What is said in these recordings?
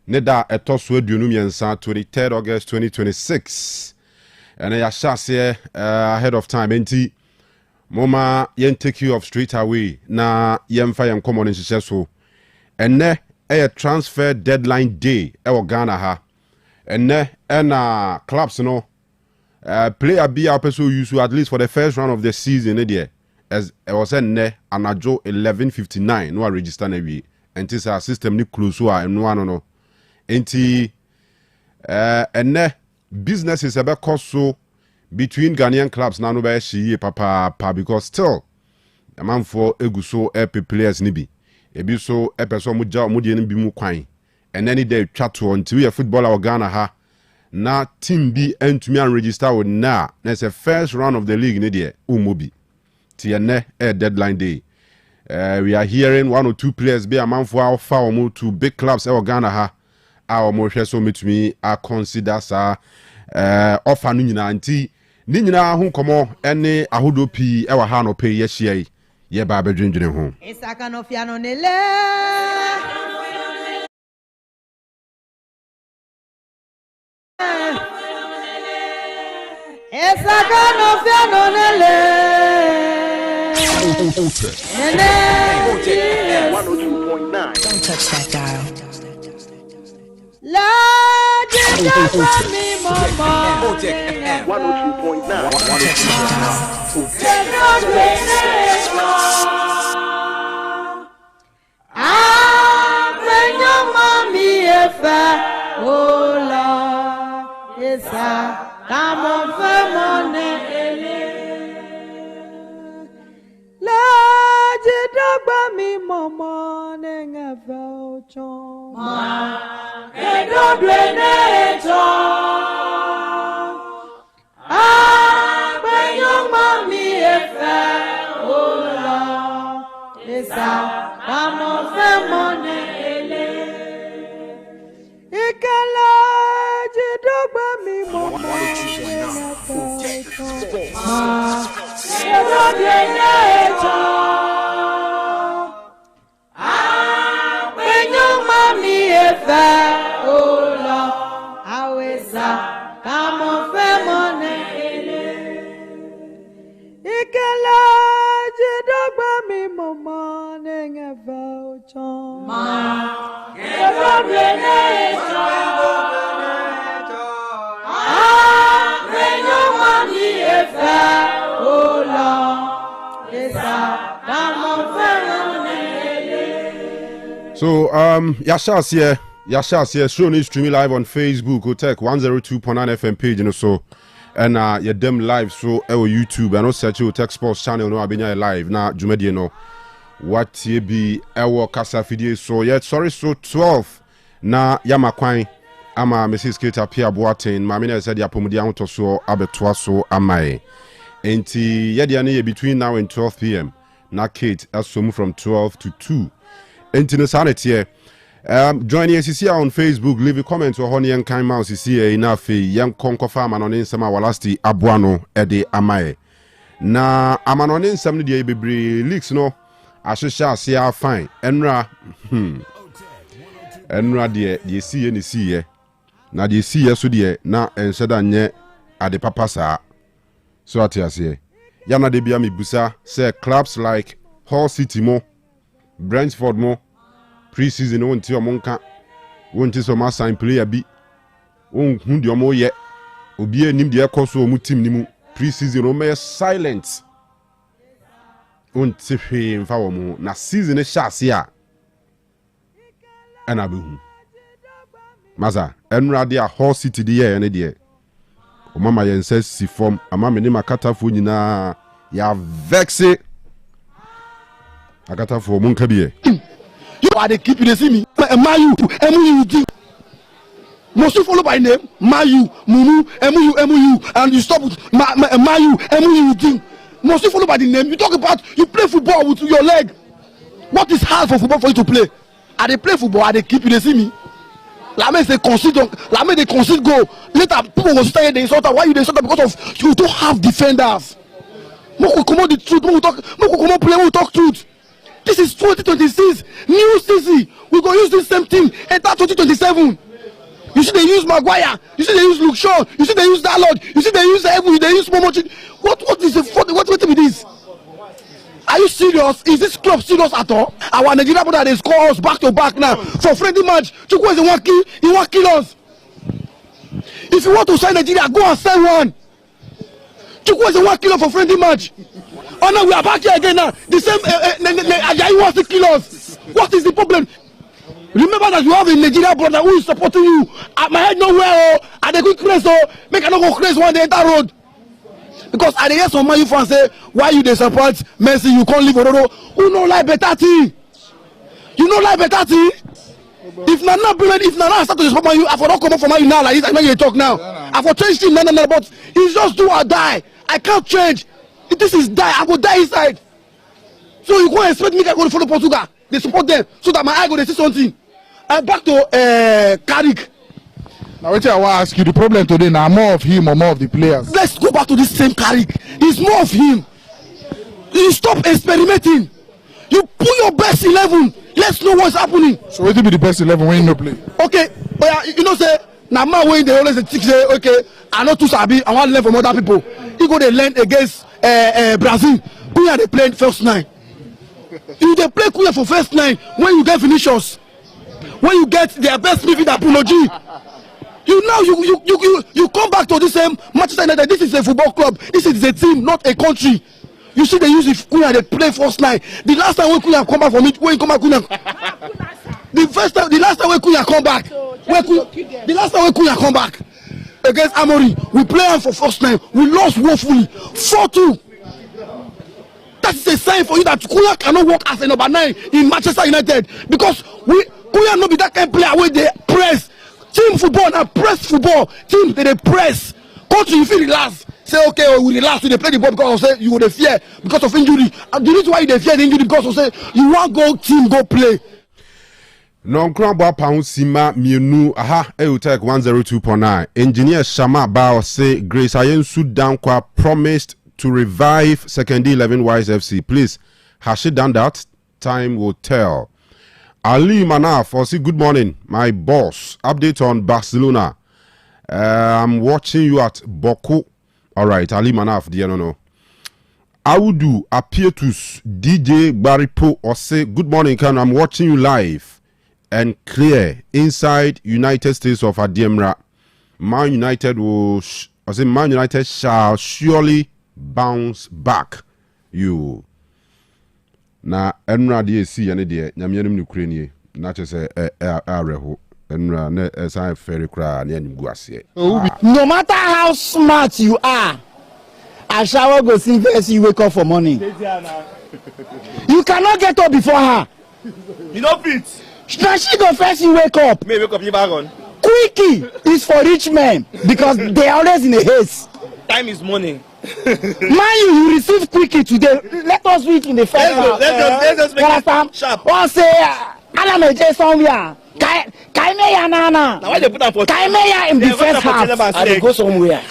Neda etoso aduonu miensa 23rd August 2026. And I shall say ahead of time enti moma yen take you off straight away na yen fa yen come on so. And ne a transfer deadline day e Ghana ha. And ne na clubs no player be our person use at least for the first round of the season there. As I was saying ne anajo 11:59 no register na we. And this our system ni close and no. Enti ene businesses ebe koso between Ghanaian clubs na no be hye papa because still a man for eguso players ni bi ebi so epeso mo ja mo de ni bi mu kwan and any day twato until we footballer of Ghana ha na team bi entumi an register with na it's a first round of the league ni de umobi ti ene deadline day. We are hearing 1 or 2 players be a man for our foul to big clubs of Ghana ha. Our more so meet me I consider sa offer no nyina nti ni nyina ho komo ene ahodo pi e wa ha no pe ye hie ye ba ba dwendwene ho Isaka no fiano nele Isaka no fiano nele Otec 102.9. Don't touch that dial. La me mama Otec 102.9. So Yashas here show is streaming live on Facebook Otec 102.9FM page and so and your dem live so our YouTube and also search Otec Sports channel no abenya live na jumedie no what ye be our kasa fidie so yet sorry so 12 na yamakwan ama Mrs. Kate Apia Boatin mama na said ya pomodi ahoto so abetoa so amae enti ye dia na between now and 12 p.m. na Kate asomu from 12 to 2 enti no sanity here. Joining us here on Facebook, leave a comment or honey and kind mouse is here enough young conco farm and on in some walasti abuano ede amae. Na amanonin some the baby leaks no I shall see our fine enra enra dear ye see any see ye na de see so dear na and said anye at the papasa so at ya say yana de bia mi busa say clubs like Hull City mo Brentford mo pre-season won ti omonka won ti so ma sign player bi won hu de omo ye obi anim de ekoso omu team ni mu pre-season o me silent won ti hwe mfa wo mu na season shase a ana behu maza enrade a Hull City de ye ne de o mama yen se si form ama me ne makatafo nyina ya vexe akatafo mun kabie. You are the keep you see me. Mayu, MU. Must you follow by name? Mayu, Mumu, MU, and you stop with Mayu, MU. Must you follow by the name? You talk about you play football with your leg. What is hard for football for you to play? Are they play football? Are they keep you see me? La me they concede goal. Later people will stay there insult. Why you they insult because of you don't have defenders. Moko come on the truth. Moko come on play. We talk truth. This is 2026. New CC. We go use this same thing enter 2027. You see they use Maguire. You see they use Luke Shaw. You see they use Dalot. You see they use Evu. They use Momochi. What is the what with this? Are you serious? Is this club serious at all? Our Nigeria brother they score us back to back now for friendly match. Chukwu is he want kill us. If you want to sign Nigeria, go and sign one. Chukwu is kill for friendly match. Oh no, we are back here again now. The same Ajayi wants to kill us. What is the problem? Remember that you have a Nigeria brother who is supporting you. My head nowhere. I dey quick craze make I not go craze one day enter road. Because I hear some man you fans say why you dey support Messi you can't leave Ororo. Who no like better thing? You know like better thing? If Nana brilliant, if Nana start to support you, I for not come up for you now like this. I know you talk now. I for change him, no, but he's just do or die. I can't change. If this is die, I will die inside. So you go and expect me to go to follow Portugal. They support them so that my eye go to see something. And back to Carrick. Now, what I want to ask you, the problem today now more of him or more of the players? Let's go back to this same Carrick. It's more of him. You stop experimenting. You put your best 11. Let's know what's happening. So what will be the best 11 when you no play? Okay, you know say now man when they always say okay, I know too sabi. I want to learn from other people. You go they learn against Brazil. Kuya they play first 9. You they play Kuya for first 9 when you get finishers. When you get their best midfielder Punoji. You come back to the same Manchester United. This is a football club. This is a team, not a country. You see they use Kuya, they play first 9. The last time when Kuya come back from it, when he come back Kuya. The last time when Kuya come back. The last time when Kuya come back against Amory, we play him for first 9. We lost woefully. 4-2. That is a sign for you that Kuya cannot work as a number 9 in Manchester United. Because Kuya not be that kind of player where they press. Team football now press football. Team they press. Coach, you feel relax. Say okay, we relax. We play the ball because of say you would fear because of injury. And the reason why you fear the injury because of say you want go team go play. Non Kramba Pound Sima Mienu aha Otec 102.9. Engineer Shama Bao say Grace Ayen Sudan Kwa promised to revive second 11 Wise FC. Please, has she done that? Time will tell. Ali Manaf, say good morning, my boss. Update on Barcelona. I'm watching you at Boko. All right, Ali Manaf, dear no. Audu Apietus DJ Baripo or say good morning, Kanu. I'm watching you live and clear inside United States of Adiemra. Man United Man United shall surely bounce back. You. Na enra de si ene de nyamyenim ne kurenie na chese areho enra na esa fere kra na anim guase. No matter how smart you are, I shower go see first you wake up for morning. You cannot get up before her. You don't fit. Now she go first you wake up. May wake up you back on. Quickie is for rich men because they are always in a haste. Time is money. Man, you receive quickie today. Let us read in the first half. Let's make it sharp. One say, Alan J. somewhere. Kaimeya nana. Now why they put that for? Kaimeya in the first half. I dey go somewhere.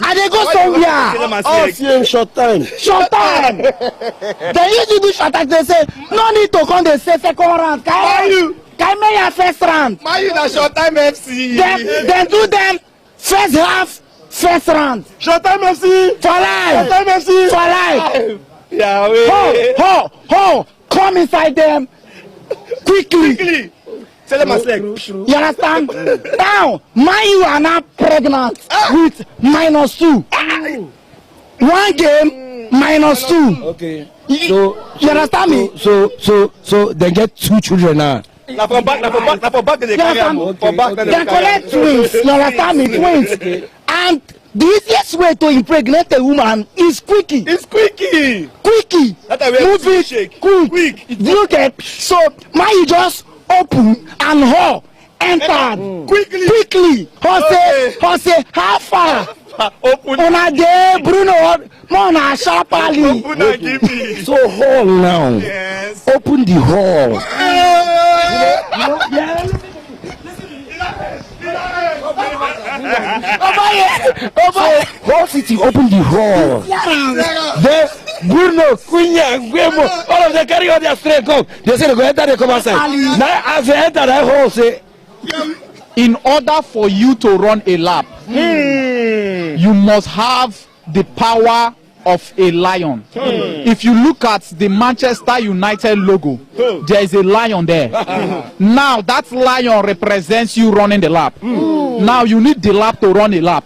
All fear short time. Short time. They used to do short time. They say, no need to come. They say second round. Kaimeya first round. Man, you na short time FC. Then do them first half. First round. Short time FC. For life. Short time FC. For life. Yeah, wait. Ho. Come inside them. Quickly. Tell them a You understand? Now, you are not pregnant with -2. One game, -2. Okay. You understand me? So they get 2 children now. Now for back they carry am. For back they collect twins. You understand me? Twins. Okay. And the easiest way to impregnate a woman is quickie. It's quickie. That move it shake. Quick. Look at so you just open and enter quickly. Say how far? Open. Una de Bruno Mona sharply. Open and give me. So hall now. Yes. Open the hall. Over here. Hall City open the hall. Bruno, Cunha, Guemo, all of them carry on their straight come. They say they go enter the come outside. Now as they enter that hole, say, In order for you to run a lap, you must have the power of a lion. If you look at the Manchester United logo, there is a lion there. Now that lion represents you running the lap. Now you need the lap to run a lap.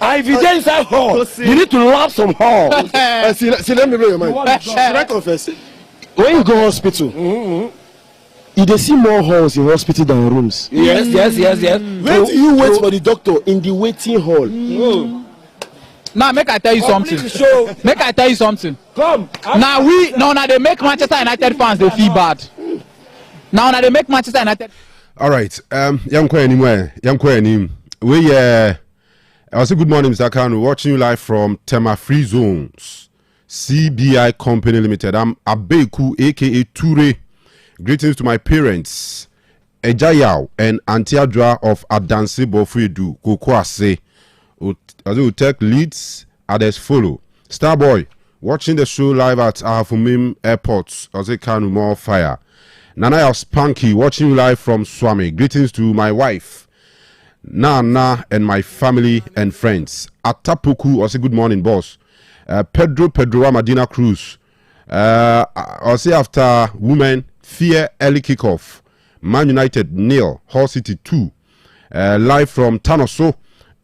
if you get inside hall, you need to lap some hall. See, let me blow your mind. Should I confess? When you go hospital, you dey see more halls in hospital than rooms. Yes. Where do you wait for the doctor in the waiting hall? Now make I tell you something. Make I tell you something. Come. Now they make Manchester United fans they feel bad. Now they make Manchester United. All right. Young Queen, we I say good morning, Mr. Kanu. Watching you live from Tema Free Zones, CBI Company Limited. I'm Abeku, aka Ture. Greetings to my parents, Ejayao and Antiadra of Adanse Bofredu, Kokwase. Otec leads, others follow. Starboy, watching the show live at Ahafumim Airport. Osei Kanu, more fire. Nana Spanky, watching you live from Swami. Greetings to my wife, Nana, and my family and friends. Atapuku, also good morning, boss. Pedro Madina Cruz. Also after women, fear early kickoff. Man United nil, Hull City 2. Live from Tanoso.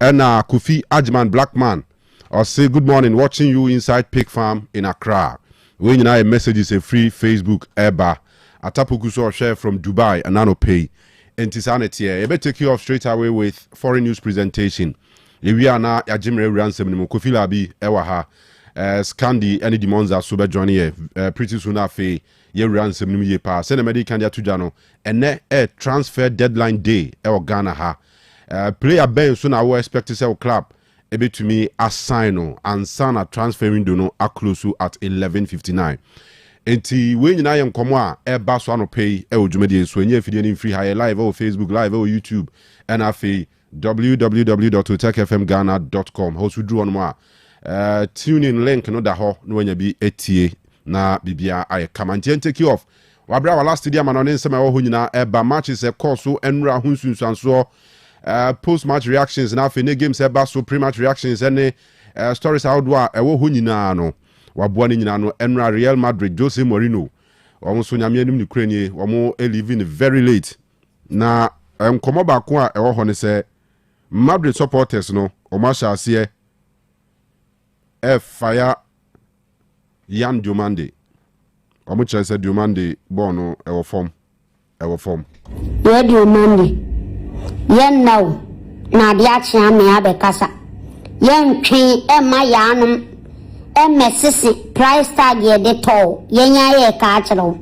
And Kofi Ajman Blackman. I'll say good morning, watching you inside Pig Farm in Accra. When you know a message is a free Facebook Eba. Atapuku so share from Dubai and Nano Pay. And Tisanity, I better take you off straight away with foreign news presentation. We are now a Jimre Ransom, Kofi Labi, Ewaha, Scandi, any demons are super joining pretty soon after ye ransom new year pass. Send a medical to Jano, and a transfer deadline day, Ghana ha. Player Ben soon I will expect to sell club a bit to me assign and sign a transfer window no a close at 11:59. Enti when you am come a bass one pay jumedi so if you free higher live or Facebook live or YouTube and afi www.otecfmghana.com how to do on more tune in link no da ho no nya bi etie na bibia I come and take you off wabra wala stadium and on nsema ho nyina eba matches e course so enra hunsunsanso post match reactions na afi ne games eba so pre match reactions and stories how do e wo ho nyina no wabua ni nyina no enra Real Madrid Jose Mourinho omo nyame anim ni kranie omo leaving very late na komo ba ko a e wo ho ne se Madrid supporters no omo asase fire Yan Diomande omo chere se Diomande born no e wo form ye Diomande yen now na dia chia me abekasa yen twi e ma yanum MSC price tag ye de to yenya ye ka achiro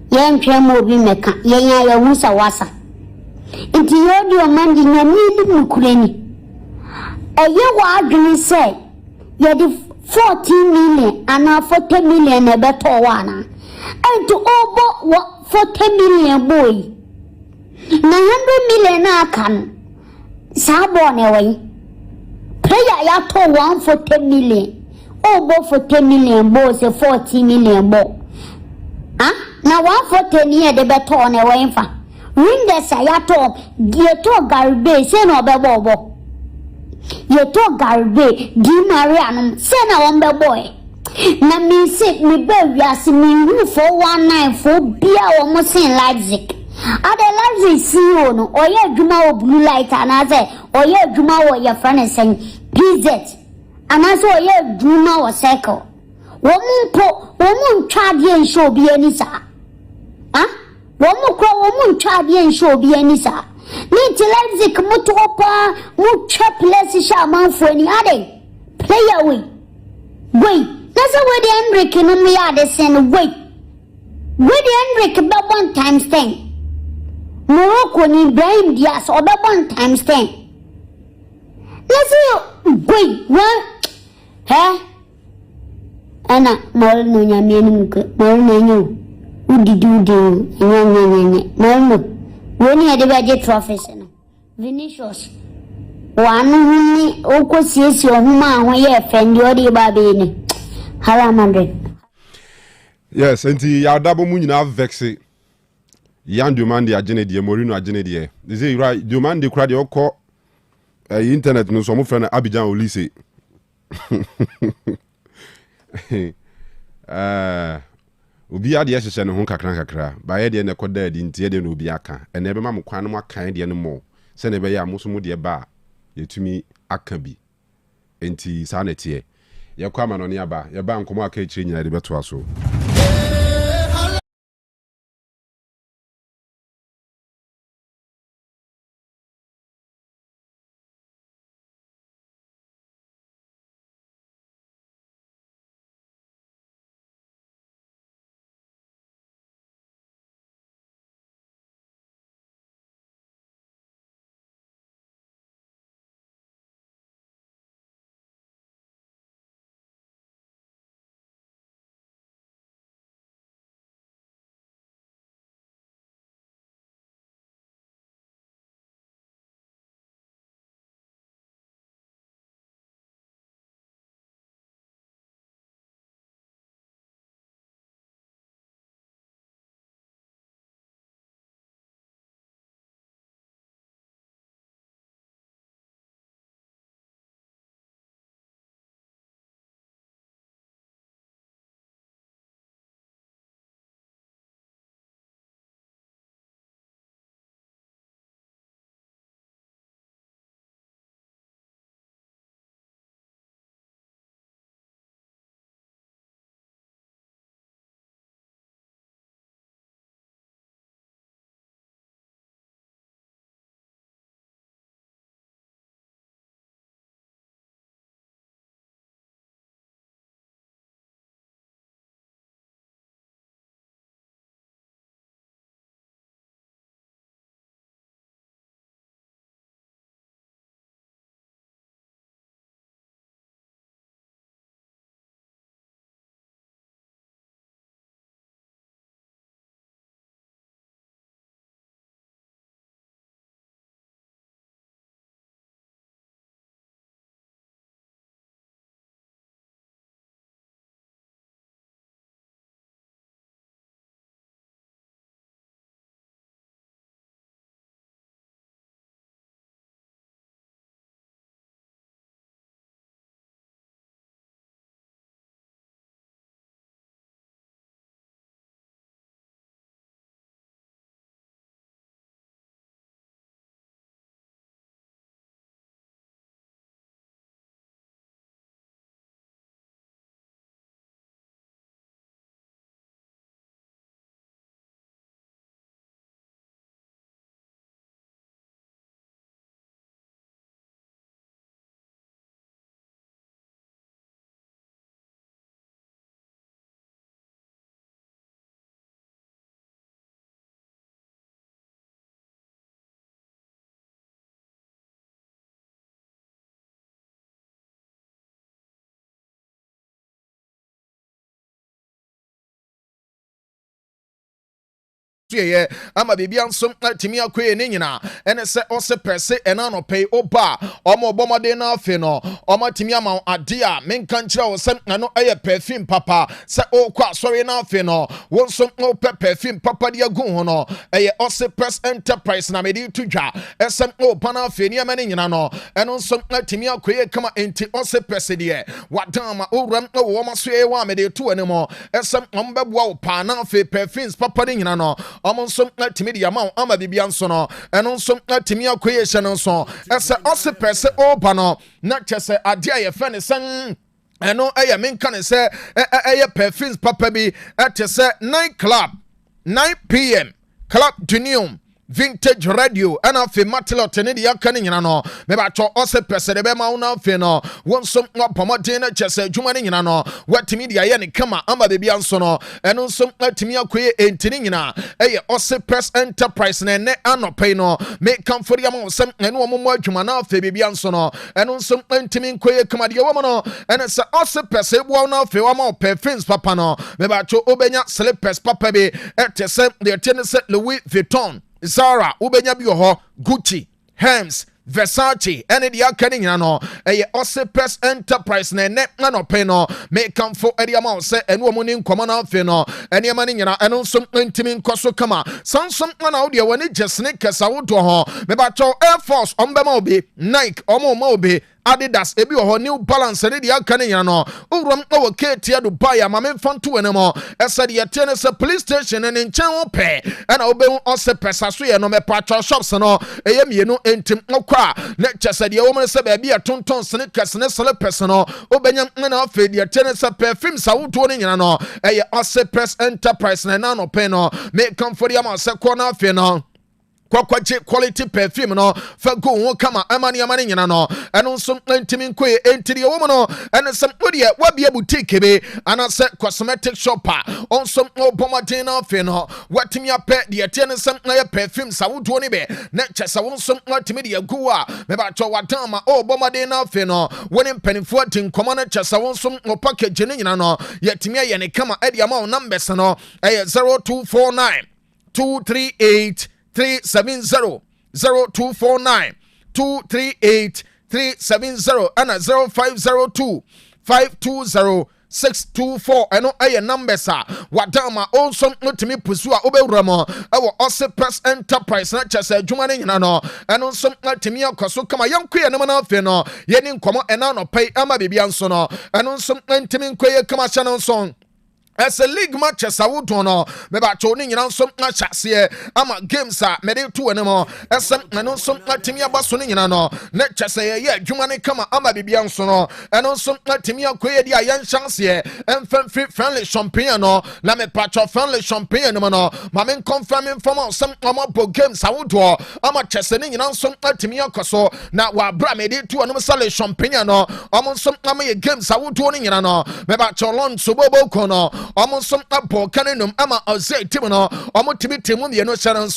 yen twa mo bi meka yenya ye wusa wasa nti ye Diomande na mi di mukureni eye wa adwene say ye di 14 million and 40 million e beto wana and to over 40 million boy na 100 million akan sabo ne way player ya to 140 million over 40 million boy say 40 million boy na 140 million de beto ne way fa ringers ya to ye to garbe say no be bobo ye to garbe di maria no say na one be boy na me say me be wiase me ru 419 bia wo mo sin Leipzig ade Leipzig CEO no oye adwuma wo blue light ana say oye adwuma wo ye friend sen PZ ana say oye adwuma wo cycle wo mu ntwa de ensho bi ani sa wo mu kro wo mu ntwa de ensho bi ani sa ni ti Leipzig mutu opa mu chapless sha manfo ni ade player we that's why the Henrik no me ade sen wait the Henrik be 1 times 10 Morocco ni Ibrahim Diaz or be 1 times 10 let's wait what ana mol no nya me ni mol no nyu udidudu nya mol when you had trophies Vinicius one huni oko siesi ohuma ho ye friend odi ba be ni Hala Madrid. Yes, and ya double moon na vex. Yan demand the agenda de Morino agenda de. Is it right? Demand the crowd your call internet no some friend Abidjan Olise. Obi ade yehye ne ho kakra ba ye de ne koda adi ntie de no obi aka ene be ma mo kwan no akan de ne mo se ne be ya mo so mo de ba yetumi aka bi enti sa na tie ye kwa ma no ne aba ye ba nkomo aka chiri nyina de beto aso. ama bibia nso timi akoye ne nyina ene se ose pese ena no pay oba omo obomode na afi no omo timi ama ade a menka nkyira wo se no eye perfume papa se okwa sorry na afi no won so no perfume papa de agu ho no eye ose press enterprise na medi tudwa ese o pana afi ne ma ne nyina no eno nso timi akoye kama enti ose pese de wadama owram wo ma so ye wa medi tu animo ese ombeboa wo pa na afi perfumes papa de nyina no Omonsom na timi di ama ama bibia nso no eno nso na timi akoye hye no nso ese ose pese oba no na kyese ade aye fe ne sen eno eye menka ne se eye perfumes papa bi etese night club 9 p.m. club Dunium vintage radio and a fe matilot ne dia kan nyina no me ba cho ose pese de be ma una fe no wonso no pomoden na chese adwuma ne nyina no watimi dia ye ne kama ama be bia nso no eno nso atimi akoye entini nyina eye ose press enterprise ne anopay no me kamfori am ose eno omomo adwuma na fe be bia nso no eno nso entimi nkoye kama dia wo no eno se ose pese bo na fe wa ma perfumes papa no me ba cho obenya slippers papa be etese de tenese Louis Vuitton Zara, ubenya bi ho, Gucci, Hermes, Versace ene dia aka ne nyina no eye Osei Press Enterprise na ne na no pe no me kamfo ade ama se ene omo ni nkoma na afi no ene ma ne nyina eno nso ntimi nkoso kama sansom na wo de woni jesne kesa wo do ho me ba cho Air Force ombema obi Nike omo ma obi Adidas ebi ho New Balance ne dia aka ne nyina no urom wo ketia Dubai ama me mfanto ene mo ese de yete ne se police station ne nchen wo pe ena obe Osei Press aso ye no me patro shops no eye mienu entim okwa ne chese de wo me se ba bia tonton sene kesene sele personal obenya na afi de yete ne se perfume sa woto ne nyina no eye Osei Press Enterprise na no pe no me comfort ya ma se ko na afi no kwakwache quality perfume no fa go ho kama amani nyina no eno nso ntimi nkoye entiri wo no eno sem odie wabia boutique be anase cosmetic shopper onso obomaden na afi no watimi apɛ de yete ne sem na perfume sa wodo ne be na kyesa wonso watimi de agu a me ba cho wadama obomaden na afi no woni mpanifo atinkomo na kyesa wonso no package ne nyina no yetimi aye ne kama ade ama numbers no 0249 238 370 0249 238 370 and 0502 520 624 eno aye numbers a wadama also notimi pusu a obewramo ewo Osei Press Enterprise na chese adwuma ne nyina no eno nso natimi akoso kama yankwe ne na afi no yeni nkomo ena no pay ama bibia nso no eno nso ntimi nkoye kama cha no nso as a league matches I would know about turning around some matches here. I'm a games are made to anymore. As some and on some Timia Bassoning and no, let just say, yeah, Jumani come, I'm a Bibian sono, and on some Timia Quay, the young chance here, and friendly champagne, Lame patch of friendly champagne, no, Mamin confirming from some games I would do. I'm a chessening and on some Timia Coso, now while Bramedy to another Sally champagne, no, I'm on some games I would do, you know, about your long suburbo corner. Almost some apple cannon, Ama Osei Timono, almost to be Timon, the no Sharon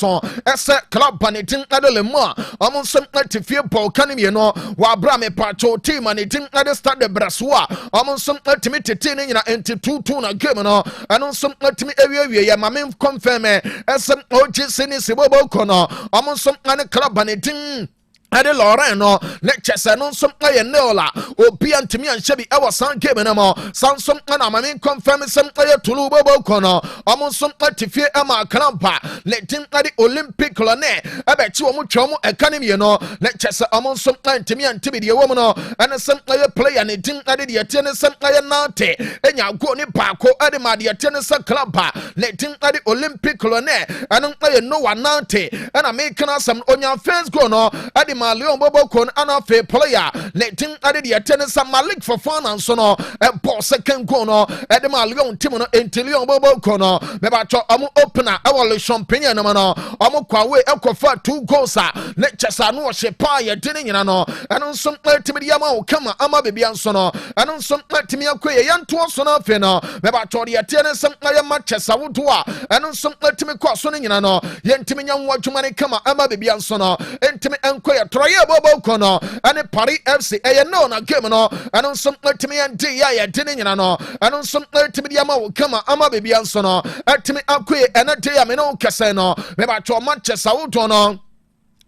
Essa Club Panitin Adelema, almost some to fear Paul Canimiano, while Brame Pacho team and it didn't start the Brasua, almost some to me titting into 2 tuna Gemino, and on some to me area, my main confirm as some OG Sinis Bobocono, almost some club Panitin. Ade Loreno lectures non some player Nola obi antimi anshebi ewo san game na mo san some na mama confirm some player tulu bobo kono omo some atifie ama krampa letin ade Olympic lone abechi omo twom academy no lectures omo some antimi antibi de wo no and some player ne tin ade de tie ne some player nante enya go ni paako ade ma de tie ne some krampa letin ade Olympic lone and player no one nante and American some onya first go no ade Leon Bobo Kon anafe player letting ade the tennis Malik for fun and so no boss second go no edema Leon Timono Leon Bobo Kono meba cho amu opener awale champagne no no amu kwawe ekofa 2 goals lectures no shepa ye dini nyina no eno nso timi ya ma kama ama bebia nso no eno nso timi akwe ye nto so no afe no meba cho the tennis ya matches awodo a eno nso timi kwa so no nyina no ye ntimi nya nwa dwuma ne kama ama bebia nso no ntimi enkoye Troye Bobo Kono and Paris FC no na game no and on some ultimate and ya didn't you know and on some ultimate yama will come ama baby and no ultimate akwe and a day I mean no casino maybe to Manchester out on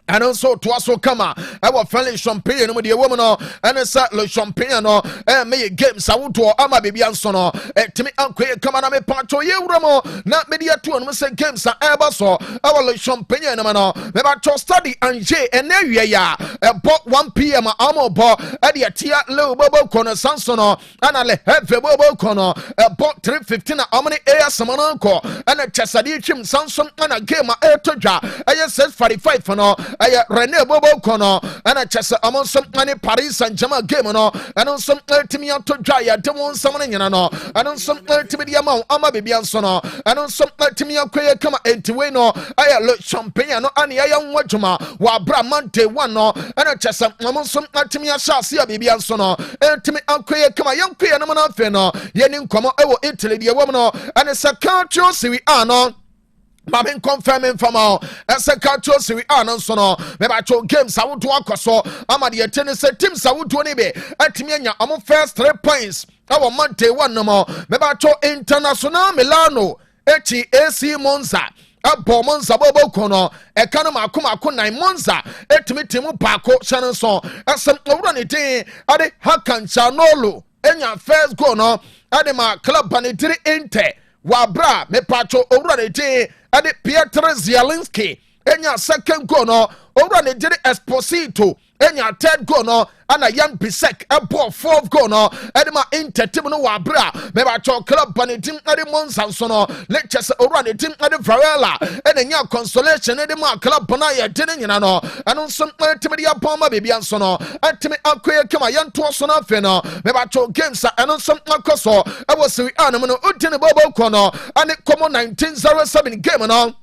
and also to us kama our friendly champagne no the woman and a le champagne no me games I would to ama baby and so no timi akwe kama na me pato ye wramo na media to no say games eba so our le champagne no me ba to study and je and ya about 1 p.m. amo bo e de tia le bobo kono sansono ana le heavy bobo kono about 3:15 amani air samana ko and chesadi chim sanson ana game e todwa e 6:45 no aya Rene Bobo Kono and a chessa among some money Paris Saint-Germain game no and on some ultimate to dry at demon summoning no and on some ultimate amount ama bibian sono and on some ultimate quay come into no aya look champagne no ani aya nwajuma wa bramante one no and a chessa among some ultimate shasi bibian sono ultimate quay come young quay no man fe no yenin komo ewo Italy the woman no and it's a culture we are no Mamin confirming from all as a culture series so no maybe cho games I would to akoso ama the tennis teams I would to nibe atimianya am first 3 points our Monte one no more maybe cho international Milano AC Monza abo monza bobo kono e kanu mako 9 monza etimi timu baako hyɛn so asɛm owura ne din ade hakan chanolo enya first goal no ade ma club banitiri inte wabra me pacho owura ne din ade Pietro Zielinski enya second goal no owura ne din Esposito enya third goal no ana Jan Bisek ebo fourth goal no edema Inter team no wabra me ba cho club banitim ade Monza so no lectures owura ne team ade Varela enya consolation edema club bana ye de nyina no eno so team de apoma bebi anso no atimi akoye kema yanto so na fe no me ba cho games eno so akoso e wo Serie A no no utini bobo ko no ane komo 1907 game no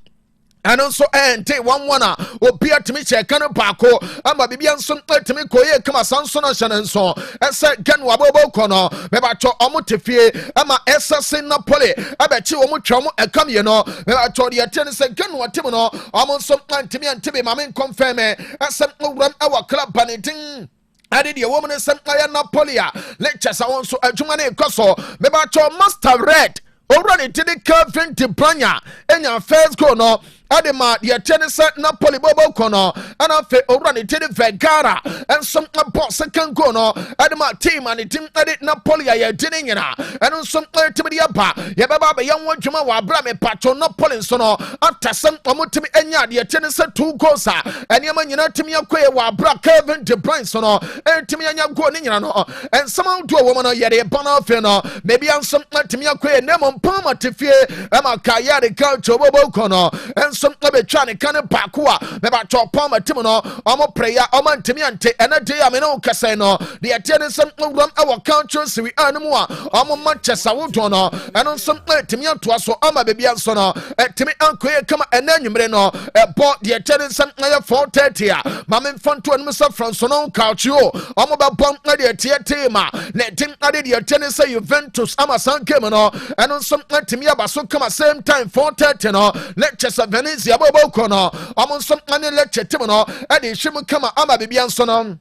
and also ente 1-1 obi atimi che kan baako ama bibia nso atimi koye kama sanso na hyɛn nso ɛsɛ Kanu abobo kono me ba cho omo tefie ama ɛsɛ Napoli abechi omo twa omo ɛkam ye no me ba cho de yɛte ne sɛ Kanu atim no omo nso antimi antimi ma men confirm ɛsɛ owuram ɛwɔ club banidin ade de woman sɛ ayɛ Napoli a lectures awon so adwuma ne koso me ba cho Master Red already did it Kevin De Bruyne enya first goal no Adema the tennis Napoli bobo kono and afe already did it Vergara and some second goal no Adema team and the team edit Napoli ya didn't and some ultimately apa ya baba young one juma wa bra me patro Napoli so no after some omotimi enya the tennis 2 goals and yama nyina timi akwe wa bra Kevin De Bruyne so no timi anya goal ni nyina no and somehow do a woman ya de bana fe no maybe and some timi akwe nemo pama tifie ama kaya de culture bobo kono and some trying to kind of bakua me ba cho pama tim no omo prayer omo ntimi ante ena day am no kase no the attendance some program our culture Serie A no a omo Manchester wodo no eno some timi anto so ama bebia nso no timi ankoye kama ena nwumre no bo the attendance some 4:30 a ma me mfanto no so from so no culture omo ba bom na the tie ma na tim ade the attendance Juventus ama san game no eno some timi aba so kama same time 4:30 no lectures Venezia bobo kono amon som ane lecture tim no e de hwem kama ama bibia nso no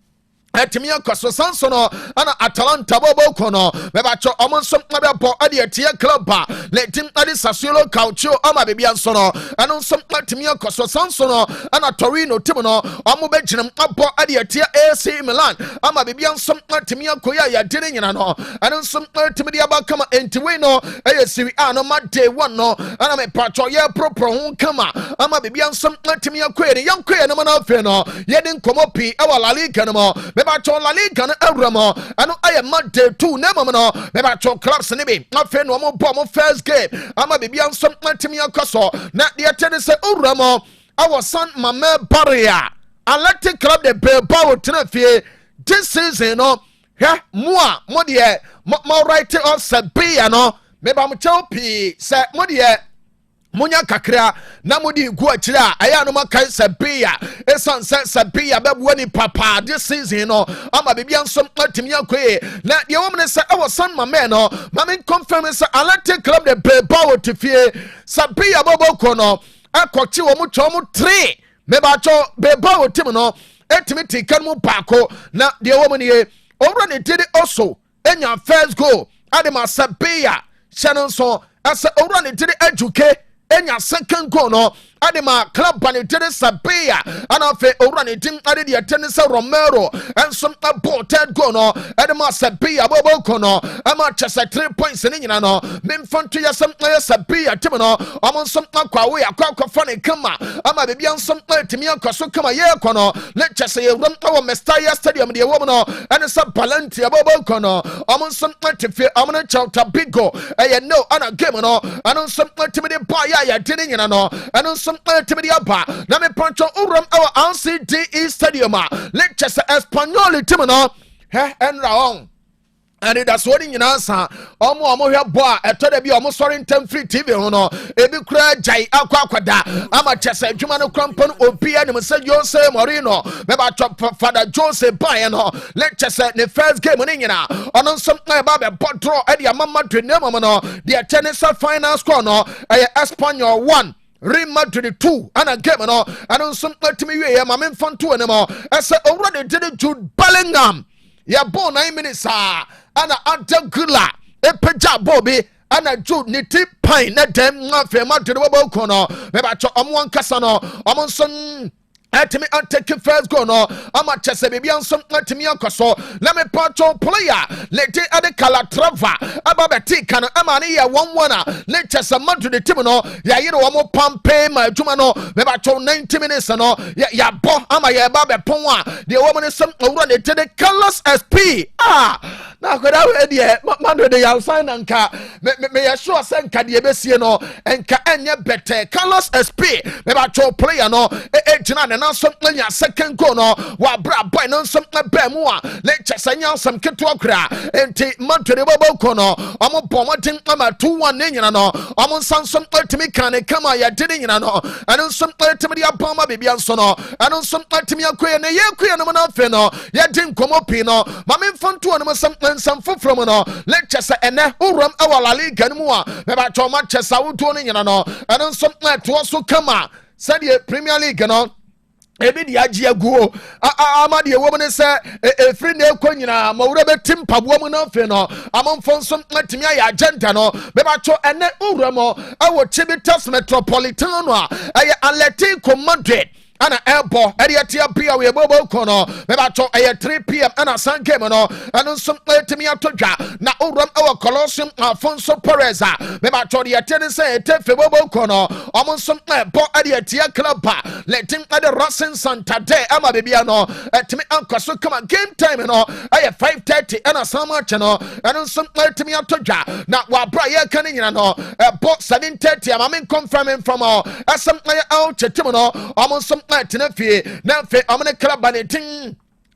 Etimia kwaso sansono ana Atalanta bobo kono meba cho omonso mebe bo ade atie club ba le tim ade Sassuolo Calcio ama bebia nsono eno nso timia kwaso sansono ana Torino tim no omo be ginam abo ade atie AC Milan ama bebia nso timia koya ya dire nyina no eno nso timidi aba kama entiwe no eye Serie A no ma day 1 no ana me pacho ye propro hu kama ama bebia nso timia koya ne yankoya no na afi no ye din komo pi e wa La Liga no Beba cho La Liga no awramo ano aye Monday 2 na mama no beba cho clubs ne bi afi no mo bo mo first game ama bibia nso matimi akoso na de atene se awramo awo San Mamé Barria Athletic Club de Bilbao tenafie this season no mo de mo right of Sabia no beba mo cho pi se mo de Munya kakra na mudi gu akira aya no makai Sabia esan Sabia bebuani papa this season no ama bibia nso atimi akwe na de womne se awo San Mamé no mame confirm se Athletic Club de Bilbao tifie Sabia boboko no akọchi wo mu cho mu 3 meba cho Bilbao tim no etimi tikan mu baako na de womne ye already did it also enya first goal adema Sabia channel so asa already did it educate enya second goal no adema club banitiri Sabia ana fe orani tim ade de tennis Romero and some about third goal no adema Sabia bobo kono ama chese 3 points ni nyina no memfanto ya some Sabia tim no amon some akwa we akwa fane kama ama bebia some timi akwaso kama ye kono le chese ye rum awo Mestalla Stadium de wo no and some Palantia bobo kono amon some tifi amon chauta bigo e no ana game no anon some timi de boy ya dini nyina no anon some timidi aba na me pancho uram our RCDE Stadium lectures Espanyol tim no en raon and that's what in answer omo hwe bo a etoda bi omo sorry ntem free TV ho no ebi kura jai akwakwada ama chese adwuma no krampon obi anim se Jose Mourinho me ba chop Father Jose Baye no lectures ne first game ni nyina ono som na ba be draw e dia mama dwenam no the tennis final score no Espanyol 1 Real Madrid 2 ana game no ano some letimi we ma memfanto ne mo ese already did Jude Bellingham ya ball 9 minutes ana Antagula epeja bobi ana jo ne ti pan na dem afi ma de wo ko no me ba cho omo nkasa no omo nso Atimi take first go no. Ama chese baby ansom atimi akoso. Let me patch player. Let the other Calatrava. Aba beti Kanu amani ya 1-1. Let chese man to the team no. Ya yiro wamo pampe ma juma no. Me ba cho 90 minutes no. Ya bo ama ya ba be ponwa. The woman is some run it to the Colors SP. Na ko da we die man do the ya sign anka. Me ya sure say nka de besie no. Enka enye better Colors SP. Me ba cho player no. Jina na some nya second goal no wa bra boy no some be mu a le chesanya some keto akra enti mantwe bobo ko no omo bomoden ama 2-1 ne nyina no omo sansom atimi kan kama ya dede nyina no anu some atimi dia bama bibia nso no anu some atimi akoye ne ye koye no na fe no ye din komo pi no ma me mfonto no some foforo no le chese ene urom awala liga no mu a me ba to ma chesa wuto ne nyina no anu some to so kama said Premier League no ebi di agye aguo ama de wo ne se efri na ekɔ nyina mawura betim paboa mu na fe no amamfo nso atimi aye agenda no be ba cho ene uramo awo Chibitas Metropolitan no a aye Atletico Madrid ana airport area tia pia we bobo kono me ba cho 3 p.m. ana san game no anu some etimi atodwa na uram our Colosseum Alfonso Perez me ba cho de atene say tefe bobo kono omon some airport area tia club letting at the Racing Santander ama bebia no etimi ankoso come game time no ay 5:30 ana sama chano anu some etimi atodwa na wa bra ye kan nyina no airport 7:30 ama me confirming from asam out chetim no omon some Tenefie, Nafe, Amana Club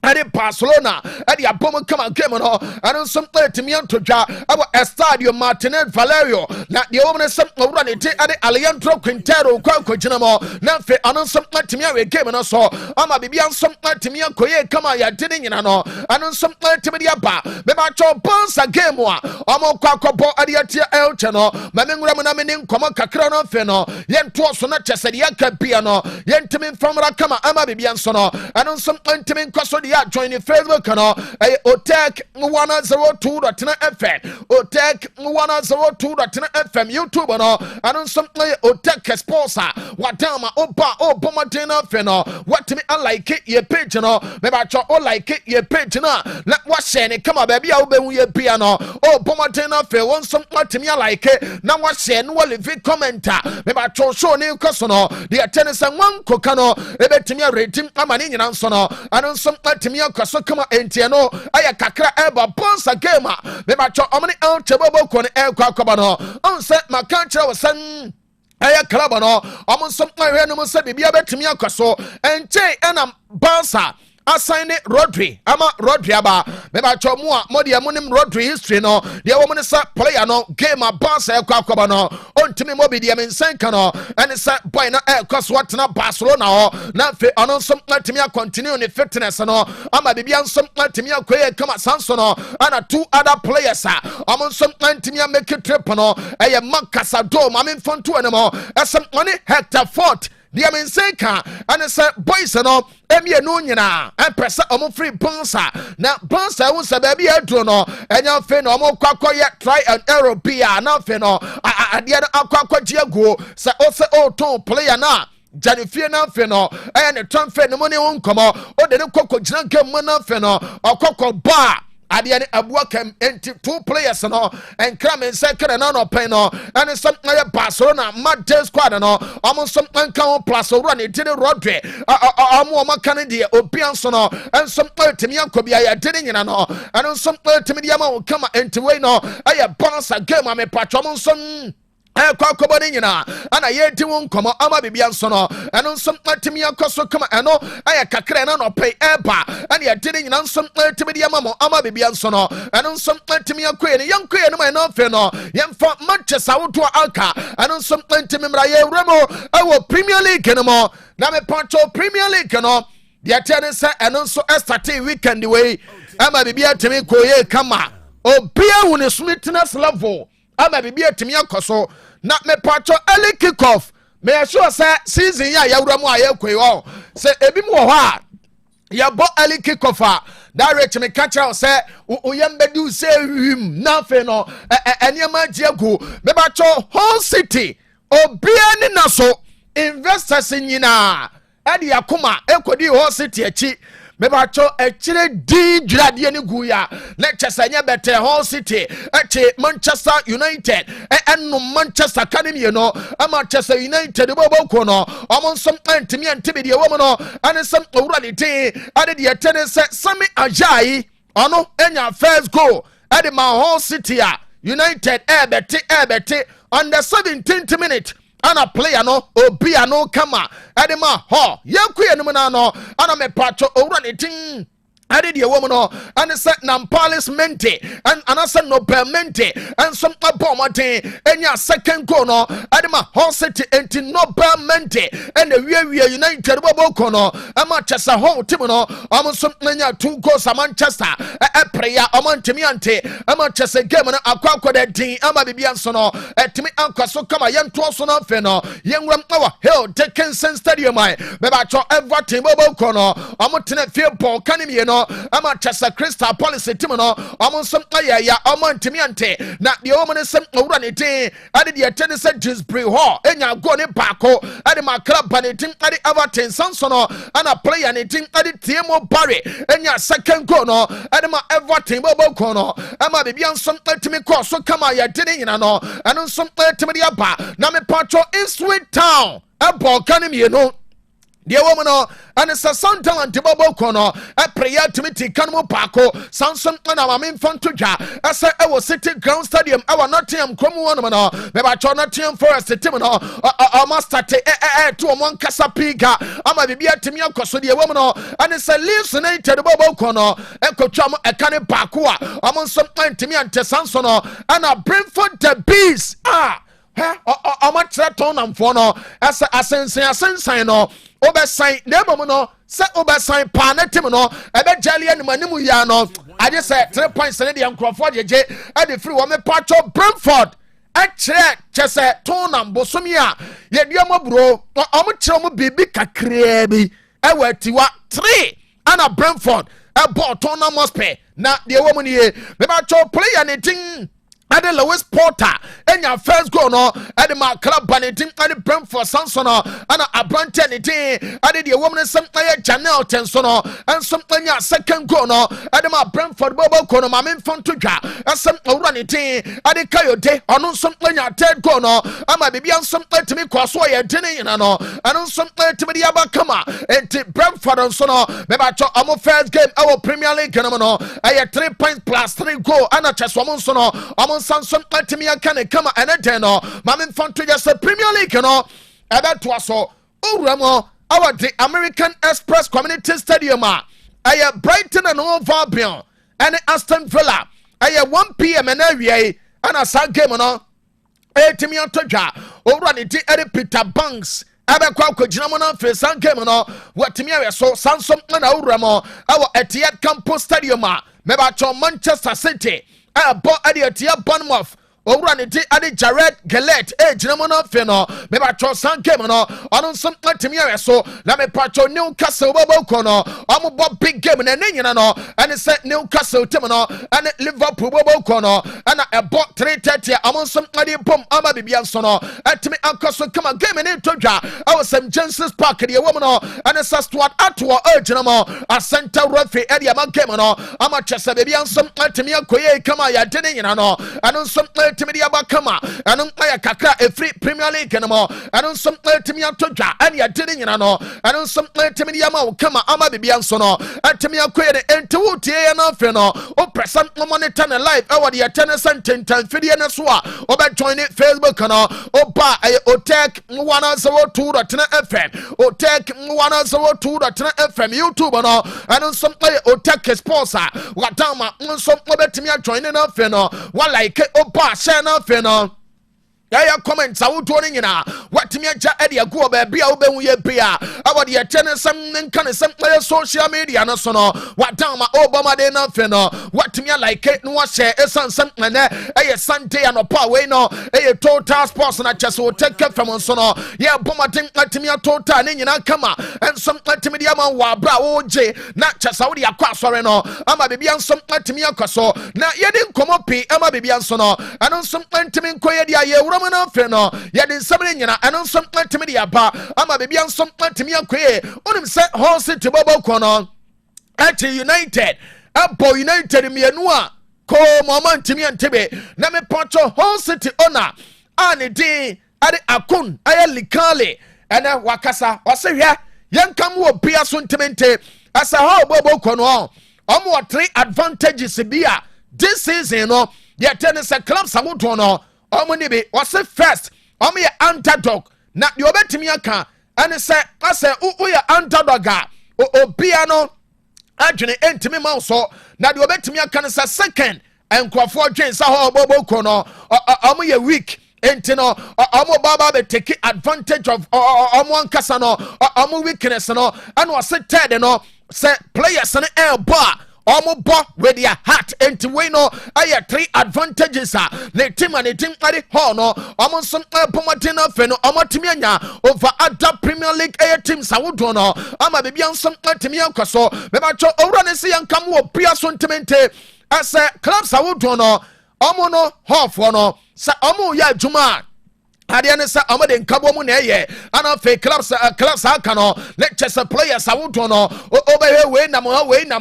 Adi Barcelona, Adi Aboma come game no, I don't some to me to draw our Estadio Martinez Valerio, not the owner some run it at the Alejandro Quintero, Quaco Genamo, Nafe, I don't some to me a game and so, I'm a baby on some to me a Koye, come on, ya didn't you know, I don't some to me about, Bemacho Bones a game one, Amo Quaco Bo Adiatia El Chano, Maming come on Cacrano Feno, Yen Twas not just a Yaka piano, Yen Timin from Rakama, Ama Bibian Sono, I don't some Timin Cosso. Join the Facebook channel Otec 102.9Fm Otec 102.9Fm YouTube no and some Otec sponsor Wadama Oba Bomadena Feno what me unlike it ye page no maybe I try all like it ye page no let what share come on baby I'll be ye piano oh Bomadena Fe want some what me like it now what share no leave commenter maybe I try show new customer the attendance and one kokano ebe to me rating amani and so no and some timi akoso kama entiano aya kakra eba bonsa game me ma cho omni el chebobo ko ne el kwakoba no on se makantra wasan aya klaba no omon som ahwe no mo se bibia betimi akoso enche enam bonsa assign it Rodri ama Rodri aba me ba cho mo a mo de monim Rodri history no de wo mo ne sa player no game a boss e kwakoba no ontimi mo bi de men senka no and sa boy na e kwaso watena Barcelona ho na fe ono som atimi a continue ne fitness no ama bibia nsom atimi akoye kama sanso no ana 2 other players amon som atimi a make trip no e ye Makasado ma men fonto ne mo esem oni Hector Fort dia men senka and say boys no emie no nyina empresa omo free bonsa na bonsa won sa baby adro no enya fe no omo kwakoye try and error bia na fe no adia akwakoje aguo say o se o ton player na Janifie na fe no ne ton fe no money won komo o de ne kokko gina gam na fe no okokko ba Adiane Abuakam enti 2 players no and cram in second no pen no and some Barcelona mad squad no almost some can plus run it did Rodri amo Canada Opianso no and some Timia Kobia didn't no and some Timidiama will come into way no I bounce a game I'm a patron son kwakobani nyina ana yeti won komo ama bibia nso no eno nso atimi akoso kama eno aya kakra na no pay eba ana yetini nyina nso atimi dia mamo ama bibia nso no eno nso atimi akoye ne yankoye no eno fe no yemfa Manchester woto alka eno nso atimi mra ye wremo awo Premier League no mo na me pancho Premier League no dia tene se eno nso start weekend way ama bibia atimi koye kama obia woni sweetness level ama bibia atimi akoso na me pacho early kick off me sure say season ya yawura mu ayekwe o say ebi mu ho a yɛbɔ early kickoff a direct me catch out say oyambedu say him nothing no enema diego mebacho whole city obia ni naso investors nyina ade akoma ekodi whole city achi mebacho echire di dwrade ni guya lectures anya bete whole city echi Manchester United enu Manchester Academy no Manchester United bobo no omonsom antimi antibidi wo no anesam owurade tin ade de etene se Sami Ajai ono enya first goal ade ma whole city a United ebete on the 17th minute ana player no obi ano kama edema ho yakuye no na no ana me pacho owura ne tin ade de wo no and say Nampales mente and anasa no permente and some abomate enya second goal no adema whole city enti no permente and the we United bobo no Manchester whole team no some enya 2 goals Manchester prayer amantimi ante Manchester game no akwa de din ama bibia so no etimi ankaso kama yento so no fe no yenwram our Hill Dickinson Stadium ai beba cho Everton bobo no amotene fie ball kanimi no Manchester Crystal Palace team no some ya amantimi ante na de omene sem owura ne tin ade de etene se Disbury Hall enya go ne baako ade ma club ne tin ade Everton Sanso no ana player ne tin ade Tiemo Barry enya second goal no ade ma Everton bobo no ama bibia nsom etimi ko so kama ya de ne nyina no eno nsom etimi de aba na me patro Ipswich Town ball kanimi no deɛ wɔ mu no ɛne sɛ santan antibɔbɔ kɔ no ɛpreya timiti Kanu paako sansom ɛna maame mfa nto dwa ɛsɛ ɛwɔ City Ground Stadium ɛwɔ Nottingham kurom hɔ nom no bɛbɛtwɛ Nottingham Forest team no ɔma starte to ɔmo nkasa piga ama biribi atumi akɔ so deɛ wɔ mu no ɛne sɛ Leeds United bɔbɔ kɔ no ɛkɔtwa mo ɛka ne paako a ɔmo nsom antimi ante sanso no ɛna Brentford the Bees ɔmo kyerɛ tɔnamfoɔ no ɛsɛ asensan no obesan nemo no se obesan pa na tim no ebe jali animu ya no ade se 3 points ne de nkrofo de je ade free wo me pacho Brentford a chese tonam bosomi a ye duamo bro omo kire mo bibi kakra bi e watiwa 3 ana Brentford e ball tonam mospe na de wo mu ne ye me pacho player ne tin ade Lewis Porter enya first goal no ade ma club banetin ade Brentford Sanso no ana abrante ne tin ade de woman sem aye Janelle Tenso no ensom enya second goal no ade ma Brentford bobo ko no ma memfon to dwa esem owura ne tin ade Kayode ono nsom enya third goal no ama bibia nsom atimi kwaso ye dene yina no eno nsom atimi de aba kama enti Brentford nso no beba cho amo first game our Premier League no aye 3 points plus 3 goal ana cheso mo nso no Sansom atimi aka kama ene den no maame mfanto ya se Premier League no ebe to aso owuramo our the American Express Community Stadium aye Brighton and Hove Albion and Aston Villa aye 1 p.m. and awie ana sa game no etimi atodwa owura ne ti ere Peter Banks ebe kwa kogina mo na fe san game no watimi awe so Sansom na owuramo our Etihad Campus Stadium meba cho Manchester City bo Adia Bournemouth owura ne ti ade Jared Gillett gyina no fe no me ba tro san game no ono nso atimi awe so na me patro Newcastle bobo ko no omo bo big game na ne nyina no ane se Newcastle team no ane Liverpool bobo ko no ana ebo 3:30 omo nso ade bom ama bibia nso no atimi ankoso kama game ne todwa awo St James's Park de wo no ane sa Stuart Atwo gyina mo a center referee ade ama game no ama chese bibia nso atimi akoye kama ya de ne nyina no ano nso timi aba kama anu aya kakra efri Premier League no mo anu som timi atodwa ani adene nyina no anu som timi ya ma kama ama bibia nso no atimi akoye ne enti wutie ya na fe no o person monitor na live e wode yetene sententan fidie ne so a o be join Facebook no o ba Otec 102.9Fm Otec 102.9Fm YouTube no anu som Otec Sports a wadama nso obetimi join na fe no wa like o ba share na fe no yaya comments awodo ne nyina watimi agya ade ago ba bia wo be hu ye bia awode ye tene sam nka ne sam social media no so no wadam ma obama de na fe no watimi like no wa share esan sam ene Sunday anopa we no total sports na chese wo take from so no ye bomaden watimi total ne nyina kama ensam watimi dia man wa bra wo je na chese wo de akwa asore no ama bibia nsam watimi akoso na ye de nkomo pe ama bibia nso no eno nsam watimi nkoye dia ye na fe no ye de nsam ne nyina eno nsam watimi dia ba ama bibia nsam watimi akoye onim se Hull City bobo kono at United Apple United mienu a ko mama ntimi antebe na me poncho Hull City owner ani din ade akun ayelikale ena wakasa wase hwe yankam wo bia so ntimente asa Hull bobo kono omo 3 advantages bia this season no ye tennis clubs awoto no omo ni bi wase first omo ye underdog na de obetimi aka ane se ase u ye underdog a obia no adwene entimi ma so na de obetimi aka ne se second enkrofo adwen sa ho oboboko no omo ye weak enti no omo baba be take advantage of omo ankasa no omo weakness no and was third no se players no bar omo bo with their heart enti we no aye 3 advantages the team and the team ade ho no omo some promoting no fe no omo timi anya over other Premier League aye teams awodo no ama bibia nsom timi ankoso me ba cho owura ne se yankam wo bia so ntimente as clubs awodo no omo no half no sa omo ya adwuma ade ne sa omo de nkabo mu na eye ana fe clubs aka no lectures players awodo no obewe we nam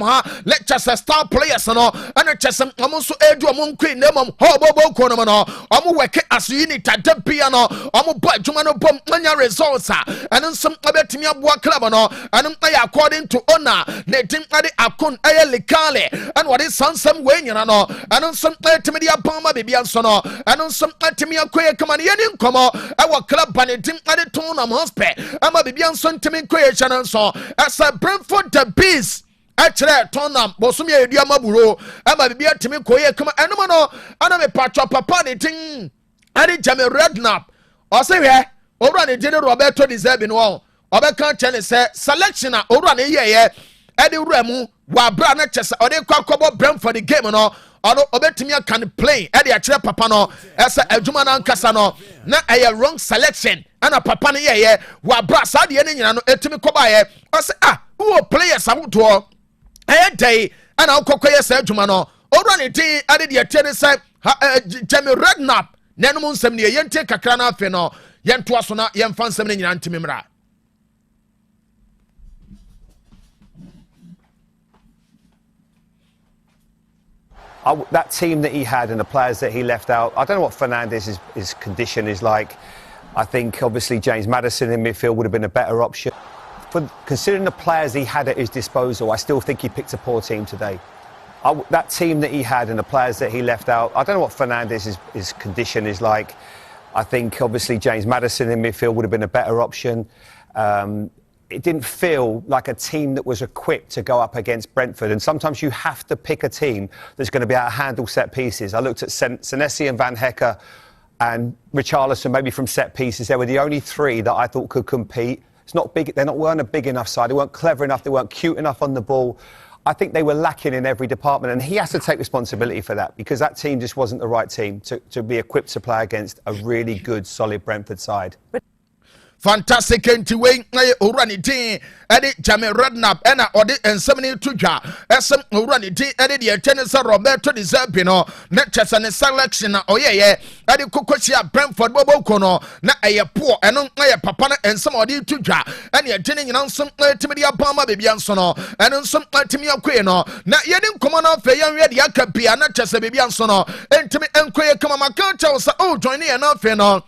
ha lectures star players no ana chesem omo so edu omo nkwi na mom ho bobo ko no no omo work as unit adapia no omo bo adwuma no bom manya results ana nsem obetimi aboa club no ana ya according to owner na tim ade akon aye likale and what is sansem we nyina no ana nsem timi dia pama bibia nso no ana nsem timi akoye kama ne yeni nkom our club banedim ade ton am hospe ama bibia nso ntimi nkoye chana nso as a Brentford the Bees actually tonam bosum ye dua maburo ama bibia timi koye kama enum no ana me patcho papa de tin ade jame rednap o se hwe owura ne jede Roberto deserve no obeka chane se selection a owura ne yeye ade wura mu wa bra na chese ode kwakobo Brentford the game no ono obetimi can play e de akire papa no ese adwuma na nkasa no na eye wrong selection ana papa no ye wa bra sa de ne nyina no etimi koba ye o se who players awoto eye day ana okokoye sa adwuma no owura ne din ade de atie ne se Jamie Redknapp nanum nsem ne yente kakra na afe no yento aso na yemfa nsem ne nyina ntimi mra. That team that he had and the players that he left out, I don't know what Fernandez's condition is like. I think obviously James Maddison in midfield would have been a better option. Considering the players he had at his disposal, I still think he picked a poor team today. That team that he had and the players that he left out, I don't know what Fernandez's condition is like. I think obviously James Maddison in midfield would have been a better option. It didn't feel like a team that was equipped to go up against Brentford. And sometimes you have to pick a team that's going to be able to handle set pieces. I looked at Senesi and Van Hecker and Richarlison, maybe from set pieces. They were the only 3 that I thought could compete. It's not big. Weren't a big enough side. They weren't clever enough. They weren't cute enough on the ball. I think they were lacking in every department. And he has to take responsibility for that because that team just wasn't the right team to be equipped to play against a really good, solid Brentford side. Fantastic anti-way urani din edi Jamie Redknapp ena odi ensemni tudwa esem urani din edi de tenisa Roberto deserve no na chese ne selection na oyeye edi kokochia Brentford boboko no na eye poor eno eye papa na ensem odi tudwa ene edine nyina nsem timidi abama bebia nso no eno nsem timi akwe no na yedi nkomo na fe yanwe de aka bia na chese bebia nso no entimi enkoye kama maka chawsa o join ye na fe no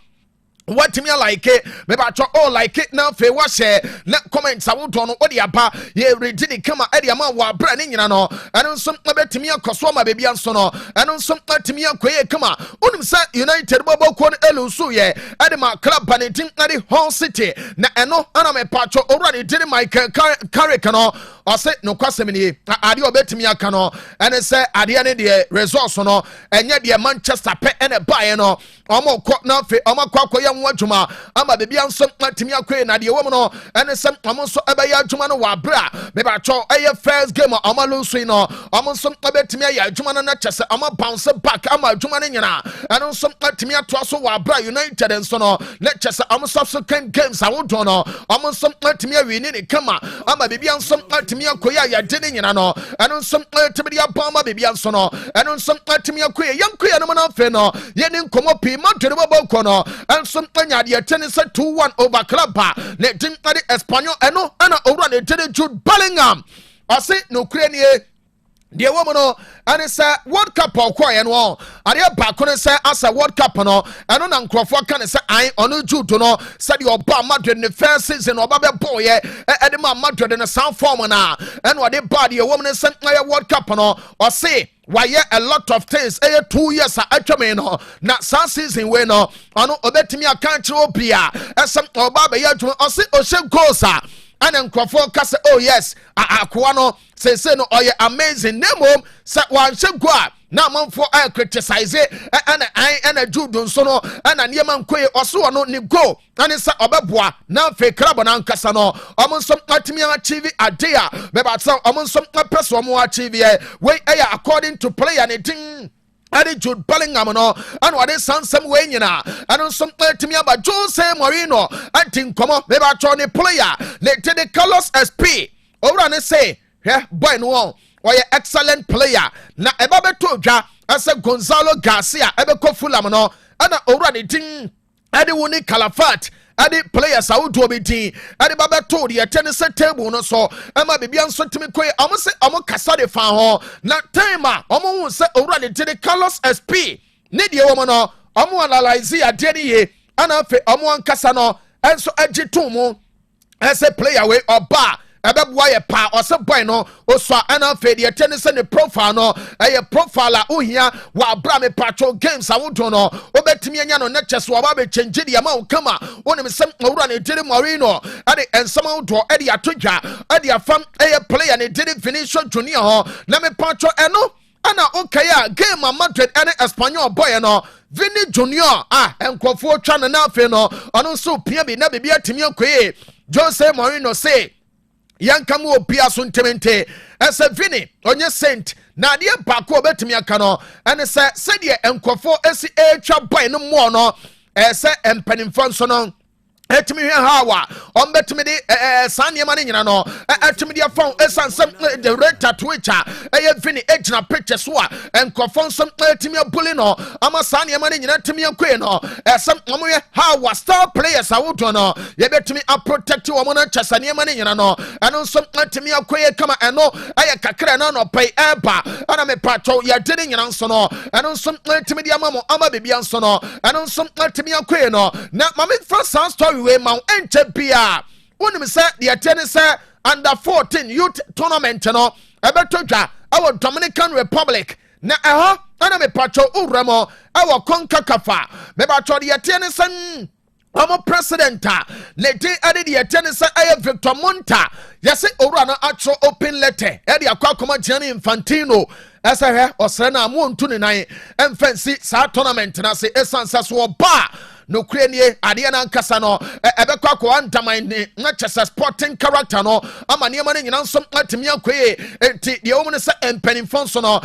what me like it me ba cho all like it na fe wa share na comments awodo no odi aba ye ready the kama edi ama wa bra ne nyina no eno nso betimi akoso ma bebia nso no eno nso betimi akoye kama unim sa United bobo ko no elusu ye edi ma club banetin edi Hull City na eno ana me pa cho owura ne diri Michael Carrick no ɔse no kwasɛm ni ade obetimi aka no ɛne sɛ ade ne de resource no ɛnyɛ de Manchester pe ɛne bae no ɔmo kɔ na fe ɔmo akɔ yɛ nwa dwuma ama bebia nso atimi akɔ na de wɔ no ɛne sɛ ɔmo nso ɛbɛyɛ adwuma no wɔ abra me ba twɔ ɛyɛ first game ɔmo lose no ɔmo nso ɛbɛtimi ayɛ adwuma no na kyɛsɛ ɔmo bounce back ama adwuma no nyina ɛno nso atimi atoa so wɔ abra United nso no na kyɛsɛ ɔmo subsequent games awodo no ɔmo nso atimi awini ne kama ama bebia nso atimi akɔ yɛ yɛde ne nyina no ɛno nso atimi de aba ama bebia nso no ɛno nso atimi akɔ yɛ no mo na fe no yɛ ne nkomo pi Madrid bɔbɔ no ɛnso anya de yɛte ne sɛ 2-1 over club ne din ade Espanyol ɛno ana owura ne tede Jude Bellingham ɔse no kure nie deɛ wɔ mu no ɛne sɛ World Cup ɔkɔɔyɛ no adeɛ baako ne sɛ asa World Cup no ɛno na nkurɔfoɔ ka ne sɛ ae ɔno Jude no sɛdeɛ ɔba Madrid ne first season ɔba bɛbɔɔyɛ ɛde ma Madrid ne saa form no a ɛna ɔde ba deɛ wɔ mu ne sɛ ɛyɛ World Cup no ɔse wayɛ a lot of things 2 years atwa me no na saa season we no ɔno obetimi aka kyerɛ obi a ɛsɛ ɔba bɛyɛ adwuma ɔse ɔhyɛ goals a ana nkurɔfoɔ ka sɛ oh yes akoa no sese no ɔyɛ amazing nemom sɛ wanhyɛ go a na amanfoɔ ayɛ criticize ɛna Jude nso no ɛna nneɛma nkoe ɔso ɔno ne go ɛne sɛ ɔbɛboa na afei krabɔ no ankasa no ɔmo nso atumi achieve ade a bɛba sɛ ɔmo nso apɛ so ɔmo achieve wei ɛyɛ according to player ne din ɛde Jude Bellingham no ɛna ɔde sansɛm wei nyina ɛno nso atumi aba Jose Mourinho ati nkɔmɔ bɛba atwɔ ne player ne tede Carlos SP owura ne sɛ hwɛ boy no ɔyɛ excellent player na ɛba bɛtɔ dwa ɛsɛ Gonzalo Garcia ɛbɛkɔ Fulham no ɛna owura ne din ɛde wo ne Calafat ɛde players awodoɔ bi din ɛde ba bɛtɔ deɛ ɛtɛ ne sɛ table no so ɛma bibia nso tumi kɔɛ ɔmo sɛ ɔmo kasa de fa ho na time a ɔmo hu sɛ owura ne din Carlos SP ne deɛ wɔ mo no ɔmo analyze adeɛ ne yie ɛna afei ɔmo ankasa no ɛnso agye to mu ɛsɛ player wei ɔba ɛbɛboa yɛ pa ɔsɛ boy no osua ɛna afei deɛ ɛtɛ ne sɛ ne profile no ɛyɛ profile a ohia wɔ abra me patro games awodo no obetumi anya no ne kyɛ so ɔba bɛ change deɛ ma wo kama wonim sɛ owura ne dire Mourinho ɛde nsɛm awodo ɛde ato dwa ɛde afam ɛyɛ player ne dire Vinicius Junior ho na me patro ɛno ana okay a game a Madrid ɛne Espanyol boy no Vini Junior nkɔfoɔ twa no na afei no ɔno nso pia bi na bibia timi akoe Jose Mourinho say yanka mu opia so ntemente ɛsɛ Vini onye saint na adeɛ baako obetumi aka no ɛne sɛ sɛdeɛ nkɔfo esi etwa boy no mo no ɛsɛ mpanimfo nso no etimi hwe hawa ombetimi de sane ma ne nyina no etimi de afon esansem the rate Twitter Vini ejina picture so a nkofo nsem etimi abuli no ama sane ma ne nyina timi akwe no esem omoye hawa star players awodo no ye betimi a protect wo mo na chasane ma ne nyina no eno nsem etimi akwe kama eno kakra na no pay eba ana me patcho ye de nyina nso no eno nsem etimi de ama mo ama bebia nso no eno nsem etimi akwe no na mama first story we ma enche bia wonim se de etene se under 14 youth tournament no ebeto dwa awo Dominican Republic na ana me patcho uremo awo konkakafa me patcho de etene se omo president le de ade de etene se Victor Monta yese owura no atro open letter e de akwa Gianni Infantino esa osre na mo ntu ne nan emfansi sa tournament na se esansa so ba no krenie ade na nkasa no ebekwa ko antaman ne na chesa sporting character no ama ne ma ne nyina nso atimi akoe enti de wo ne se empanimfo nso no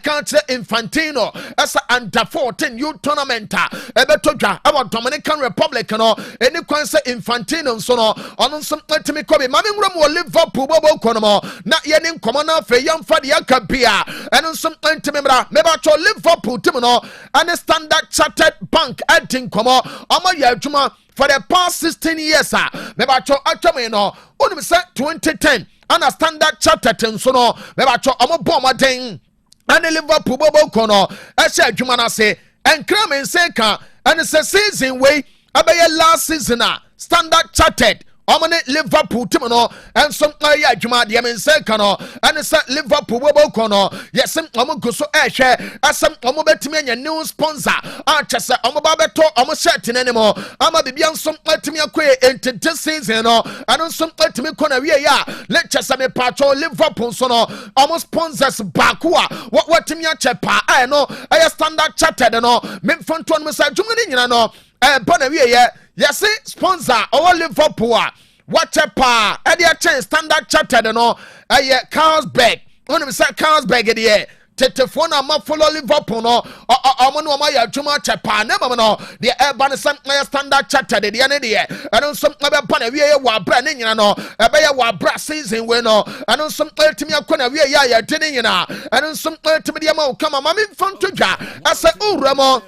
kan kire Infantino esa under 14 youth tournament ebeto dwa about Dominican Republic no eni kwan se Infantino nso no ono nso atimi kobe ma me nwura mo Liverpool bobo kono na ye ne nkomo na fe yamfa de akabia eno nso atimi mra me ba cho Liverpool tim no and Standard Chartered Bank adding komo Ama ya adwuma for the past 16 years me ba cho atwame no onim se 2010 ana Standard Chartered nso no me ba cho omo bom aden ana Liverpool bobo kono e hye adwuma na se enkra me nse ka ane se season we abeye last season Standard Chartered Omane Liverpool team no and some ya adwuma de men say kan no and say Liverpool bobo kono yes omo go so ehwe asem omo betimi anya new sponsor a chese omo ba beto omo shirt nenemo ama bibia nsom atimi akoye ente this season no and nsom atimi kona wie ya let chese me patcho Liverpool so no omo sponsors baako a what timi ache pa I no I Standard Chartered no me fonto no say dwuma ni nyina no bana wie ye yes sponsor our Liverpool what a pa edia chen Standard Chartered no Carlsberg when we say Carlsberg there Tetefona ma follow Liverpool no omo ma ya dwuma chepa na mama no the urban Standard Chartered the ane there and some be bana wie ye wa bra ne nyina no be ye wa bra season we no and some ultimi akona wie ya de ne nyina and some ultimi de ma come ma me fonto dwa ase uramo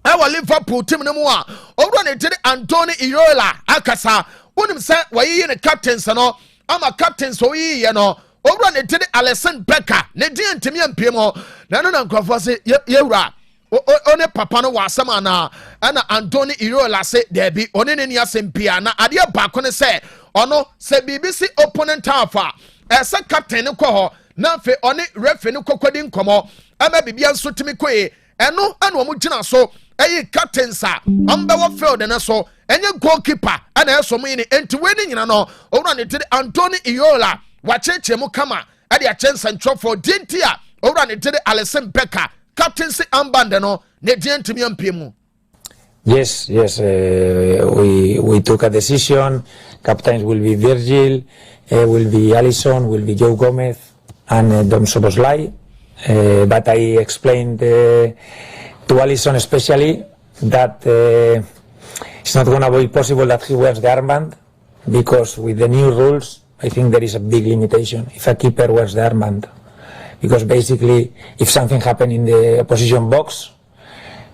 our Liverpool team no mo a owura ne tiri Anthony Iraola akasa wonim say wayi ne captains no ama captains so yi no owura ne tiri Alisson Becker ne di ntimi ampiem ho na no na nkrofo se yewura one papa no wasam ana Anthony Iraola se debi one ne ni asempia na ade ba ko ne se ono se BBC opponent afa ese captain ko ho na fe one referee no kokodi nkomo ama bibia nso timi koe eno ana omo gina so captains ambewo field na so enye goalkeeper ana esomo yin enti we ni nyina no owura ne tiri Anthony Iraola wacheche mu kama ade a chance and for dintia owura ne tiri Alisson Becker captaincy armband no ne dientimi ampemu. Yes, we took a decision. Captains will be Virgil, will be Alisson, will be Joe Gomez and Dom Szoboszlai. But I explained to Alisson especially that it's not going to be possible that he wears the armband because with the new rules I think there is a big limitation if a keeper wears the armband, because basically if something happens in the opposition box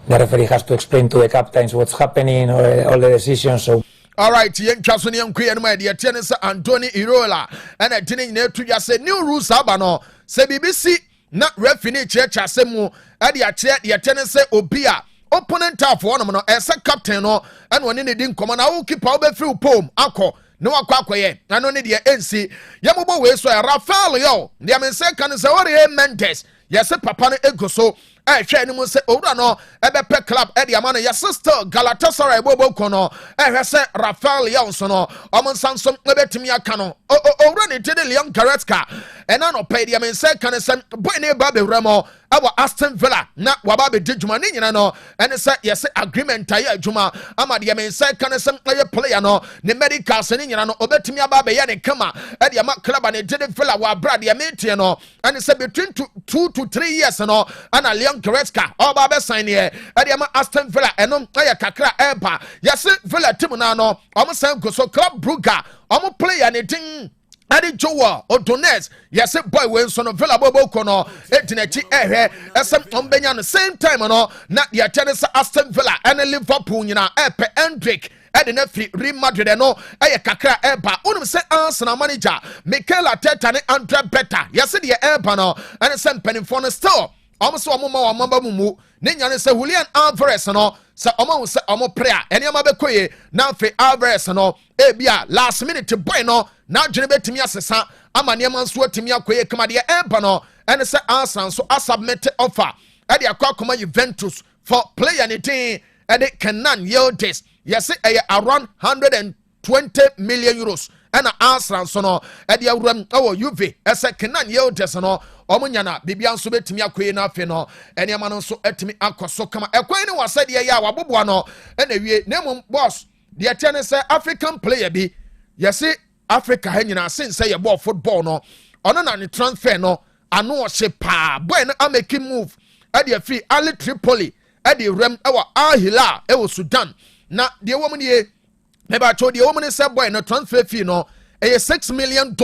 the referee has to explain to the captains what's happening or all the decisions. So all right, yen twaso ne enkuye no ma de tie ne se Anthony Iraola and a tini ne tu ya se new rules aba no se BBC na referee church asemu ade a che de tie ne se obi a opponent of one no ese captain no and one ne di nkoma na wo keeper obe free pom akọ no akwakoye ano ne de NC yamobo we so Rafael yo de men se kan se ore Mendes yes papa no egoso hwe ni mu se owura no ebe pe club e de ama no yes sister Galatasaray bobo kono hwe se Rafael yo so no omon sansom ebetimi aka no owura ne tede Leon Goretzka ena no pe de men se kan se boy ne ba be wramo awa Aston Villa na waba be djuma ni nyina no ene se yes agreement aye adwuma ama de men se kan se aye player no ne medical se ni nyina no obetimi aba be ya ne kama e de ama club ne tede Villa wa bra de metie no ene se between 2 to 3 years no ana Leon Goretzka oba be sign here ade ama Aston Villa enom aye kakra eba yes Villa team na no omo san go so Club Brugge omo player ne din ade Joao Odones yes boy we so no Villa bobo kono etinachi ehwe esem ombenya no same time no na ya tennis Aston Villa and Liverpool nyina epe Hendrick ede na fi Real Madrid no aye kakra eba unum se Arsenal manager Mikel Arteta ne Andre Beta yes de eba no and some penifo no still almost wa mamba mumu ne nyane se Julian Alvarez no se omo se omo prayer eniama be koye na fe Alvarez no e bia last minute boy no na dwene betimi asesa ama niam nso atimi akoye kama de eba no ene se Arsenal so submit offer e de akwa Juventus for player ne tin e de Kenan Yildiz yes around 120 million euros ena Arsenal so no e de awuram Juve ese Kenan Yildiz no omunyana bibia nso betimi akoye na afi no ene ama no so etimi akoso kama ekwan ni wasade ya waboboa no ena wie nemu boss de tiene se African player bi yesi Africa ha nyina since ye ball football no ono na ni transfer no ano o hye pa boy no ameki move e de free Ali Tripoli e de rem ewa Al Hilal e wo Sudan na de wo mnie me ba cho de wo mnie se boy no transfer fee no $6 million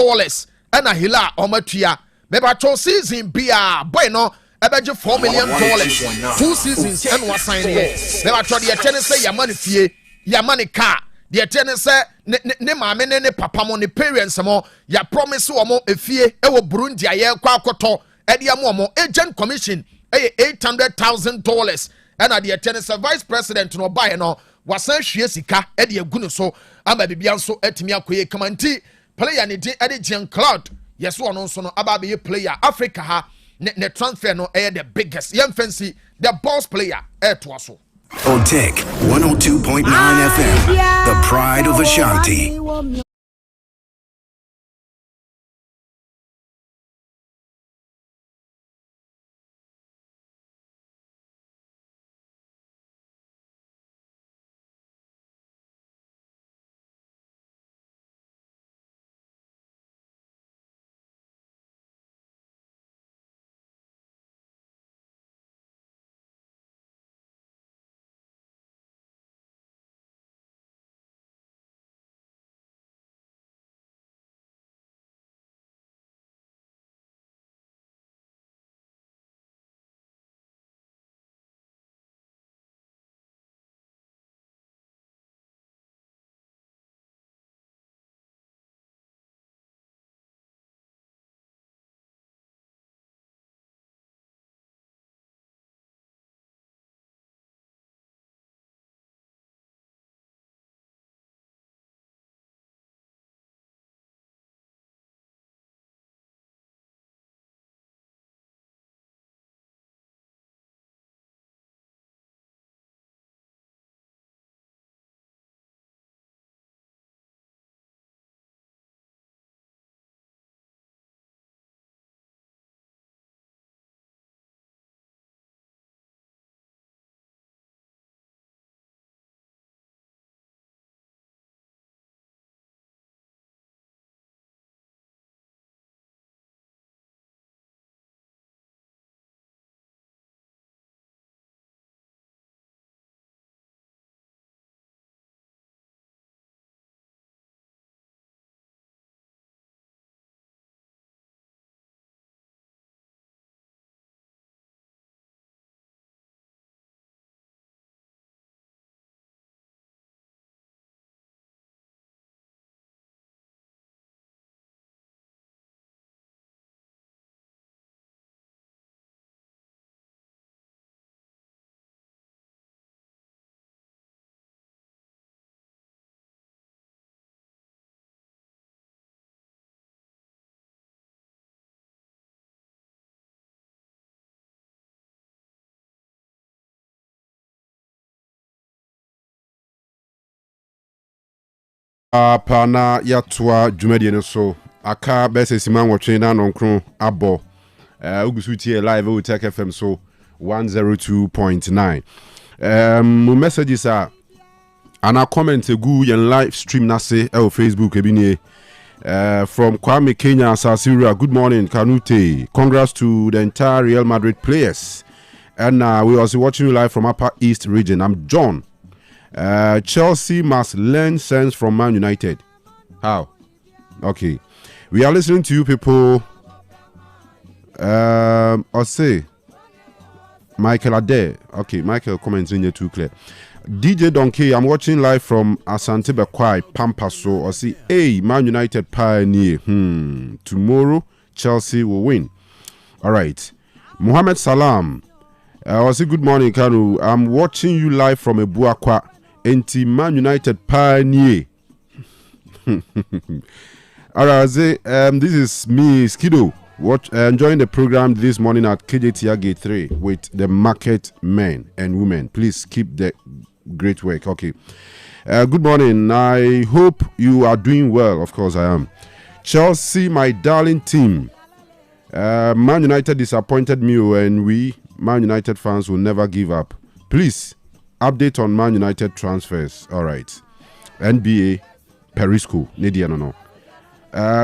ena Hilal o matua me ba cho season bia boy no ebeje $4 million 2 seasons and was sign here me ba cho de tene se ya money fie ya money car de tene se ne maame ne papa mo ne parents mo ya promise wo mo efie e wo Burundi aye kwa akoto e de mo agent commission $800,000 and at the tennis vice president no buy no wasan hwie sika e de agu no so ama bibia nso atimi akoye kamanti player ne de Jean Claude yes one nso no aba be player Africa ha ne transfer no the biggest young fancy the boss player to us. Otec 102.9 FM, the pride of Ashanti. Pana yatwa dwumadie no so aka bese siman wotwe na nonkron abo ugusuti live Otec FM so 102.9 messages are ana comment egu yen live stream na se e Facebook ebinie from Kwame Kenya Sasira. Good morning Kanute, congrats to the entire Real Madrid players, and we also watching you live from Upper East region. I'm John. Chelsea must learn sense from Man United. How? Okay. We are listening to you people. Osei Michael Ade. Okay, Michael comments in here too clear. DJ Donkey, I'm watching live from Asante Bekwai, Pampaso. Osei, hey, Man United pioneer. Tomorrow, Chelsea will win. All right. Mohammed Salam. Osei, good morning, Kanu. I'm watching you live from Ebuakwa. Enti Man United pioneer. All right, this is me, Skido. Enjoying the program this morning at KJTR Gate 3 with the market men and women. Please keep the great work. Okay. Good morning. I hope you are doing well. Of course I am. Chelsea, my darling team. Man United disappointed me, and we, Man United fans, will never give up. Please, update on Man United transfers. All right. NBA, Perisco, Nidia no.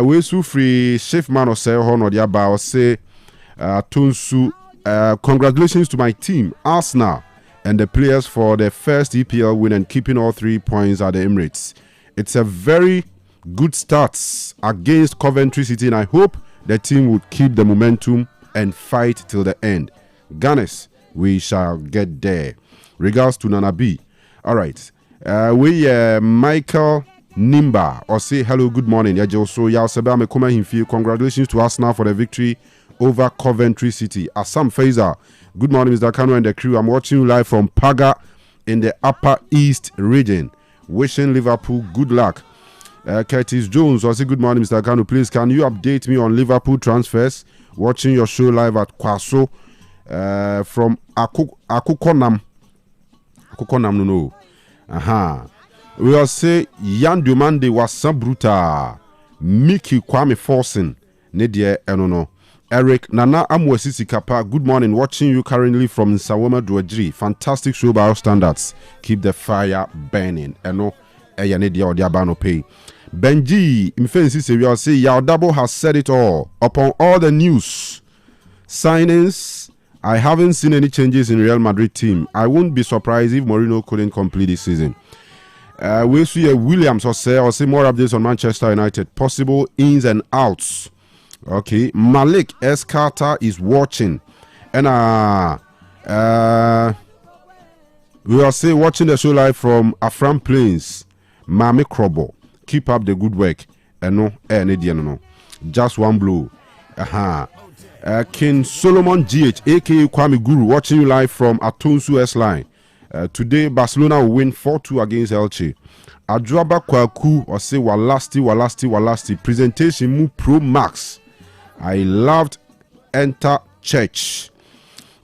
We su free shift man or say honor dia ba or say Tunsu. Congratulations to my team, Arsenal, and the players for their first EPL win and keeping all 3 points at the Emirates. It's a very good start against Coventry City, and I hope the team would keep the momentum and fight till the end. Gunners, we shall get there. Regards to Nana B. All right. Michael Nimba or say hello, good morning. Congratulations to Arsenal for the victory over Coventry City. Assam Faisal, good morning, Mr. Kanu and the crew. I'm watching you live from Paga in the Upper East region. Wishing Liverpool good luck. Curtis Jones also good morning, Mr. Kanu. Please, can you update me on Liverpool transfers? Watching your show live at Kwaso from Akukonam. Akukonam, no. We will say Yan Dumande was Sabruta. Mickey Kwame Forsen. Nedia Enono. Eric Nana Amwesisi Kapa. Good morning. Watching you currently from Sawoma Duajri. Fantastic show by our standards. Keep the fire burning. Eno Eyanedia or Diabano pay. Benji Mfensi we will say Yaudabo has said it all. Upon all the news signings, I haven't seen any changes in Real Madrid team. I wouldn't be surprised if Mourinho couldn't complete this season. We see Williams or say more updates on Manchester United. Possible ins and outs. Okay, Malik S. Carter is watching. And we will say watching the show live from Afram Plains. Mami Krobo. Keep up the good work. No. Just one blow. King Solomon GH, aka Kwame Guru, watching you live from Atonsu S line. Today, Barcelona will win 4-2 against Elche. Adruaba Kwaku or say Walasti. Presentation mu Pro Max. I loved Enter Church.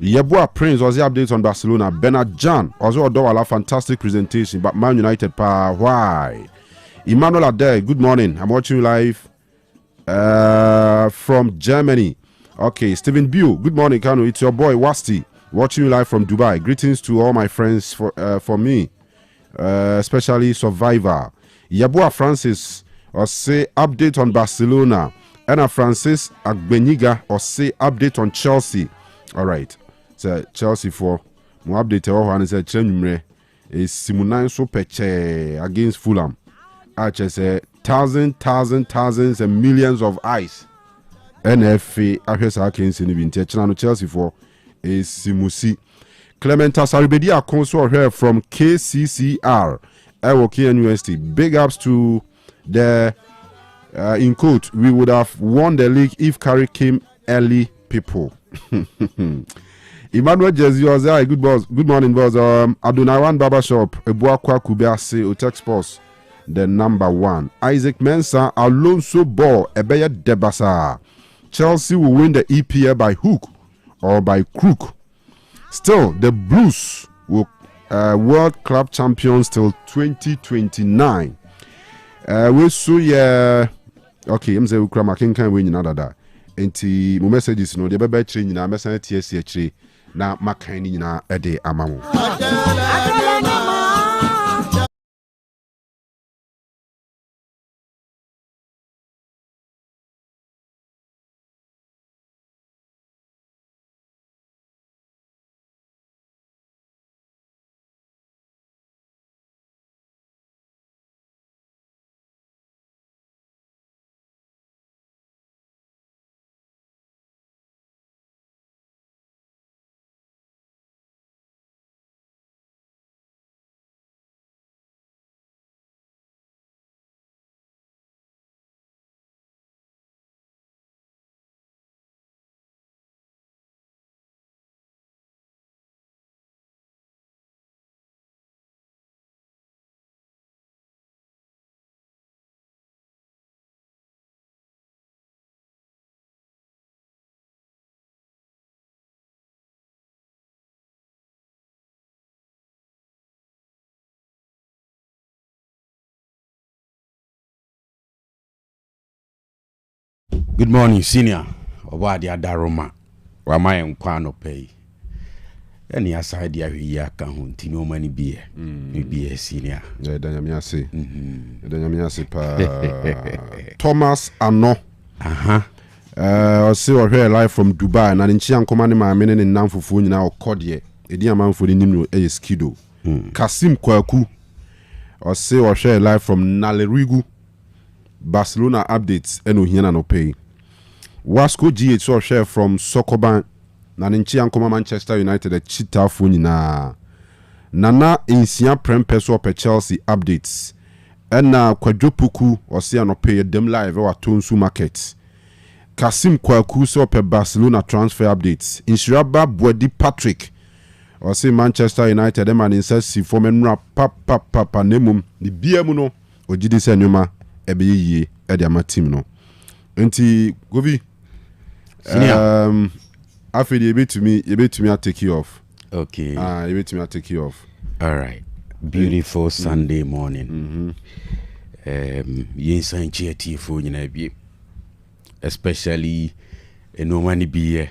Yebua Prince was the updates on Barcelona. Bernard Jan also a fantastic presentation, but Man United why? Emmanuel Ade, good morning. I'm watching you live from Germany. Okay, Stephen Bew, good morning, Kanu. It's your boy Wasti, watching you live from Dubai. Greetings to all my friends for me, especially Survivor. Yabua Francis, or say update on Barcelona. Anna Francis Agbeniga, or say update on Chelsea. All right, so Chelsea for more update. One is a Chenumre is Simunan Sopeche against Fulham. I just say thousands and millions of eyes. NFA Ahesa Kings in the Chelsea for is Simusi. Clementa Saribedia Consul here from KCCR, Ewoki University. Big ups to the in quote, we would have won the league if Curry came early, people. Emmanuel Jezi was there. Good morning, boss. Adunawan Baba Shop, Ebuakwa Kubiase, Otec Sports, the number one. Isaac Mensah, Alonso Ball, Ebeya Debasa. Chelsea will win the EPL by hook or by crook. Still, the Blues will World Club champions till 2029. We saw okay, I'm saying we can't win another that. Enti mo messages no de beba chire nyina message tie chire na makan ni nyina ede amawo. Good morning, senior. Obadi Adaroma. Wama Nkwano pay. Any aside ya hiya kan tino mani biye. Biye senior. Yeah, danyamiase. Danyamiase pa Thomas Ano. I see or here live from Dubai. Na nchi ankoma ne maame ne nam fufu nyina okodie. Edi amanfo ni nimu e skido. Kasim Kwaku. I see or here live from Nalerigu. Barcelona updates eno hiana no pay. Wasco GH or share from Sokoban. Naninchi ankoma Manchester United a chita funi na Nana insia prempeso pe Chelsea updates. Ena Kwajopuku or see no pay them live or Tonsu market. Kasim Kwaku so pe Barcelona transfer updates. Inshiraba Bwedi Patrick or say Manchester United them and insist si for men rap papa nemum the BM no or jidi se nyoma ebe ye e dia ma team no enti gobi after you bet to me I take you off. Okay. You bet to me I take you off. All right. Beautiful Sunday morning. Yes, I'm cheerful in a especially no money be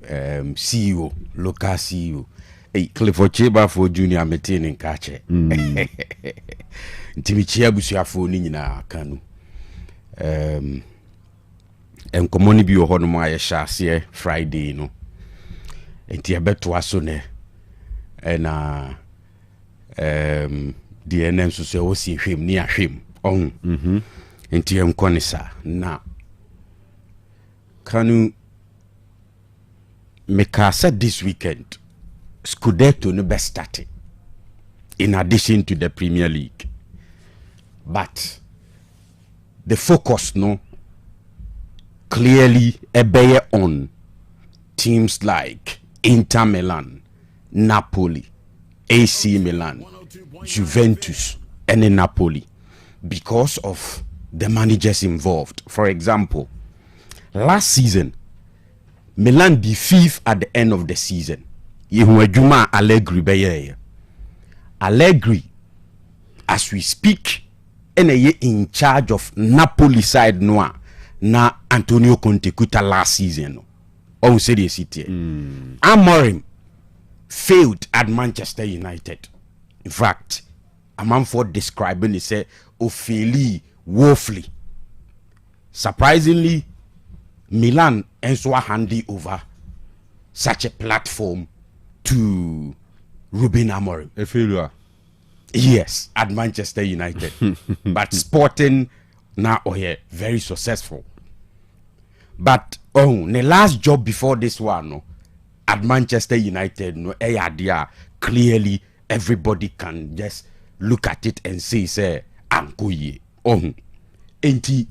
CEO, local CEO. Hey, Clifford Cheba for junior maintaining catcher. Timichia Busia for Nina Kanu. And common be your honor chassis Friday, no. And tia beto asone. And the NM so say see him near him on. And tia mkonisa na. Kanu Meka said this weekend Scudetto no best started in addition to the Premier League. But the focus no clearly ebe on teams like Inter Milan, Napoli, AC Milan, Juventus, and Napoli because of the managers involved. For example, last season, Milan be fifth at the end of the season. Yehuajuma Allegri beye. Allegri, as we speak, in charge of Napoli side noa na Antonio Conte kuta last season. On serious it. Amorim failed at Manchester United. In fact, a man for describing it say Ophélie woefully. Surprisingly, Milan and so handy over such a platform to Ruben Amorim. A failure. Yes, at Manchester United. But Sporting now very successful. But the last job before this one, no, at Manchester United, no, clearly everybody can just look at it and say Ankoye. Enti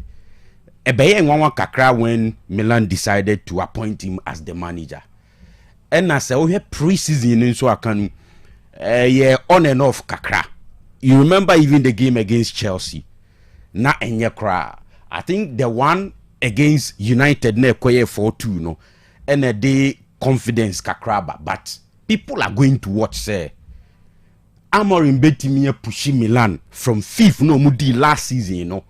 ebeye nwanwa kakra when Milan decided to appoint him as the manager. And as a pre-season in so Kanu on and off kakra. You remember even the game against Chelsea. Na enye kra. I think the one against United na koye 4-2 no. And a day confidence kakraba. But people are going to watch say Amorim betimi pushing Milan from fifth no mudi last season, you know.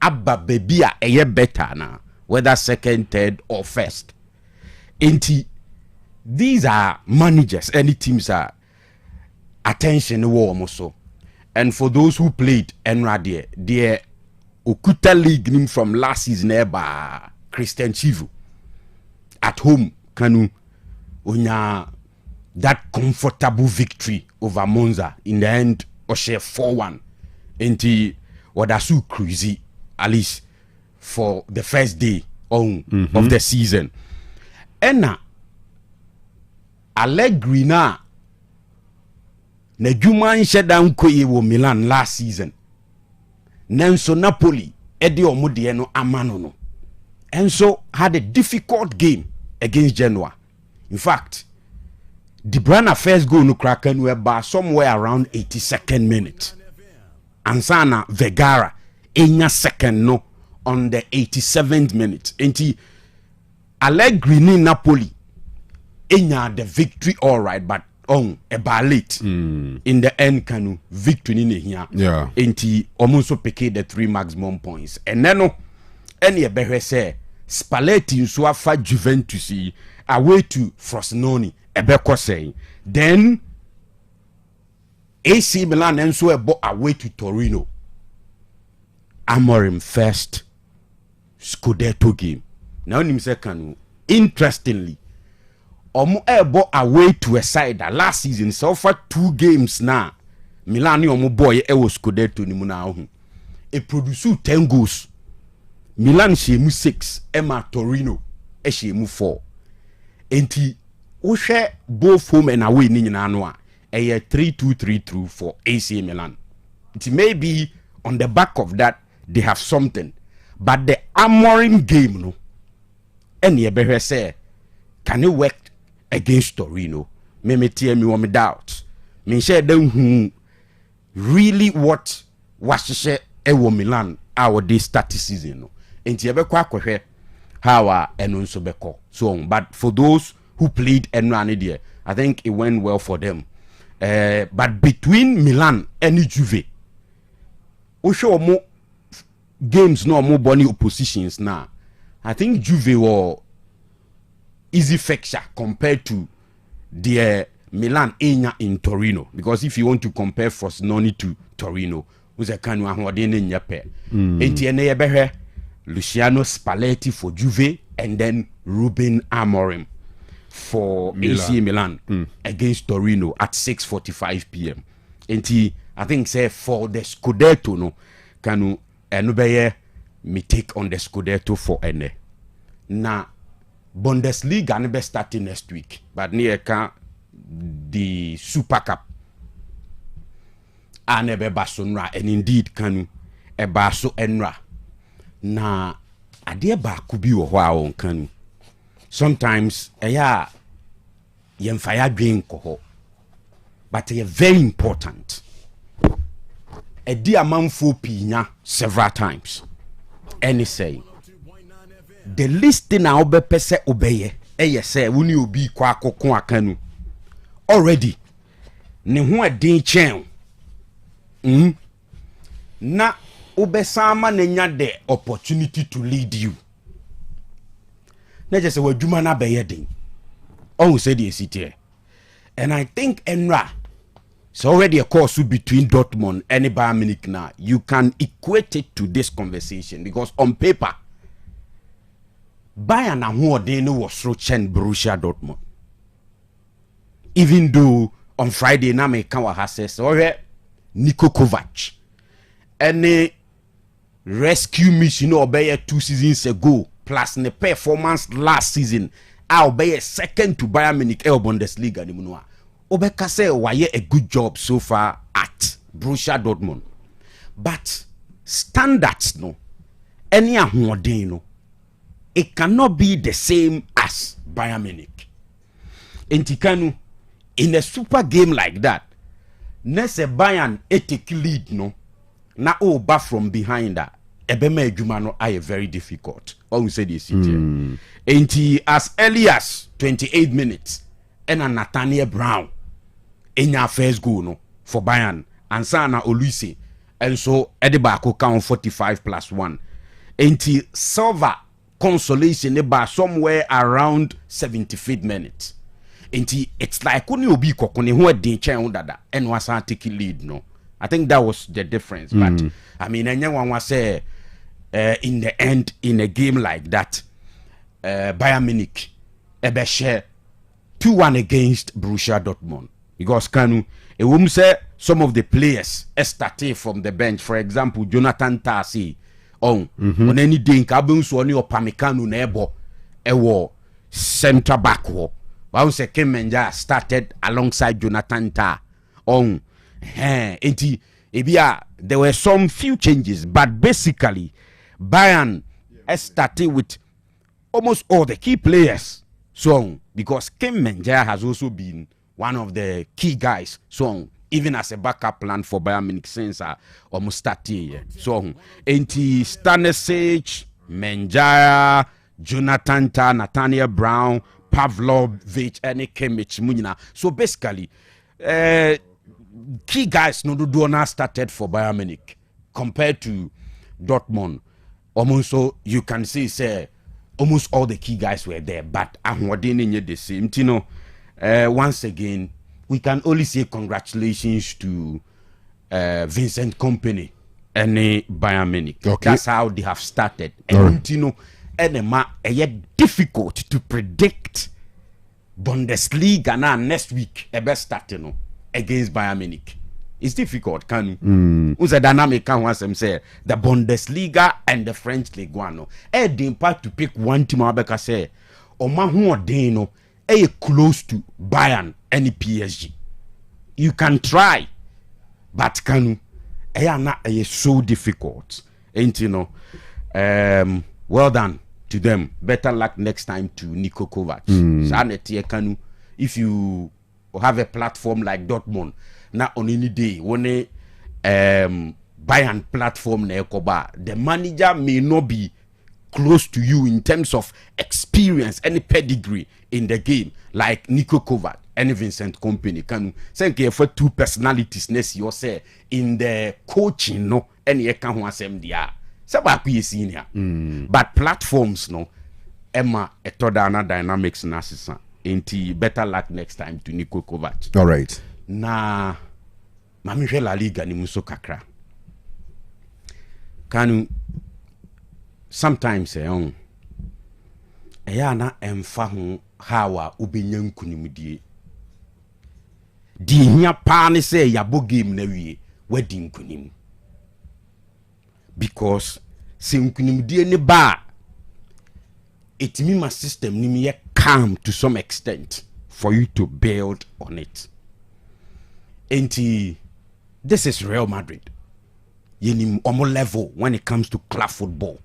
Abba Bebia a better now, whether second, third, or first. These are managers, any teams are attention warm also. And for those who played Enradia, the Okuta League from last season by Christian Chivu at home, Kanu unya that comfortable victory over Monza in the end, Oshe 4-1. Enti wadasu crazy. At least for the first day of the season. And Allegri na Juma Shedan Koye wo Milan last season. Nenso Napoli Edi Omudi no Amanono. And so had a difficult game against Genoa. In fact, De Bruyne first goal no Kraken were by somewhere around 82nd minute. Ansana Vegara Enya second no on the 87th minute. Enti Allegri ni Napoli enya the victory all right, but on a late in the end Kanu victory ni here. Yeah. Enti omunso peke the 3 maximum points. And then no any behwe say Spalletti nso afa Juventus away to Frosinone ebeko say. Then AC Milan nso ebo away to Torino. Amorim first Scudetto game. Now him second. Interestingly, omo ebo away to a side that last season so far 2 games now. Milan omo boy e was Scudetto ni mu na ho. E produce 10 goals. Milan shemu 6, Emma Torino e shemu 4. Enti wo hwe both home and away ni nyina no a e 3-2-3-2 for AC Milan. It may be on the back of that they have something, but the Amorim game no any say can it work against Torino me tie me wo me doubt me share dem hu really what wahye ewo Milan our this start season no enti e be kwa akohwe how eno nso beko so but for those who played Enrani there I think it went well for them but between Milan and Juve we show more games no more bunny oppositions now. I think Juve were easy fixture compared to the Milan in Torino, because if you want to compare Frosinone to Torino, who's a Kanu ahwade in Japan. Enti Luciano Spalletti for Juve and then Ruben Amorim for AC Milan against Torino at 6:45 p.m. Enti I think say for the Scudetto no Kanu enubeye me take on the Scudetto for ene. Na Bundesliga ne be starting next week, but near ka the Super Cup anebe basonra and indeed Kanu e baso enra na ade ba kubi wo hwa on Kanu. Sometimes eya yemfa ya dwen ko but it's very important. A dear man for pinya several times. Any say the listing now be pese obeye. Say wuni obi kwa kokon akanu. Already ne ho adin chen. Na obesama nenya the opportunity to lead you. Na just say wadwuma na beye din. Oh say the city. And I think Enra it's already a course between Dortmund and Bayern Munich now. You can equate it to this conversation because on paper, Bayern and Huodeno was through Borussia Dortmund. Even though on Friday, Name Kawa has said, Niko Kovac, and rescue mission obey 2 seasons ago, plus the performance last season, I'll be a second to Bayern Munich Bundesliga. Obeka say why a good job so far at Borussia Dortmund, but standards no any ahoden no it cannot be the same as Bayern Munich. Kanu in a super game like that, next Bayern take lead no na back from behind that ebema adwuma no are very difficult. All we say this as early as 28 minutes and Nathaniel Brown in your first goal no for Bayern and Sana Olise and so Edibako count 45+1 until Silva consolation about somewhere around 75 minutes until it's like when you be kokoni who didn't change that and was taking lead no I think that was the difference but I mean anyone was say in the end in a game like that Bayern Munich ebe share 2-1 against Borussia Dortmund. Because Kanu, a woman say some of the players started from the bench. For example, Jonathan Tasi on any day Kabun Swani or Pamikanu Nebo Ewo center back wo. But say Kemenja started alongside Jonathan Ta on there were some few changes, but basically Bayern started with almost all the key players. So because Kemenja has also been one of the key guys, so even as a backup plan for Bayern Munich since almost started. So Enti Stanisic, Menjaya, Jonathan Ta, Nathaniel Brown, Pavlovic, and Kimmich Munina. So basically, key guys no do not started for Bayern Munich compared to Dortmund. Almost so you can see say almost all the key guys were there, but Ahwadini the same. You know. Once again, we can only say congratulations to Vincent Kompany and Bayern Munich. Okay. That's how they have started. And you know, it's difficult to predict Bundesliga now next week. Best starting against Bayern Munich. It's difficult, can who's a dynamic can once say the Bundesliga and the French Ligue 1. The impact to pick one team Abeka say or Mahu close to Bayern and PSG. You can try, but can so difficult. Ain't you know? Well done to them. Better luck next time to Niko Kovac. Kanu, if you or have a platform like Dortmund. Now on any day when Bayern platform na ekoba, the manager may not be close to you in terms of experience, any pedigree in the game, like Nico Kovac and Vincent Kompany. Can say for two personalities next you say in the coaching no any can who asem dia. Sabaku senior. But platforms no Emma etodana dynamics na sisa. Ain't better luck next time to Nico Kovac. All right. Na mami La Liga ni muso kakra. Kanu sometimes na emfa ho hawa ubenya nkunimdie di hia pa ne say yabo game na wie wadi nkunim because se nkunimdie ne ba it mean my system ni me calm to some extent for you to build on it. And this is Real Madrid. Yenim omo level when it comes to club football.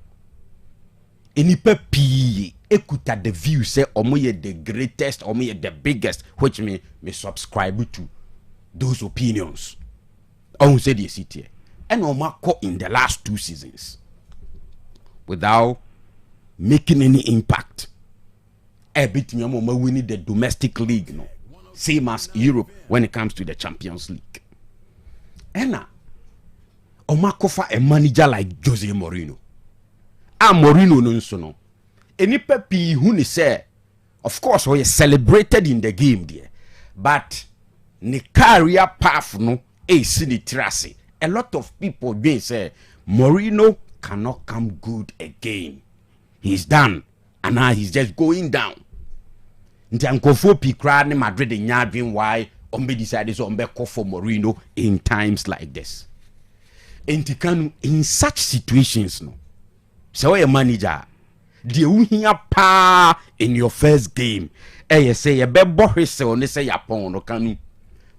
Any pepi ekuta the view say omo ye the greatest, omo ye the biggest, which me subscribe to those opinions. On say the city. And omo ko in the last 2 seasons without making any impact. Everything omo winning the domestic league, no. Same as Europe when it comes to the Champions League. And Omakofa a manager like Jose Mourinho. Mourinho no so no. Any pepi who ni say, of course, we celebrated in the game there, but ni career path no sini trasi. A lot of people being say Mourinho cannot come good again. He's done, and now he's just going down. Nti ankofo pi kra ne Madrid nyadwen why ombe decide so ombe call for Mourinho in times like this. Enti Kanu in such situations no. So a manager the uhia pa in your first game. You say you be bohese ne say yapon no Kanu.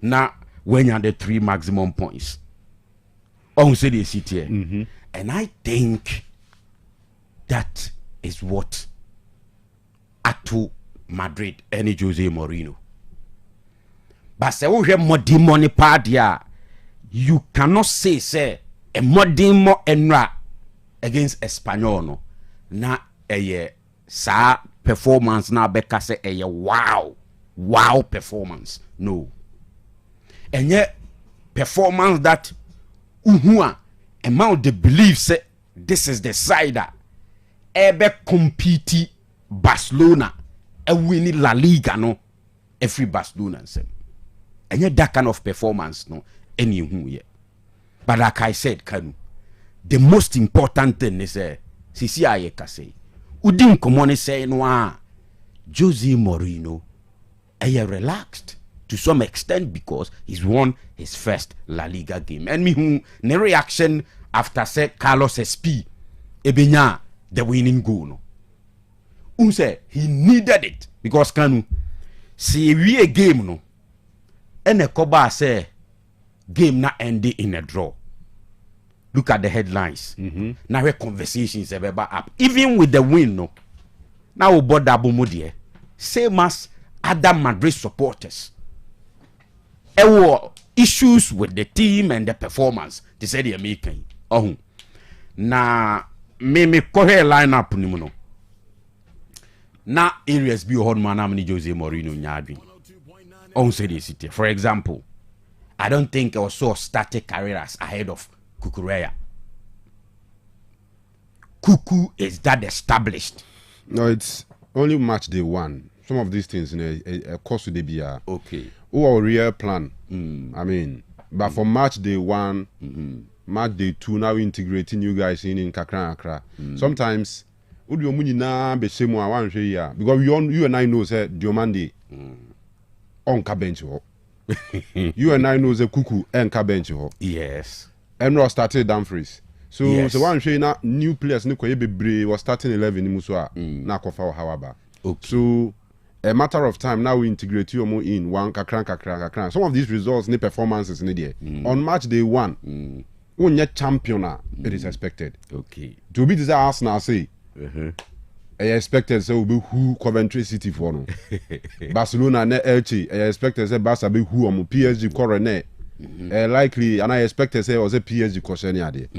Na when you the 3 maximum points. On say the city. And I think that is what Ato Madrid any Jose Mourinho. But say we have more money part here. You cannot say a modern enra against Espanyol no. Na sa performance na beka say wow performance. No. And yet performance that amount the belief say this is the side that ebe compete Barcelona a winning La Liga no every Barcelona say. And yet that kind of performance no any who yet. But like I said, Kanu, the most important thing is Sisi Ayeka say Udin Komone say no Jose Mourinho relaxed to some extent because he's won his first La Liga game. And me who ne reaction after said Carlos SP ebenya the winning goal no. Say he needed it because Kanu see we a game no and a Koba say game not ending in a draw. Look at the headlines. Now where conversations about up. Even with the win no. Now we bought double mode same as other Madrid supporters. There were issues with the team and the performance. They said they're making. Na me correct lineup ni mo no. Na areas be hard man amni Jose Mourinho nyadwin. On say the city. For example, I don't think I saw started careers ahead of Kukureya. Kuku is that established. No, it's only match day 1. Some of these things in a course with the BR. Okay. Or real plan. I mean, but for match day 1, match day 2, now integrating you guys in Kakra. Sometimes would you money na be same one here because you and I know say Diomande on ka bench ho. You and I know say Kuku en ka bench ho. Yes. Emro started Dumfries. So yes. So one say na new players ni ko bebre was starting 11 ni muso a na kofa hawaba. Okay. So a matter of time now we integrate you more in one kakran. Some of these results ni performances ni there. On match day 1, when you're champion, it is expected. Okay. To be this Arsenal say I expected say be who Coventry City for no. Barcelona ne Elche. I expected say Barca be who on PSG corner. Likely, and I expected say was a PSG question ade.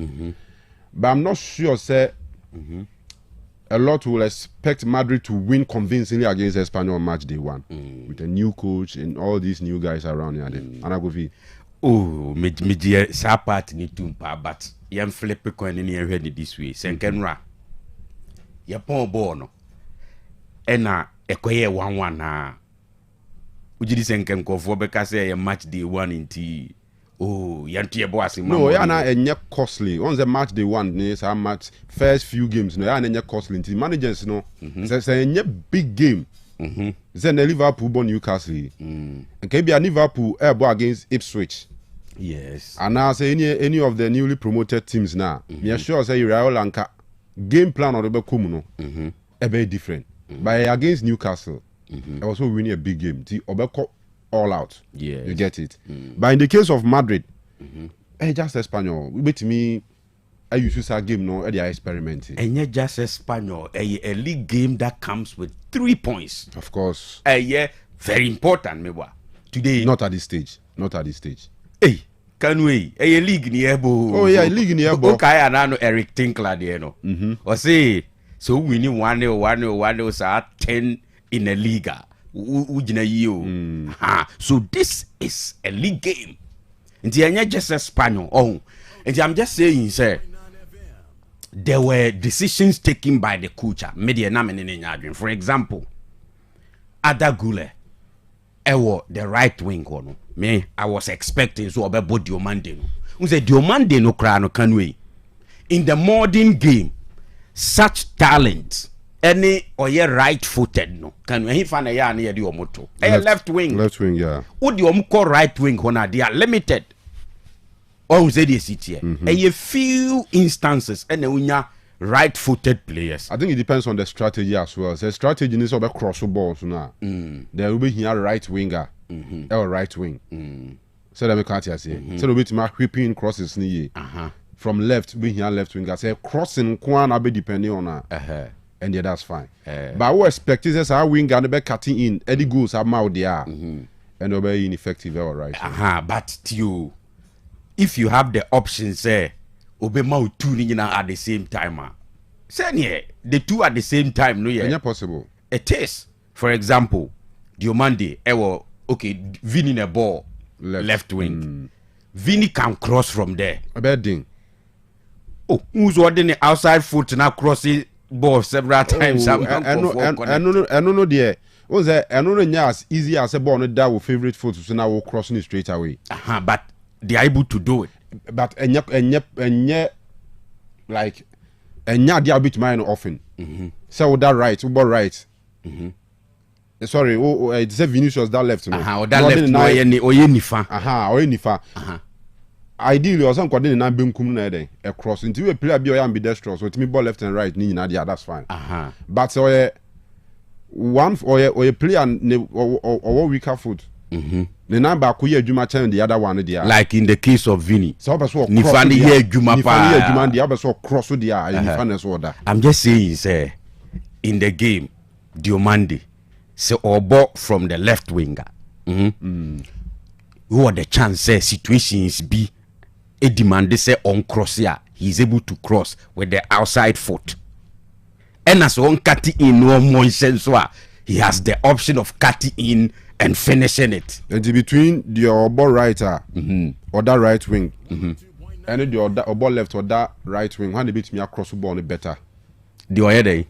But I'm not sure say a lot will expect Madrid to win convincingly against Espanyol on match day 1 with a new coach and all these new guys around here. And I go feel. Oh, me dear, sa part ni tumpa, but yam flip coin in here this way. Senkenra. Ya pon bono. Ena ekoye 1-1 na. Ujidi senken ko fo be ka say match day 1 inti. Oh, yanti ebo asim. No, ya na enye costly. Once the match day 1 ni sa match first few games no ya na enye costly inti managers no. Say enye big game. Say na Liverpool born Newcastle. Okay, be Liverpool ebo against Ipswich. Yes. And now say any of the newly promoted teams now. Me sure say Real Lanka game plan or the come no. Very different. But against Newcastle, I was winning a big game. The Obeko all out. Yeah. You get it. But in the case of Madrid, just Espanyol. With me, I used to say game no, they are experimenting. And just Espanyol, a league game that comes with 3 points. Of course. Very important, mewa. Today. Not at this stage. Not at this stage. Hey, Kanu, a league ni ebo. Oh yeah, league ni ebo. Okay, anano Eric Tinkler there no. Or say so we need 1-0 sa 10 in a league. Ujina yo. So this is a league game. Nti anya just Espanyol. Oh. And I'm just saying, sir, there were decisions taken by the coach. Media na menene. For example, Ada Gule, the right wing kono. Me, I was expecting so about Diomande no. We say Diomande no cry no Kanu. In the modern game, such talent, any or ye right-footed no. Kanu he find a ya near the omoto. Left wing. Left wing, yeah. Who the omko right wing hona they are limited. Or say they sit here. A few instances and unya right-footed players. I think it depends on the strategy as well. The strategy is about cross balls now. There will be here right winger. Or right wing. So that we can't say. So the way to mark whipping crosses ni from left, we here left winger. Say crossing kwan be depending on her. And yeah, that's fine. But we expect is our winger be cutting in. Eddie goals are mouth there. And they'll be ineffective or right. But you, if you have the option, say obe mouth two at the same time. Say the two at the same time, no yeah. Possible. It is. For example, Diomande, okay, Vini in a ball, left wing. Vini can cross from there. A bad thing. Oh, who's holding the outside foot now crossing ball several times? I don't know there. Was there? I don't know as easy as a ball that with favorite foot, so now we're crossing it straight away. But they are able to do it. But and like they are bit mine often. So that right, right. Sorry, it's a Vinicius that left. That left no nifa. Ideally, or some coordinating and being come across into a player be ambidextrous, so it me ball left and right, that's fine. But so one or a player or weaker foot. The number kuye juma chen the other one there. Like in the case of Vini. So Nifani here juma pa. The other so cross with the I'm just saying, sir, in the game, Diomande. So or ball from the left winger. Who are the chances situations be a demand say on cross here. He's able to cross with the outside foot. And as on cutting in no more sense, he has the option of cutting in and finishing it. And between the ball writer or that right wing, and the ball left or that right wing, when they beat me across the ball better. The other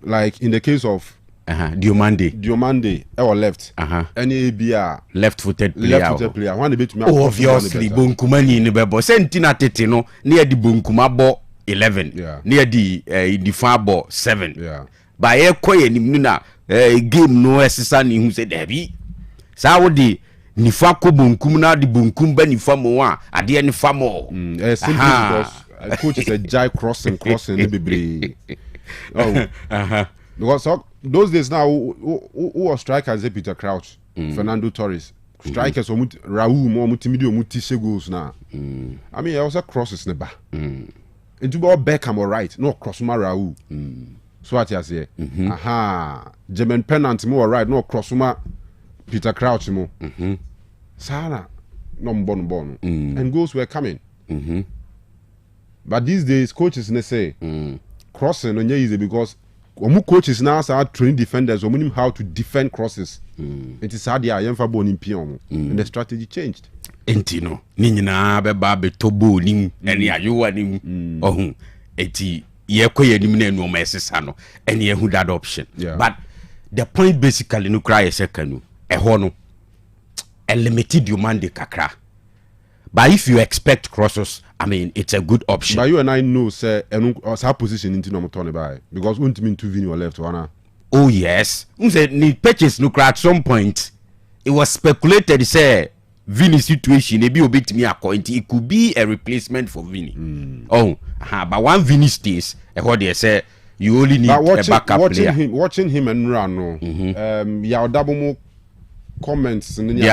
like in the case of Diomande or left. Any ABR left-footed player. When they beat me obviously Bunkumani in the bebo. Sentina Tetino near the Bunkuma ball 11. Near the far ball 7. By a koye nimuna game no assistant who said heavy. Saudi Nifako Bunkumna the Bunkumba Nifamo at the end famo. Because coach is a jai crossing baby. Because those days now, who was strikers? Peter Crouch, Fernando Torres, strikers Raul more multimedia multi goals now. I mean, I was a crosses never. Into ball Beckham or right, no cross Raul. so what you say aha German pennant mo right no crossuma Peter Crouch mo sana no bon and goals were coming but these days coaches they say crossing on easy because coaches now start training defenders or how to defend crosses it is hard yemfa ball in pion and the strategy changed entino ni nyina be ba be tobo nim ene ayowa nim ohun eti ye koye nim na enu mesesa no ene ehu that option but the point basically no cry se Kanu ho no a limited demand kakra but if you expect crosses I mean it's a good option but you and I know say enu our position into no turn by because won't mean to Vini or left one. Oh yes unse ni purchase no cry at some point it was speculated say Vini situation e be obetimi akọ it could be a replacement for Vini but one Vini stays what they say you only need a backup player watching him and run no double more comments and they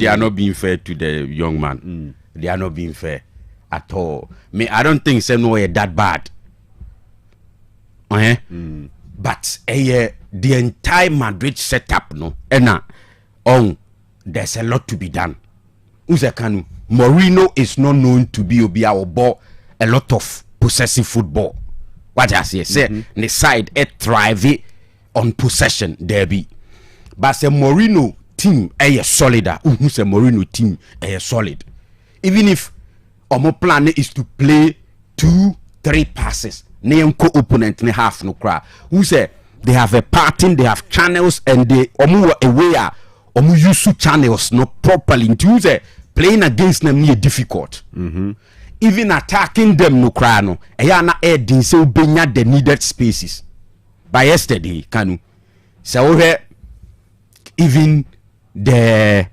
are not being fair to the young man they are not being fair at all me I don't think say no that bad but the entire Madrid setup no there's a lot to be done. Osei Kanu, Mourinho is not known to be a lot of possessive football. What I say, the side thrive on possession there be. But the Mourinho team is solid. Say Mourinho team is solid. Even if our plan is to play 2-3 passes, ne co-opponent ne half no cry. Who say they have a pattern, they have channels, and they are aware. Use channels not properly into playing against them near difficult. Even attacking them no crano. Ayana adding so benya the needed spaces. By yesterday, Kanu. So even the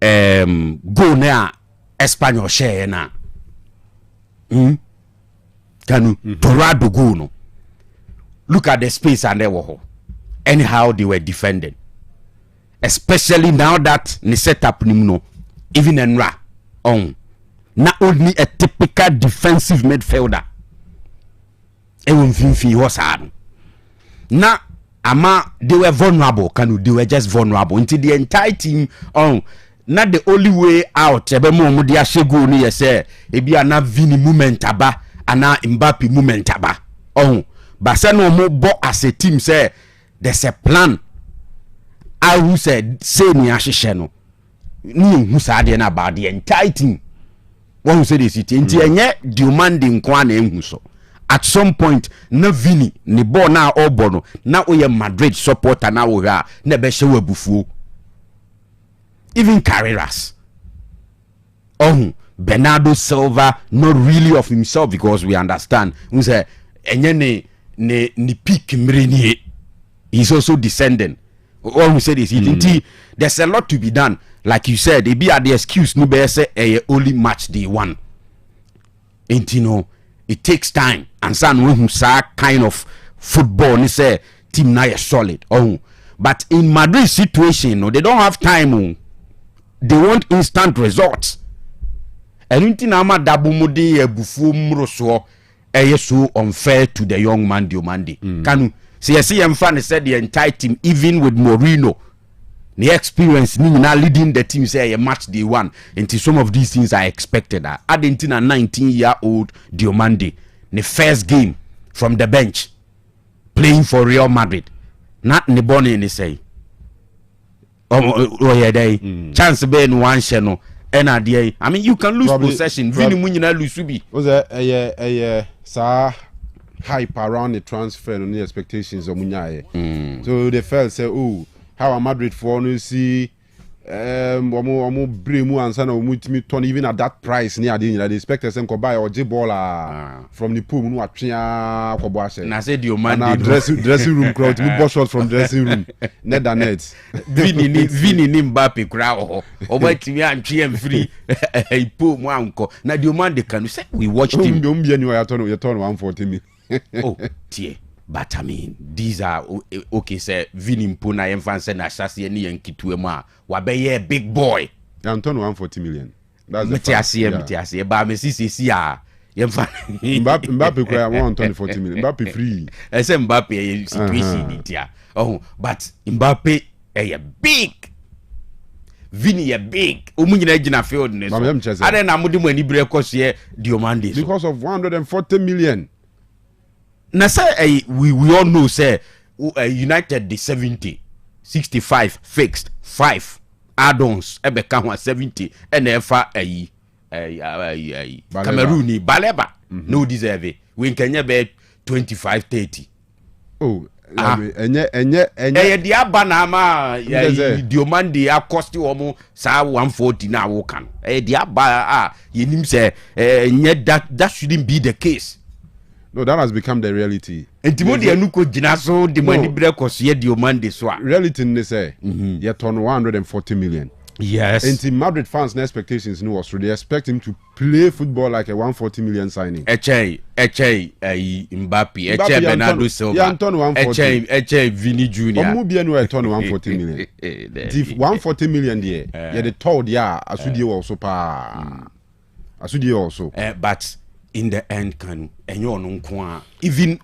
go now Espanyol share na. Kanu Torado go no. Look at the space and they were anyhow they were defended. Especially now that ni setup ni no even Enra not only a typical defensive midfielder was hard now ama they were vulnerable they were just vulnerable until the entire team not the only way out ebe mo dia shego ni say ebi ana Vini movement aba ana Mbappe movement aba but say no mo bo as a team say there's a plan. I who said say ni ahihye no ni hu sa de na about the entire team one who said this it nti enye demanding kwa na ehu so at some point na Vini ni ball na obo no na oye Madrid supporter na wo ha na be hye wabufuo even Carreras Bernardo Silva not really of himself because we understand who say enye ni peak mreni he's also descending. All we said is there's a lot to be done. Like you said, they be at the excuse no be say only match day one. And you know, it takes time. And some when kind of football, they say team now is solid. But in Madrid situation, no, they don't have time. They want instant results. And until nama dabumudi bufu mroso so unfair to the young man Diomande. Kanu see fan said the entire team, even with Mourinho, the experience now leading the team say a match day one. Until some of these things are expected. Argentina 19-year-old Diomande, the first game from the bench, playing for Real Madrid. Not in the bonnie any say. Chance Ben one channel. I mean, you can lose possession. Vini munyina lusubi. Was a hype around the transfer and the expectations of Munyaye. So they felt say, oh, how a Madrid for no see Bremu and Sana Mutimi turn even at that price near the they expected them to buy or Jibola from the pool no atria Kobwashe. And I said your man dressing room crowd we bought shot from dressing room. Net and net. Vini Mbappe crowd or what me and GM free a poor manko. Now the man they can say we watched him. You turn 140 me. Oh dear. But I mean, these are okay. Say Vini Mpuna Emfanse na Shasi ni Nkituema. Wabeye big boy. I'm turn 140 million. That's the Metiasi. But me see Mbappe cry 140 million. Mbappe free. I say Mbappe situation it but Mbappe big. Vini a big. Umunyina gina field ne so. Ade na mudi mani bre kose Diomande so. Because of 140 million. Na say we all know say United the 70 65 fixed 5 add-ons ebeka ho 70 and efa Cameroon Baleba no deserve it. We can be 25 30. Oh, enye dia banama Diomande a cost omo sa 140 na wo kan. Dia ba yenim say that shouldn't be the case. No, that has become the reality. Reality they say you turn 140 million. Yes. And Madrid fans' expectations was they expect him to play football like a 140 million signing. Mbappe, Bernardo Silva, Vini Junior. Omubienu turn 140 million. 140 million there. Yeah, the third year Asudi also pa. Asudi also. But in the end, Kanu, even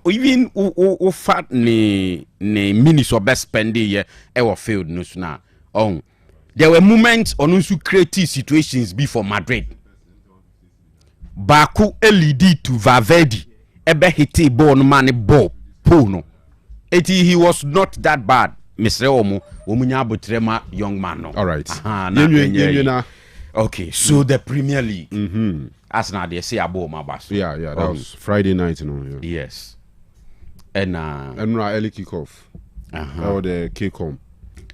fat ne minutes or best spending ever failed no. There were moments on who creative situations before Madrid. Baku LED to Valverde ebe hiti ball no man ball pono. He was not that bad. Mr. Omunya Butrema young man no. All right. Okay, so the Premier League. As now they say about my bass. Yeah, that was Friday night, Yes. And early kickoff. Or the kick-home.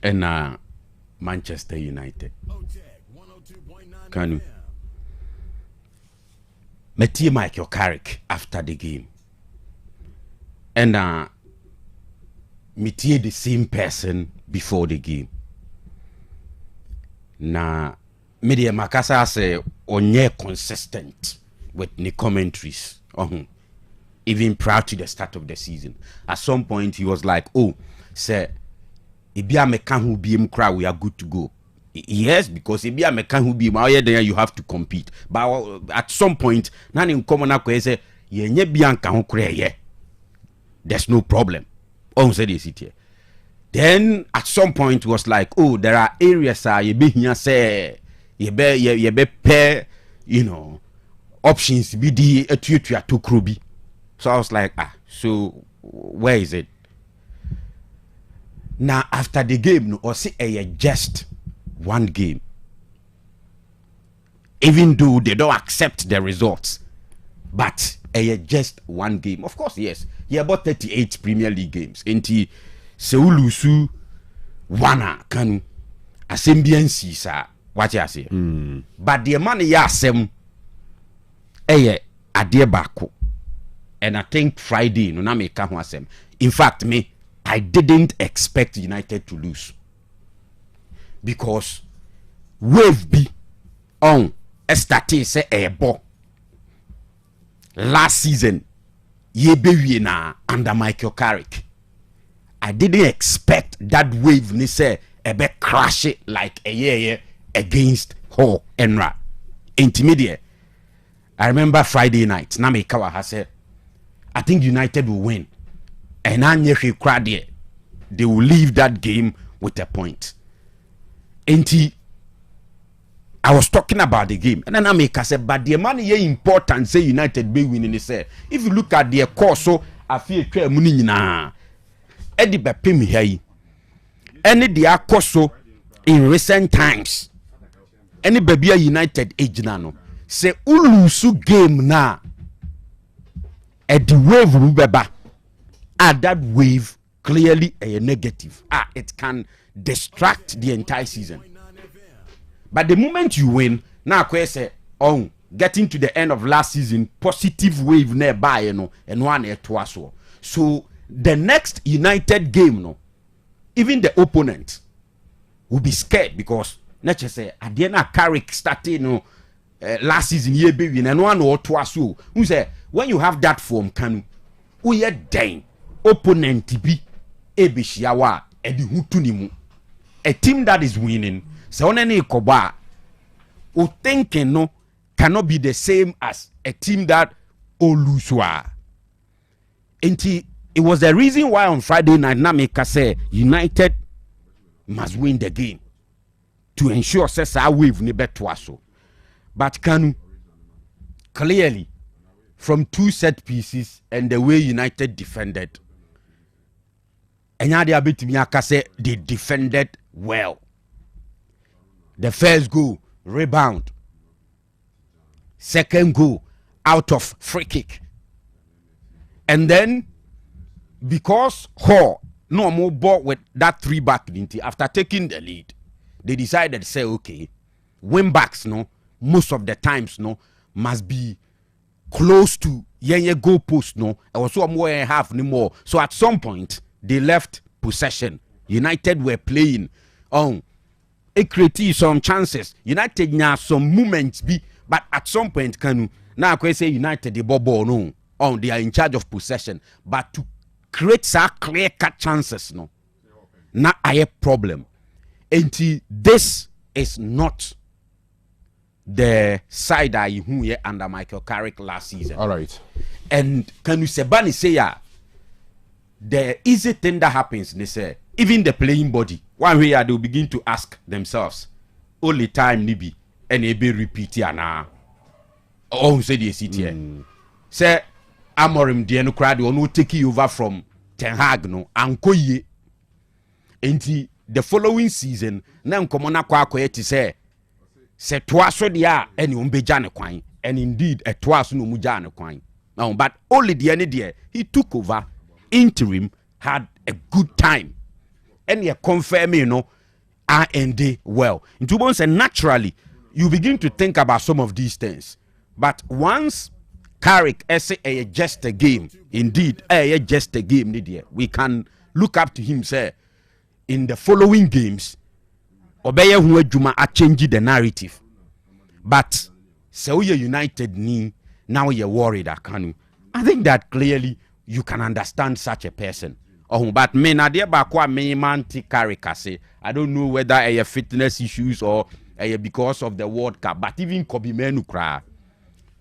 And Manchester United. Kanu. Metie Michael Carrick after the game. And metie the same person before the game. Na media Makasa say onye consistent with the commentaries. Even prior to the start of the season. At some point he was like, say Ibia mekan who be him cry, we are good to go. Yes, because Ibia mekan who be my there you have to compete. But at some point, none in common say ye bianca who cry. There's no problem. Said this here. Then at some point it was like, there are areas ye be here say ye be pair, options be the to Krubi. So I was like, so where is it? Now after the game, no, or say just one game. Even though they don't accept the results, but just one game. Of course, yes. Yeah, about 38 Premier League games. Enti Seulusu wana Kanu asembiansi sa what you say. But the man ya asem ade bako. And I think Friday no na me ka ho asem. In fact, I didn't expect United to lose. Because wave be on estati say ebo. Last season ye be na under Michael Carrick. I didn't expect that wave ni say ebe crash it like a year against Hull Enra. Intermediate. I remember Friday night. Namikawa has said, I think United will win. And they will leave that game with a point. I was talking about the game. And then Namika said, but the money is important. Say United be winning. He said, if you look at their course, so I feel money na. Eddie Bepim here. Any their course in recent times. Any baby United age nano. Say ulusu game na. At the wave rubeba. That wave clearly a negative. It can distract the entire season. But the moment you win, now say getting to the end of last season, positive wave nearby, and one air twice. So the next United game, even the opponent will be scared because let's say Adena Carrick started last season year baby and one or twice. Who say when you have that form, Kanu, we are dying. Opponent be ebishiawa edi hutunimu. A team that is winning, so on any koba, who thinking no cannot be the same as a team that Oluswa. It was the reason why on Friday night Nameka say United must win the game to ensure says our wave ni betwaso. But Kanu clearly from 2 set pieces and the way United defended, and they defended well. The first goal, rebound. Second goal, out of free kick. And then, because Hall no more ball with that 3-back unity, after taking the lead, they decided to say, okay, wing backs, no, most of the times, no, must be close to yenye goal post, no, and also more and half no more. So at some point, they left possession. United were playing on. It created some chances. United now some movements be, but at some point, Kanu, now I say United the ball no. They are in charge of possession, but to create some clear-cut chances, no, not a problem. And this is not the side I who under Michael Carrick last season. All right. And can you say the easy thing that happens? They say even the playing body, one way they will begin to ask themselves, only time nibi and be repeat now. Oh, say the city. Say. Amorim the crowd will not take you over from Ten Hag no ankoye. Enti the following season na nkomona kwa akoye say twaso dia eni umbeja ne kwan, and indeed a twaso no muja ne kwan. Now but only the any there he took over interim, had a good time and he confirm R&D well. Into bones and naturally you begin to think about some of these things, but once Carrick say just a game. Indeed, just a game. We can look up to him, say, in the following games, Obeye Juma are changing the narrative. But so you United ni now you're worried, Kanu. I think that clearly you can understand such a person. Oh, but me na dear bakwa me man Carrick say I don't know whether a fitness issues or because of the World Cup, but even Kobe Menu cry.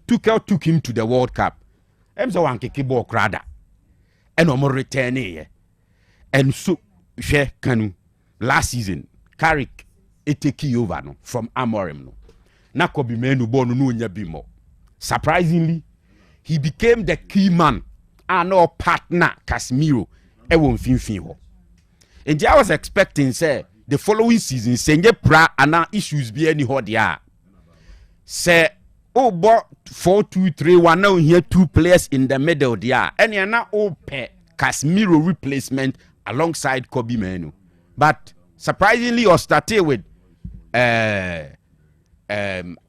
Took him to the World Cup. Emso wan keke ball krada. And omo return here. And so she Kanu last season Carrick take over no from Amorim no. Na Kobe Menu ball no nya bimo. Surprisingly, he became the key man and our partner Casemiro e won finfin ho. And I was expecting say the following season senye pra ana issues be any ho dia. Say but 4-2-3-1 now here 2 players in the middle there. And you're now Casemiro replacement alongside Kobe Menu. But surprisingly, I started with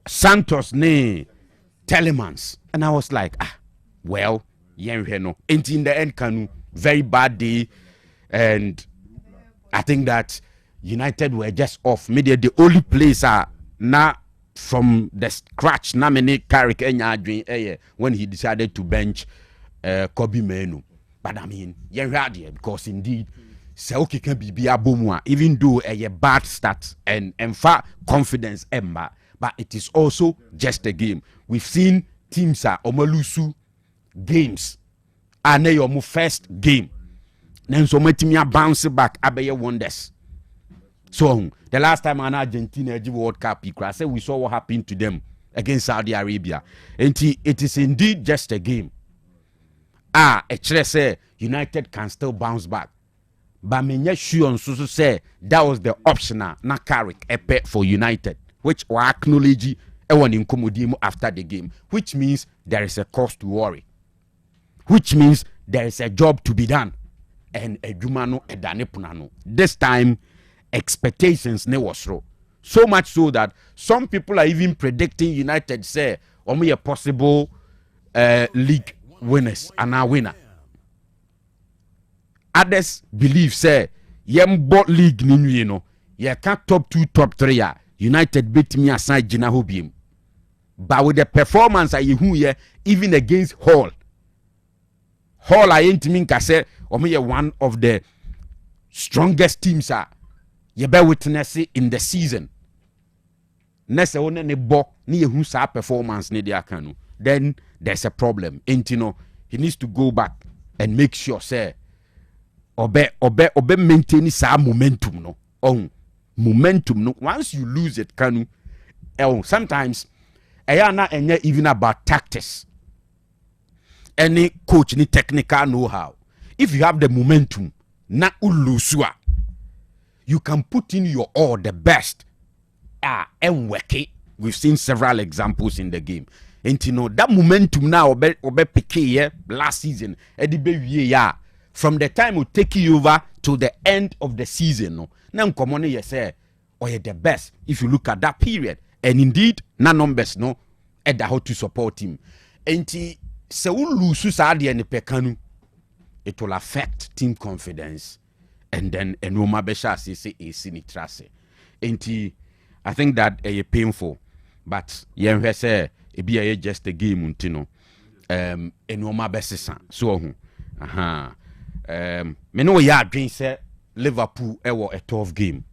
Santos ne Telemans. And I was like, well, no. And in the end, Kanu, very bad day. And I think that United were just off. Maybe the only place are now from the scratch nominate Carrick when he decided to bench Kobe Menu. But I mean, because indeed Seoki can be abomwa, even though a bad start and far confidence emma, but it is also just a game. We've seen teams are omalusu games and your first game. Then so much me bounce back abeye wonders. So the last time an Argentina World Cup, we saw what happened to them against Saudi Arabia. And it is indeed just a game. Say United can still bounce back. But me sure so say that was the optional na Carrick for United, which we acknowledge everyone in after the game, which means there is a cause to worry, which means there is a job to be done, and a jumano edane punano. This time expectations ne was low. So much so that some people are even predicting United say only a possible league winners and our winner. Others believe say yembo league ni no ye can top 2 top 3 United beat me aside Gina Hobim. But with the performance I here even against Hall I ain't mean ka say only one of the strongest teams are you bear witness in the season. Nese one ne bo ni ye hu sa performance ne dia Kanu. Then there's a problem. And you know, he needs to go back and make sure say obe maintain sa momentum no. Oh, momentum no. Once you lose it, Kanu, sometimes not even about tactics. Any coach need technical know-how. If you have the momentum, na ulusua, you can put in your all the best. And work it. We've seen several examples in the game. And you know that momentum now obe peke last season. From the time we take you over to the end of the season, no. Now come on, you say, oh, you're the best. If you look at that period, and indeed, na numbers no, and how to support him. And se u lose saadi and Kanu, it will affect team confidence, and then Enoma Besha say a sinitrase. And I think that is painful, but yeah, say it be just a game, untino. Enoma Besesa so me know ya dream say Liverpool ever a tough game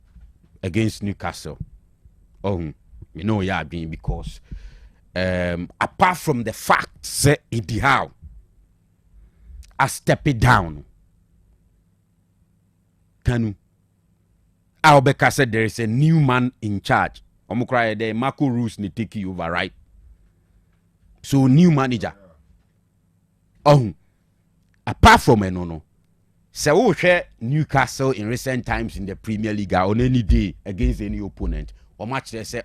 against Newcastle. Me know ya dream because apart from the fact say it how I step it down. Kanu Albeka said there is a new man in charge. Omukra there Marco Roos ni take you over, right? So new manager. Apart from no. So we share Newcastle in recent times in the Premier League on any day against any opponent. Or match they say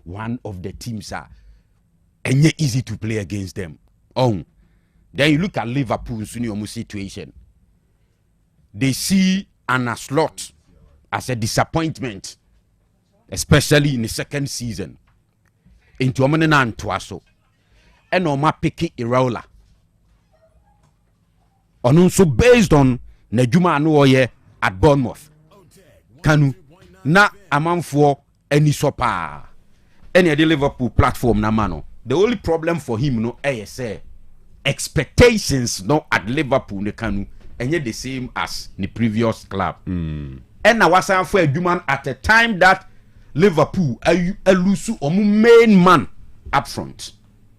one of the teams are and yet easy to play against them. Then you look at Liverpool's situation. They see Anna Slot as a disappointment, especially in the second season. Into Omanena and Tuaso. And Oma Piki Iraola. And also based on Nejuma Anuoye at Bournemouth. Kanu na among for any sopa. Any of the Liverpool platform na mano. The only problem for him no say expectations no at Liverpool ne Kanu and yet the same as the previous club. And now was for a human at a time that Liverpool a lose main man up front,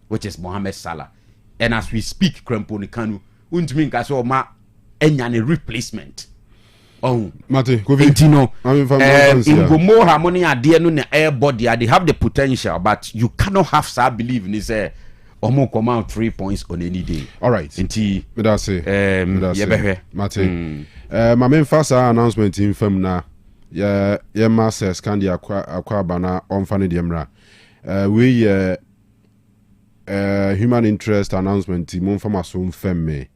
which is Mohamed Salah. And as we speak, Krempo ne Kanu wouldn't mean as well ma any replacement. Mate, in more harmony idea no na air body they have the potential, but you cannot have so believe in this Omo come out 3 points on any day. All right. Inti Mate. My main first announcement in film na ya masters kandi akwa bana onfane demra. We human interest announcement mon fama so mfemme.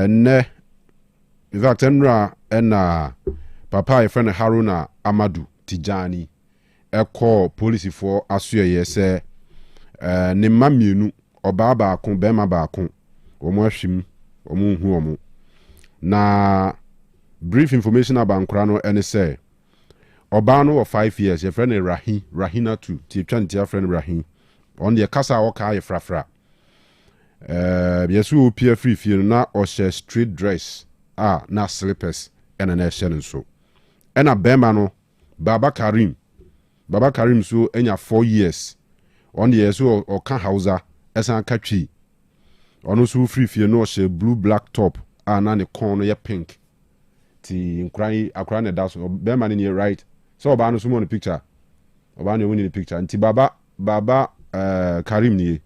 Ne in fact enra na papa e friend Haruna Amadu Tijani e call police for asuye say ne mamienu oba baako bema baako omo ahwim omo hu omo na brief information about nkra no ene say oba no for 5 years your friend Rahina too ti twa friend Rahin on the kasa oka ye frafra yesu opia free fie na o share street dress na slippers ene na share so ena bema no Baba Karim so enya 4 years on the yeso or can hausa esan katwi ono so free fie no she blue black top na ne con no ye pink ti nkran akran na daso be man ni right so oba no so mo no picture oba no woni ni picture nti baba Karim ni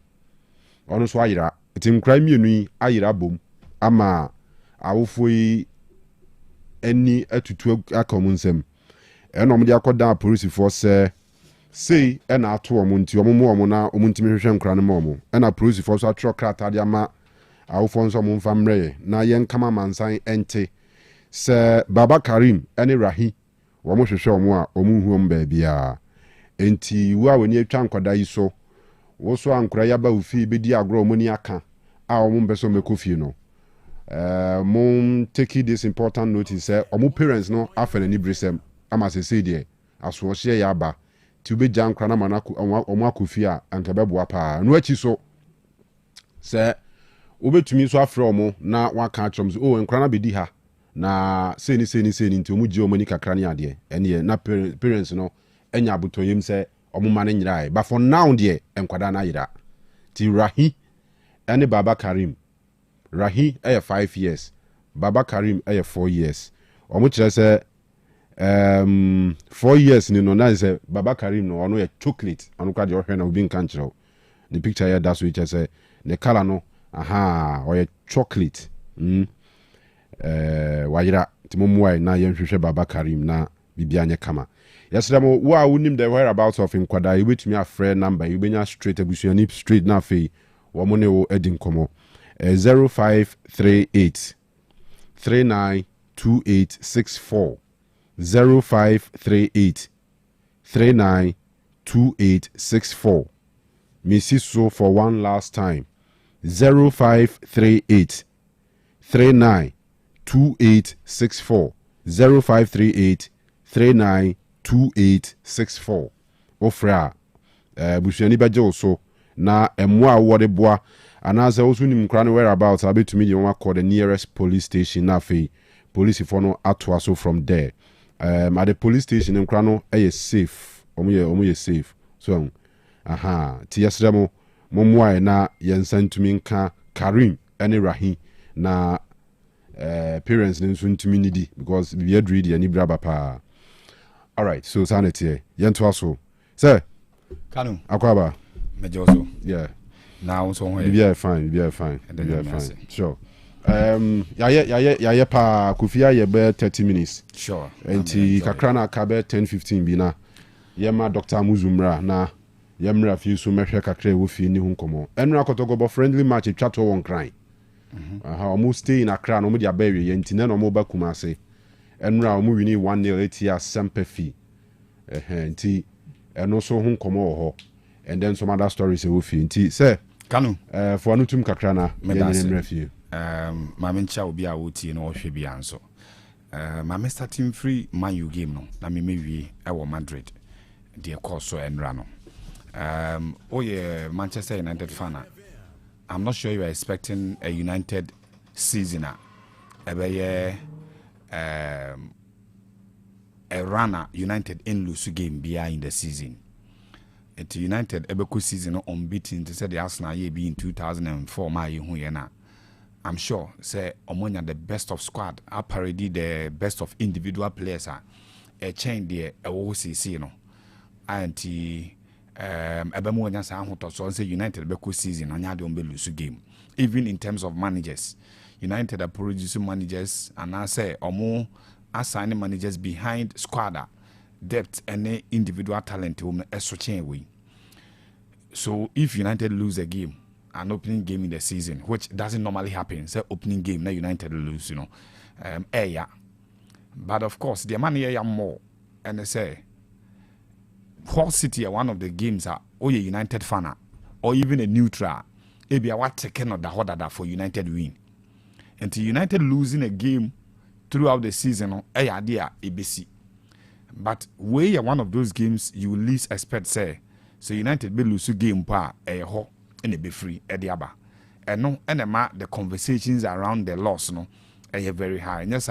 ono so ayira ti nkran mienu yi ayira bom ama awofo yi eni atutu akomunsem eno mo de akoda police force say ena ato omo nti omo na omo ntimi hwehwe nkra no ma omo ena police force atro krata de ama awofo nso omo mfa mreye na yen kama mansan ente se Baba Karim ene Rahi omo hwehwe omo a omo hu omo ba bia enti wo a woni atwa nkwada yi so wo so ankra ya ba ofi bedi agro omo ni aka a omo mbeso mekofie no mom take this important notice say omo parents no afena ni bresem ama se de aso hye ya ba ti be jan kra na manako omo akofi a anka beboa pa no achi so se obetumi so afre omo na waka atrom so nkra na bedi ha na seni nti omo gi omo ni kakra ne ade ene na parents no enya abotoyem se omo ma ne nyirae but for now de enkwada na yira ti Rahi ɛne Baba Karim. Rahi 5 years. Baba Karim 4 years. Omo kyerɛ sɛ 4 years ni no na sɛ Baba Karim no ɔno yɛ chocolate. Ɔno kwa de ɔhwɛ na obi nka nkyerɛw. The picture here that's which I say the color no or a chocolate. Wayra Timumwai na yenhwehwe Baba Karim na bibia nye kama. Yesterday mo wa unim the whereabouts of in kwada you with me a friend number you benya straight abusuani straight na fe wo mo ne wo edin komo 0538 392864 0538 392864. Missy so for one last time 0538 392864 0538 392864 ofra busuani baje oso na emo a wode boa anaze oso nim kra no whereabouts abetumi de won call the nearest police station na fe police for no atoa so from there at the police station nkra no safe omo safe so ti yesterday mo momoa na yensa ntumi nka Karim ene Rahi na parents ne nso ntumi nidi because we had read yani braba pa. All right, so sanity yento aso sir Kanu akwaba mejoso yeah now so fine sure ya pa kufia ye be 30 minutes sure enti kakra na ka be 10-15 bi na yema Dr. Muzumra na yemra fi so mehwe kakra wo fi ni hu nkomo enra kotogobo friendly match twato won kran almost stay in Accra no mo dia ba wie enti na no mo ba Kumase enra mo wini 1-0 etia Sempefi enti eno so hu nkomo ho and then some other stories wo fi enti say Kanu for anu tum kakra na yemra fi ma mencha obi a wo tie no hwe bia nso ma me starting free Man U game no na me mewie e wo Madrid de course so enra no Manchester United fan. I'm not sure you are expecting a United season. A runner United in lose game behind the season. At United Ebeko season unbeaten to say the Arsenal ye be in 2004 I'm sure say Omonia the best of squad are parody the best of individual players are a chain there a OCC no anti Ebemu nya sa hoto so say United be season anya de lose game even in terms of managers. United are producing managers and I say omo assigning managers behind squad depth and individual talent will switching away. So if United lose a game, an opening game in the season, which doesn't normally happen, say opening game na United lose, but of course the money here more and they say Hull City are one of the games are United fan or even a neutral. Maybe I want to cannot the harder for United win. Until United losing a game throughout the season, idea ABC. But where one of those games you least expect say, so United be lose game pa ho and it be free at the aba. And no and the conversations around the loss no very high. And yes,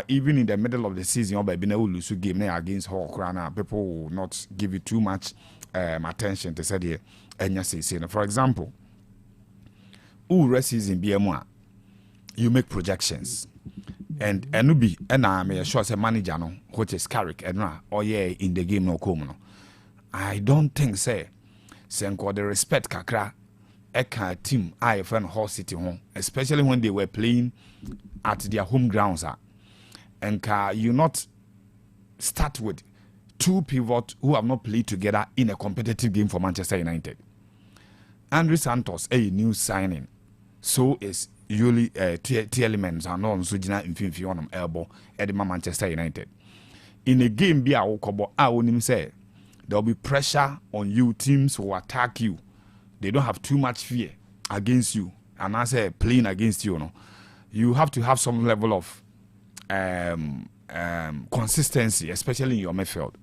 even in the middle of the season, or by lose game against Hull Crana, people will not give it too much attention to say the NSC. For example, season BMA, you make projections, and Anubi and I may assure a manager no, which is Carrick and or in the game no come no. I don't think say the respect kakra eka team IFN Hull City home, especially when they were playing at their home grounds. And you not start with two pivots who have not played together in a competitive game for Manchester United. Andre Santos, a new signing, so is usually two elements are not so in elbow at Manchester United. In a game, be our kobo, I will say there will be pressure on you. Teams will attack you. They don't have too much fear against you, and I say playing against you. No, you have to have some level of consistency, especially in your midfield.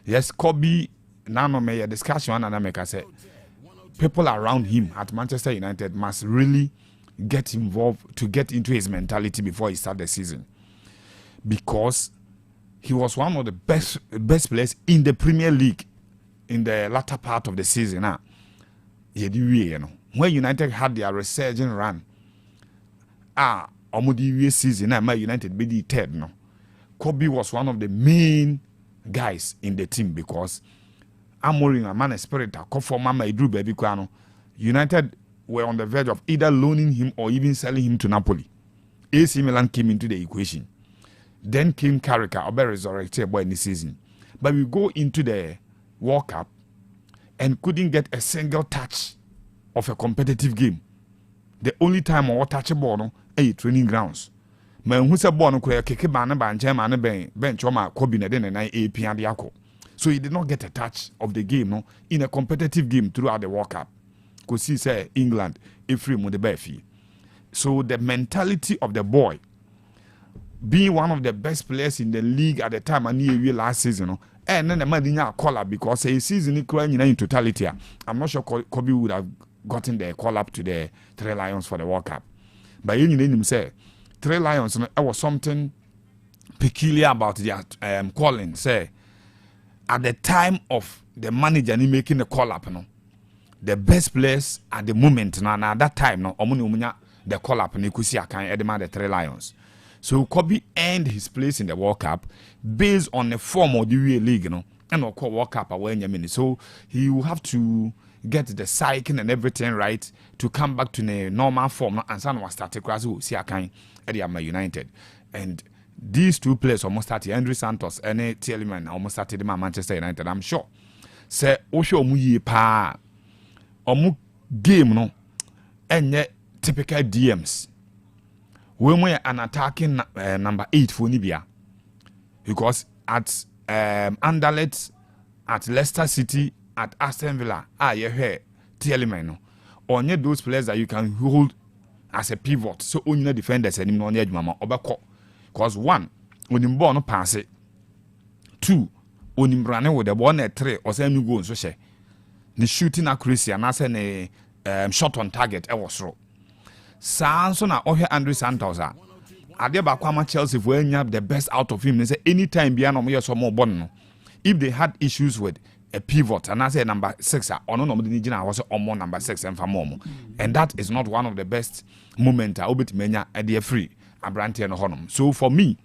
Yes, Kobe, none of my discussion and I make I say people around him at Manchester United must really get involved to get into his mentality before he start the season, because he was one of the best players in the Premier League in the latter part of the season. when United had their resurging run, Omudi season, and my United be the third. No, Kobe was one of the main guys in the team because Amorim, a man of spirit, a for Mama Idru baby Kanu. United were on the verge of either loaning him or even selling him to Napoli. AC Milan came into the equation. Then came Carricker, Obe resurrected boy in the season. But we go into the World Cup and couldn't get a single touch of a competitive game. The only time I touch a ball no, training grounds. Man who said born keke bana banchema bench oma Kobe na den na AP and Yako. So he did not get a touch of the game no in a competitive game throughout the World Cup. Because he said England Ephraim with the Befi. So the mentality of the boy being one of the best players in the league at the time and year last season no, and then the man didn't call up because a season in totality. I'm not sure Kobe would have gotten the call up to the Three Lions for the World Cup. But you know him say Three Lions, there was something peculiar about their calling. Say at the time of the manager making the call up, the best players at the moment now at that time the call up the Three Lions. So Kobe earned his place in the World Cup based on the form of the league, and of course World Cup away in so he will have to get the cycling and everything right to come back to the normal form and some was started class who see at United. And these two players almost started Andrew Santos and Tielemans almost started Manchester United. I'm sure. Say Osho Muye pa omu game no and typical DMs. When we're an attacking number 8 for Nibia. Because at Anderlecht, at Leicester City, at Aston Villa, you hear Tielemans only those players that you can hold as a pivot. So only defenders and no need mama obako. Because one, when him born pass it. 2, when him running with the one at 3 or 7 goals so she. The shooting accuracy and as a shot on target I was wrong. So na ohe Andrew Santos ade ba kwama Chelsea for any the best out of him. They say anytime bia no more so more bon. If they had issues with a pivot and I say number 6 or no was more number 6 and for more. And that is not one of the best moments obetmenya at the free Abrante and Honum. So for me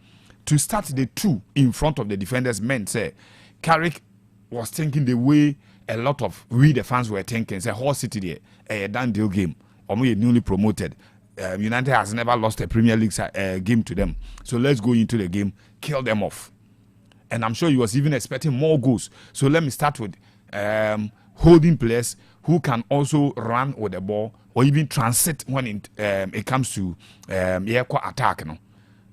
to start the 2 in front of the defenders meant say Carrick was thinking the way a lot of we the fans were thinking say Hull City there a done deal game. Newly promoted. United has never lost a Premier League game to them. So let's go into the game, kill them off. And I'm sure he was even expecting more goals. So let me start with holding players who can also run with the ball or even transit when it comes to attack.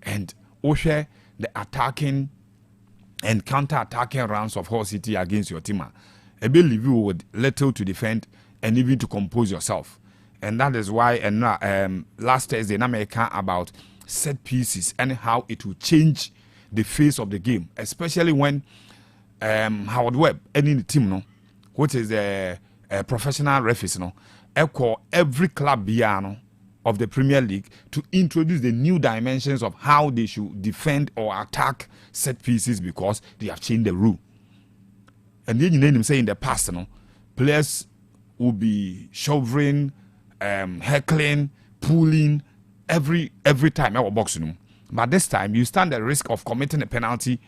And Oshe, the attacking and counter-attacking rounds of Hull City against your team. I believe you would little to defend and even to compose yourself. And that is why last Thursday, America about set pieces and how it will change the face of the game, especially when Howard Webb, any team, which is a professional referee, every club of the Premier League to introduce the new dimensions of how they should defend or attack set pieces because they have changed the rule. And then you name them say in the past, players will be shoving, heckling, pulling every time our boxing. But this time you stand the risk of committing a penalty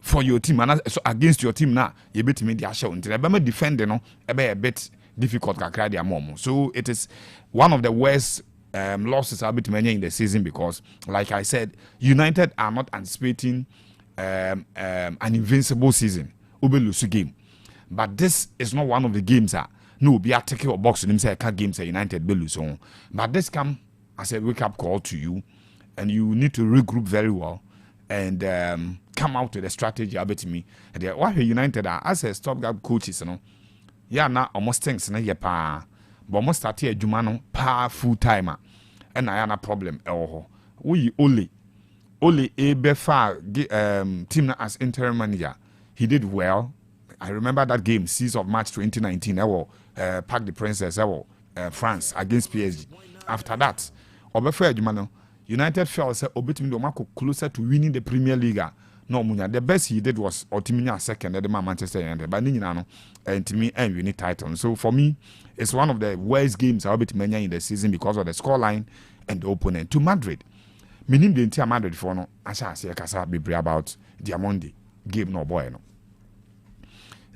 for your team and so against your team now you beat me the show until I defend a bit difficult to cry their mom. So it is one of the worst losses I'll be many in the season because like I said, United are not anticipating an invincible season. Ube lose game. But this is not one of the games no, be a take your box and say a game say United be lose on. But this come as a wake up call to you, and you need to regroup very well and come out with a strategy about me. And why United as a stopgap coaches, now almost things na pa, but almost start here Jumano pa full timer, and I have a problem. We only a befa team as interim manager, he did well. I remember that game, 6th of March 2019. Parc des Princes, France against PSG. After that, United felt say closer to winning the Premier League. no munya. The best he did was Otiminya second at the Manchester United, but Ninano and to me and winning title. So for me, it's one of the worst games I'll be to many in the season because of the scoreline and the opponent. To Madrid, meaning the entire Madrid for no, I shall say Casa be about Diamondi game no boy no.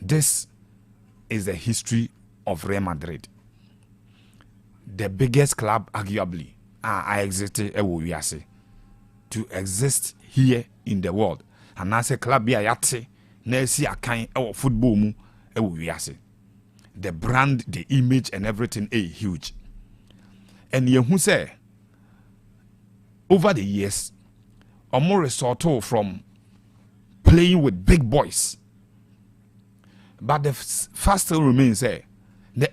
This is the history of Real Madrid. The biggest club, arguably, I existed to exist here in the world. And I say club here yate, na see a kind of football mu the brand, the image, and everything is huge. And you who say over the years, or more resort from playing with big boys. But the fact still remains the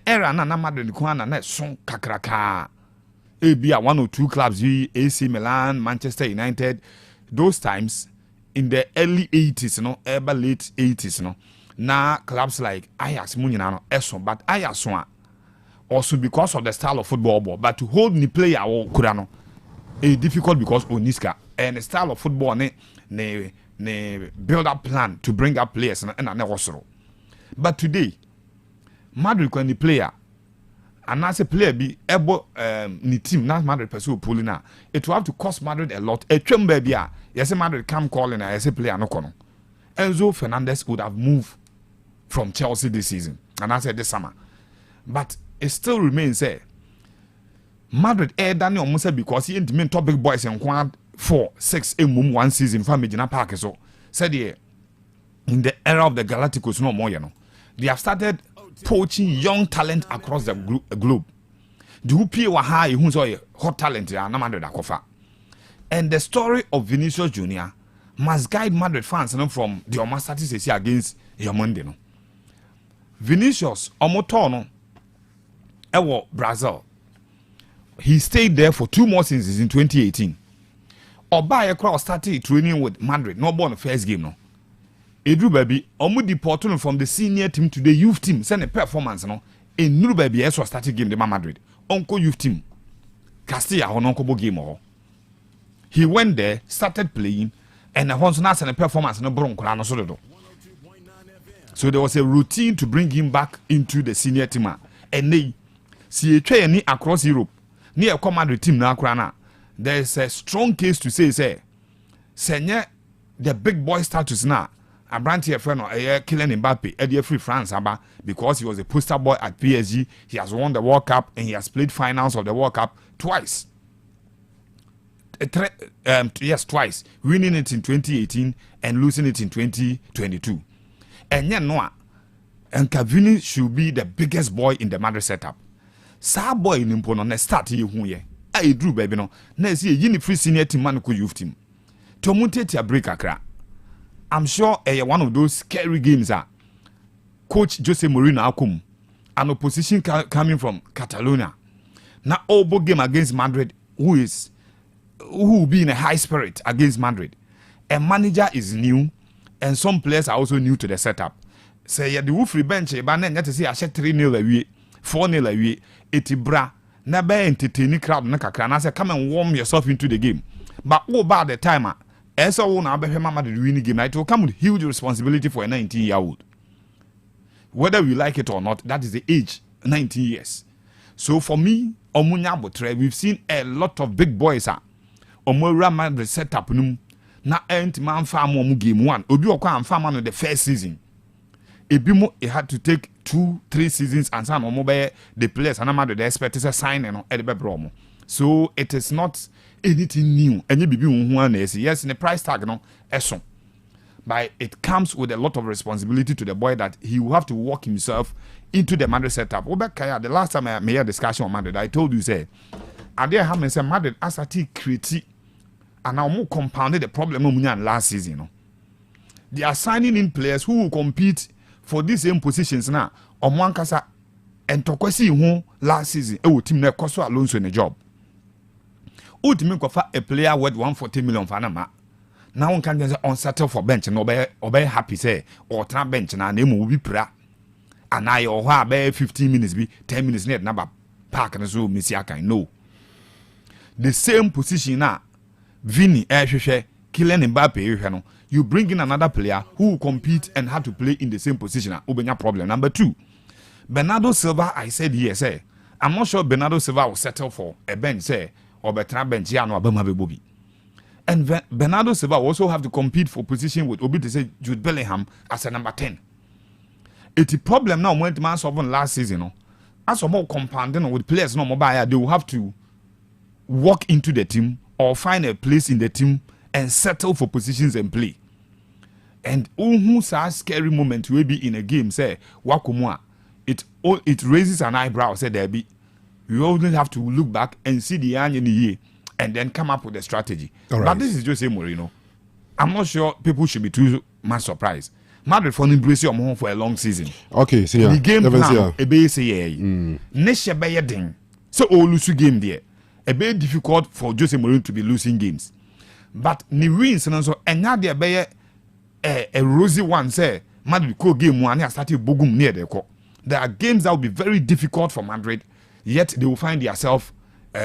era na Madrid kwana na son kakraka. Be 1 or 2 clubs, AC Milan, Manchester United. Those times in the early 80s, you know, ever late 80s, you know. Now clubs like Ajax, Munyanano, Esso, but Ajax also because of the style of football, but to hold the player or Kurano, it's difficult because Oniska and the style of football ne build up plan to bring up players and also. But today, Madrid when the player and as a player be able ni team not Madrid pursue pulling now, it will have to cost Madrid a lot. A trim baby, yes, Madrid come calling as a player no kono. Enzo Fernandez would have moved from Chelsea this season, and I said this summer, but it still remains there. Madrid Daniel Musa because he ain't mean top big boys and 4-6 1 season for Medina Park so said yeah, in the era of the Galacticos no more, you know. They have started poaching young talent across the globe. The who were high who's hot talent and the story of Vinicius Jr. must guide Madrid fans from the Omastatis against Yamundi. No? Vinicius Omotono Ewo Brazil. He stayed there for 2 more seasons in 2018. Oba Ekra started training with Madrid, not born the first game no. Edru baby, omu deported from the senior team to the youth team. Send a performance, no. In Nuru baby, so started game the Madrid. Uncle youth team, Castilla on Uncle game or. He went there, started playing, and the Honson sent a performance no bronco so there was a routine to bring him back into the senior team. And they see a train across Europe near a Madrid team now. There is a strong case to say, Senya the big boy status now. A brand here friend or Kylian Mbappe, Eddie Free France, because he was a poster boy at PSG. He has won the World Cup and he has played finals of the World Cup twice. Yes, twice. Winning it in 2018 and losing it in 2022. And yet, Noah and Cavini should be the biggest boy in the Madrid setup. Sa boy in Impono, ne start here who ye. I drew baby no. Ne see a uni-free senior team man who youth team. Tomunte tia break akra. I'm sure one of those scary games are Coach Jose Mourinho Akum, an opposition coming from Catalonia. Now all game against Madrid, who will be in a high spirit against Madrid. A manager is new, and some players are also new to the setup. Say the Wolfrey bench, but then you see I said 3-0 away, 4-0 away, etibra. Never entertain crowd nakakra. Say come and warm yourself into the game. But about the timer. So now Madrid winning game, it will come with huge responsibility for a 19-year-old. Whether we like it or not, that is the age, 19 years. So for me, we've seen a lot of big boys. Omora Madrid set up na man farm game 1. Obi okwa farm on the first season. Ebimo it had to take 2-3 seasons and some the players and Madrid the expect is a sign and Edebe. So it is not anything new. And yes, in the price tag, no, but it comes with a lot of responsibility to the boy that he will have to work himself into the Madrid setup. The last time I made a discussion on Madrid, I told you, say, I dare have say Madrid as a team create and now more compounded the problem last season. No? They are signing in players who will compete for these same positions now. On one kasa and Tokwesi who last season, team ne Koso Alonso in a job. Ultimately, a player worth 140 million for Panama. Now one can just unsettle for bench and obey happy say or trap bench and name will be pra. And I or her 15 minutes be 10 minutes net number park and so Missiaka. No. The same position now. Vini, Kylian Mbappe, you bring in another player who will compete and have to play in the same position. Ubenya problem. Number 2, Bernardo Silva, I said yes, I'm not sure Bernardo Silva will settle for a bench, or better bench, yeah, no, Bobby. And Bernardo Silva will also have to compete for position with Obi to say Jude Bellingham as a number 10. It's a problem now when the man solved last season, as some more compounding with players no mobile, they will have to walk into the team or find a place in the team and settle for positions and play. And who's a scary moment will be in a game, say Wakumwa. It raises an eyebrow, say there be. You only have to look back and see the end in the year and then come up with a strategy. Right. But this is Jose Mourinho. I'm not sure people should be too much surprised. Madrid for embrace your home for a long season. Okay, see the game plan, a base Nesha Bayading. So all lose game there. A bit difficult for Jose Mourinho to be losing games. But ni wins and also and now there be a rosy one say Madrid co game one has started bogum near the court. There are games that will be very difficult for Madrid, yet they will find themselves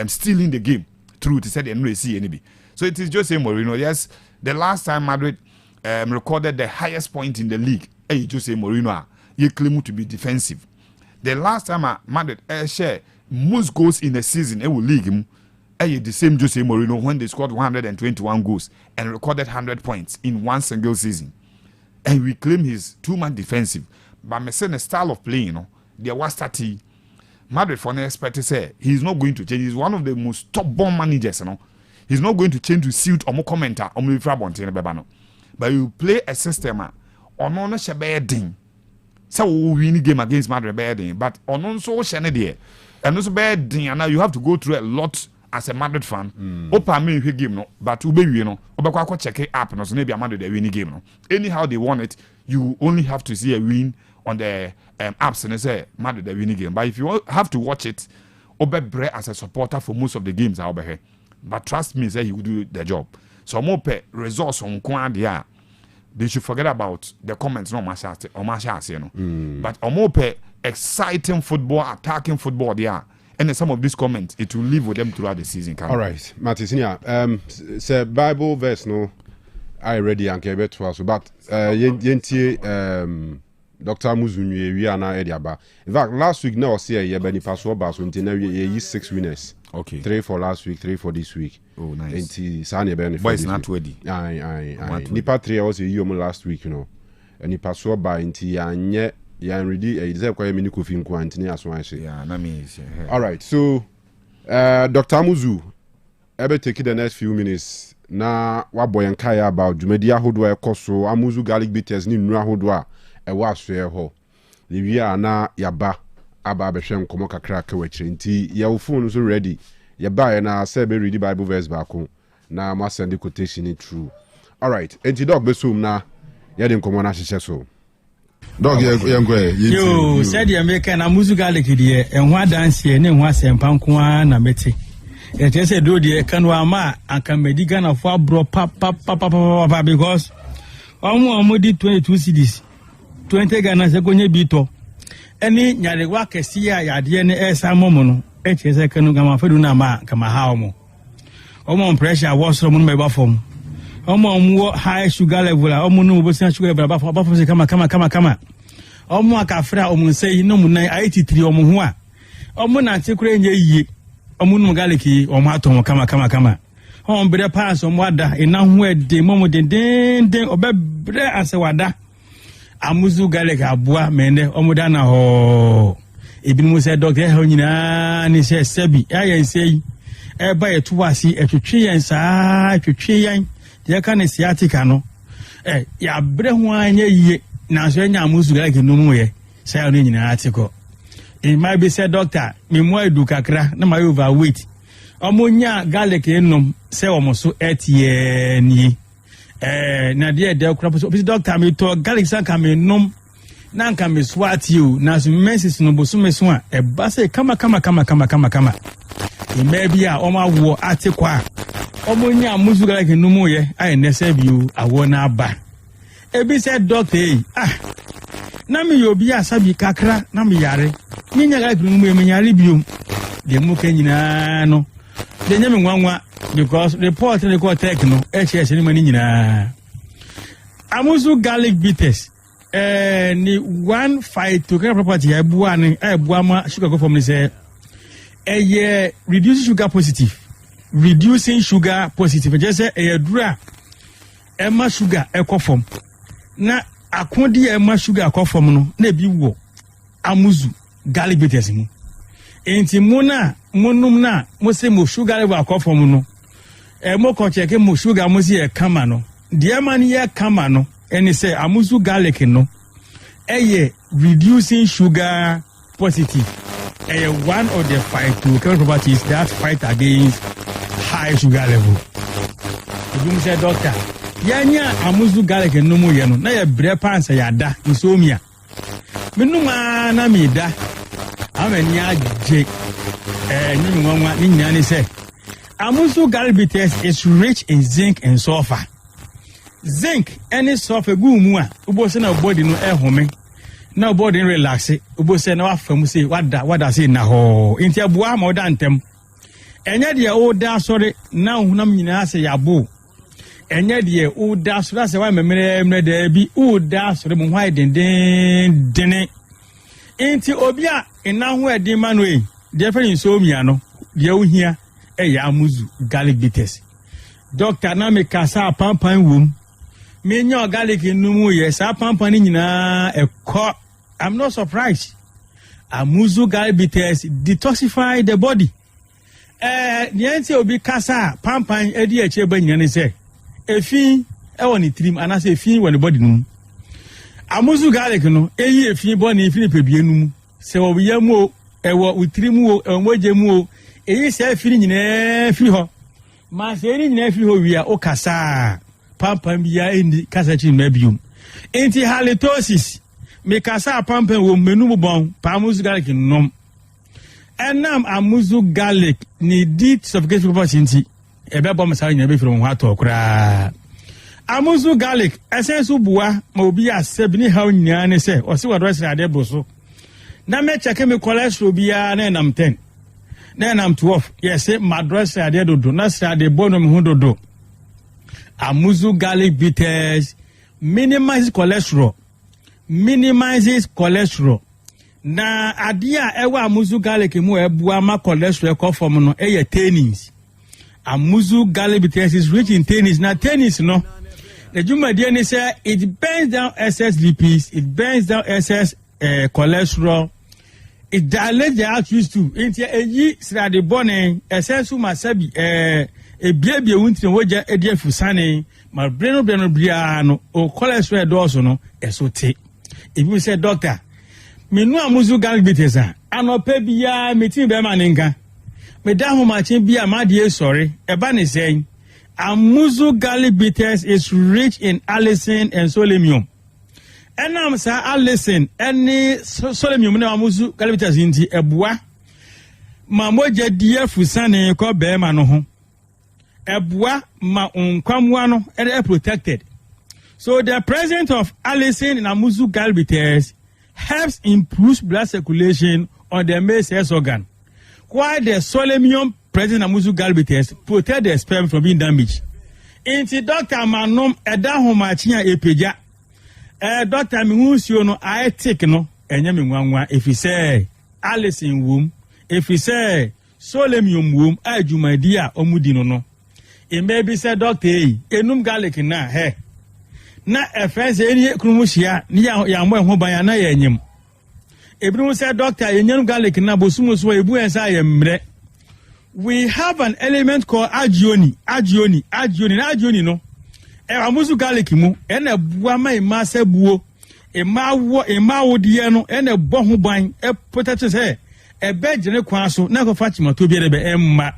still in the game through to say they don't see anybody. So it is Jose Mourinho. Yes, the last time Madrid recorded the highest point in the league, Jose Mourinho, he claimed to be defensive. The last time Madrid share most goals in the season, will league him. The same Jose Mourinho when they scored 121 goals and recorded 100 points in one single season. And we claim he's too much defensive. But I'm saying the style of playing, the Wastati, Madrid for an expert to say he's not going to change. He's one of the most top-born managers, He's not going to change to suit or more commenter or more frabontin bebano. But you play a system or no shabeding. So we win game against Madrid beding, but on also shanady. And also beding, and now you have to go through a lot as a Madrid fan. Opa me game no, but ube Obaka check it up and maybe a Madrid they win game no. Anyhow they want it, you only have to see a win on the apps and say Madrid they win game. But if you have to watch it, Obebre as a supporter for most of the games are over here. But trust me, say he will do the job. So more pay resource on Kwandia. They should forget about the comments no Masha, you know. But more pay exciting football, attacking football there. And some of these comments, it will live with them throughout the season. All right, Matisinia. Say Bible verse no, I ready and keep to us. But yenti Dr. Muzunye we are now ediaba. In fact, last week now see a Beni Passover bass until now ye 6 winners. Okay. 3 for last week, 3 for this week. Oh, nice. And Sani Beni. Boy, it's not ready. Aye. Nipa 3 was a year last week, you know. And he passed by into Yanye. Yeah, I'm ready. It's a quite many coffee in Quantini as well. Yeah, that means. All right, so Dr. Muzu, ever take it the next few minutes. Na what boy and Kaya about Jumedia Hodwa Koso, Amuzu garlic bitters, ni Nra Hodwa, a wash fair ho. Livia na Yaba, Abba Beshem Komoka crack wetchinty, your phone so ready. Yaba and I say be read the Bible verse back home. Now must send the quotation it true. All right, and the dog besum na Yadim Komona so. Dog yo said the American Amuzu garlic here and one dance here and one sempan na meti. It is a do the Kanu ama and can medigan of 4 bro papa because almost 22 CDs 20 Ghana seconde bito. Any Yarewa Kessia Yadian Esa Momono, HS Kanu Gama Fedunama Kamahamo. Omon pressure was from my buffum. Omo high sugar level, omo no sugar level, buffo kama. Omo akafra omo say no munai 83 omo ho a. Omo na tekure nye yi. Omo no galiki omo atom kama. Omo bre pass omo ada ina ho ede momo den obebre ase wada. Amuzu galiki aboa mende omo da na ho. Ebinumu say doctor ha nyina ni say sebi ayen say e ba yeto wasi etwetwe yen saa etwetwe yen ye ka ne sciatica no ya bre ho anya yie na so nya amuzu galiki no mu ye say ono nyina atiko. It might be said doctor me mo edu kakra na my overweight omo nya garlic enum say omo so etie ni na de kura so doctor me to garlic san ka me num na nka me swat you na so menses no boso me so a e ba say kama e maybe a omo awo atikwa omo nya amuzu garlic enum ye ai nese biu awo na aba e be said doctor na me yobi asabi kakra na me yare ninya garlic enum me yare biu de mu kenyina no de nyame nwanwa because report the Otec no HS ni mani nyina Amuzu garlic bitters. Ni one phytochemical property buama sugar go from this reducing sugar positive. Reducing sugar positive. Just say dra Emma sugar eco form. Na akondi Emma sugar eco form no na bi wo amuzu garlic bitters mu. Enti mona monum na mo se mo sugar level eco form no. Mo kon check mo sugar mo se e kama no. De man ye kama no. And say amuzu garlic no reducing sugar positive. One of the phytochemical properties that fight against high sugar level. You say doctor, yanya amuzu garlic no mo yeno na ye bre pansa yada insomnia. Menuma na mi da. Ameni aje ni nwanwa ni nyane say amuzu garlic bitters is rich in zinc and sulfur. Zinc any sulfur gu mu a ubo se na body no ehome na body relax ubo se na wafamu se wada se na ho enti aboa ma oda ntem enye de oda sori na hunam nyina se yabo enye de oda sori se wa memere da bi oda sori mu hwa denden enti obi a ina ho edin manoi de fe insomnia no de ohia ya amuzu garlic bitters doctor na me kasa pampan wom me nyo garlic numu yes apampani nyina ekọ. I'm not surprised. Amuzu garlic bitters detoxify the body. Niente obi kasa pampan edi eche ba nyane se efi woni trim anase efi woni body num. Amuzu garlic no eyi efi body efi pebie num se obi yamu ewo utrimu o enwojemu o eyi se efi nyina efi ho ma se eri nyina efi ho wi a o kasa pampan biya indi kasa chi mebium enti halitosis me kasa pampan wo menu bon pamuzu garlic nom enam amuzu garlic ni dit suffocation property nti ebe bom sa nya be from ho atokra amuzu garlic essence buwa ma obi asebi ni haw nya ne se o se wadro sra de boso na me check me cholesterol biya na enam 10 na enam 12 yes madro sra de dodo na sra de bonum hu dodo. Amuzu garlic bitters minimizes cholesterol. Na adia ewa amuzu garlic mu ebua ma cholesterol ko form no tannins. Amuzu garlic bitters is rich in tannins. Na tannins no the juma dey say it burns down excess lipids, it burns down excess cholesterol, it dilates the arteries too. Inti eyi sra de bone essential masabi ebiebie wunti woja edie fusane ma breno bia no o cholesterol dose no esote ebi say doctor menu amuzu garlic bitters anope bia metin be ma ninka me da ho ma chen bia ma de sorry eba ne say amuzu garlic bitters is rich in allicin and selenium. Enam sa allicin any selenium na amuzu garlic bitters inti ebua ma moja die fusane ko be ma no ho ebua ma unkwamwa no protected. So the presence of allicin in amuzu garlic bitters helps improve blood circulation on the male sex organ, while the selenium present in amuzu garlic bitters protect the sperm from being damaged. Inti doctor manom eda homachia epeja doctor mihusio no aetic no enye menwanwa if he say allicin wom if he say selenium wom ajumadi a omudi no it may be said doctor enum garlic na na efense eni krumuhia ni ya mo ho ban na ya enyim ebinu said doctor enum garlic na bosumo so ebu ensa ya mre. We have an element called agioni no amuzu garlic mu ena bua mai masa buo ema wo de no ena bo ho ban protect say ebe jene kwan so na ko fatima to bi ebe emma.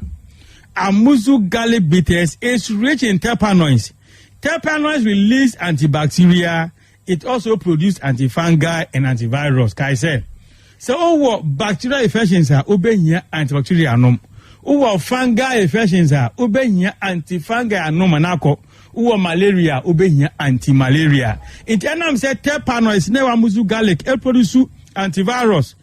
Amuzu garlic bitters is rich in terpenoids. Terpenoids release antibacterial. It also produces antifungal and antivirus. Kai say so bacterial infections are obenya antibacterial anom. Fungal infections are obenya antifungal anom anako. Malaria obenya anti-malaria. It enam say terpenoids ne amuzu garlic it produce antivirus,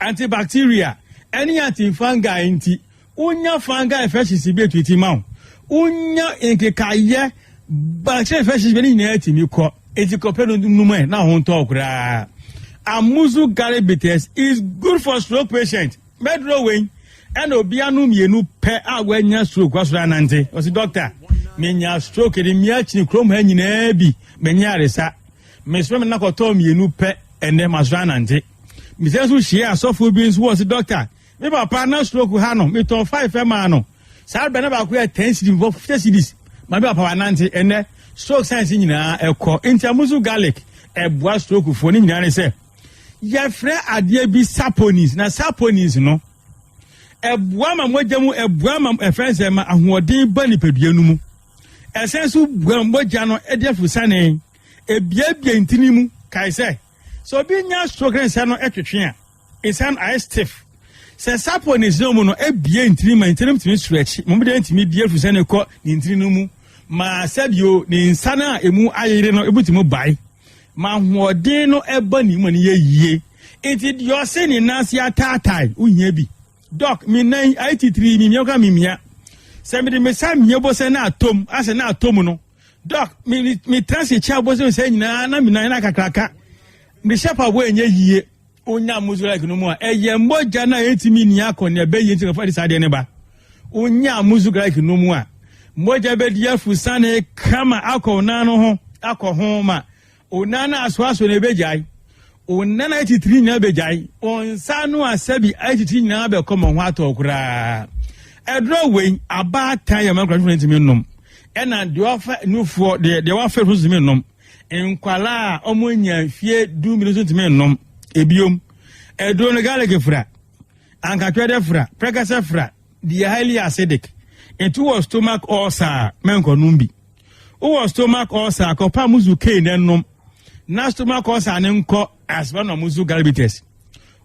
antibacterial. Any antifungal inti unya fungal infections be to iti mau unya inkekaye But first very near to me call it's a compare no now on talk. Amuzu galibites is good for stroke patient. Bedrowing and obianum yenu pe awenya stroke was ranante. Was the doctor? Menya stroke in the chrome hanging ebi. Menya resa. Miss Women Nakotom yenu pe and then was ranante. Mrs. Share software beans was the doctor. Me partner stroke hano, me to 5 emano. Sir Benaba queer 10 cities of 50 cities. My papa nanti and stroke science in a inter garlic. A boy stroke for Nina say. Yefre adie bi saponis na saponis no ebuama mojamu ebuama efense ma ahoden ba nipadua mu esensu moja no ediafu sane ebiabia ntini mu kai say so bi nya stroke say no etwetwe a isan eye stiff se saponis no mu no ebia ntini ma ntini timi stretch mo de ntimi biafu sane ko ni ntini mu ma sabio ni insana emu ayire no ebutimo bai ma hoden no eba ni mu ne ye enti your sin in nasia tatai unye bi doc mi nan IT3 mi mioka mi mia se mi de me sam yebo se na atom ase na atom no doc mi transit cha bo se nyina na mi nan na kakraka mi shepa bo enye yie onya muzu like no mu a eye moja na etimi ni akone be ye enti for this ade ne ba onya muzu like no mu a moja be dia fusane kama akona no ho akoho ma onana aswaso ne bejai onana 83 na bejai onsanu asabi 83 na be komo ho atokura edro wen aba tan ya makra front mi nom ena de ofa nufuo de wa fa front mi nom enkwala omonya fie 2 minutes mi nom ebiom edro no gale fra anka twede fra prekasa fra the highly acidic into was stomach ulcer menko numbi o stomach ulcer ko pa muzu ke nenom na stomach ulcer ne nko asba no muzu galibites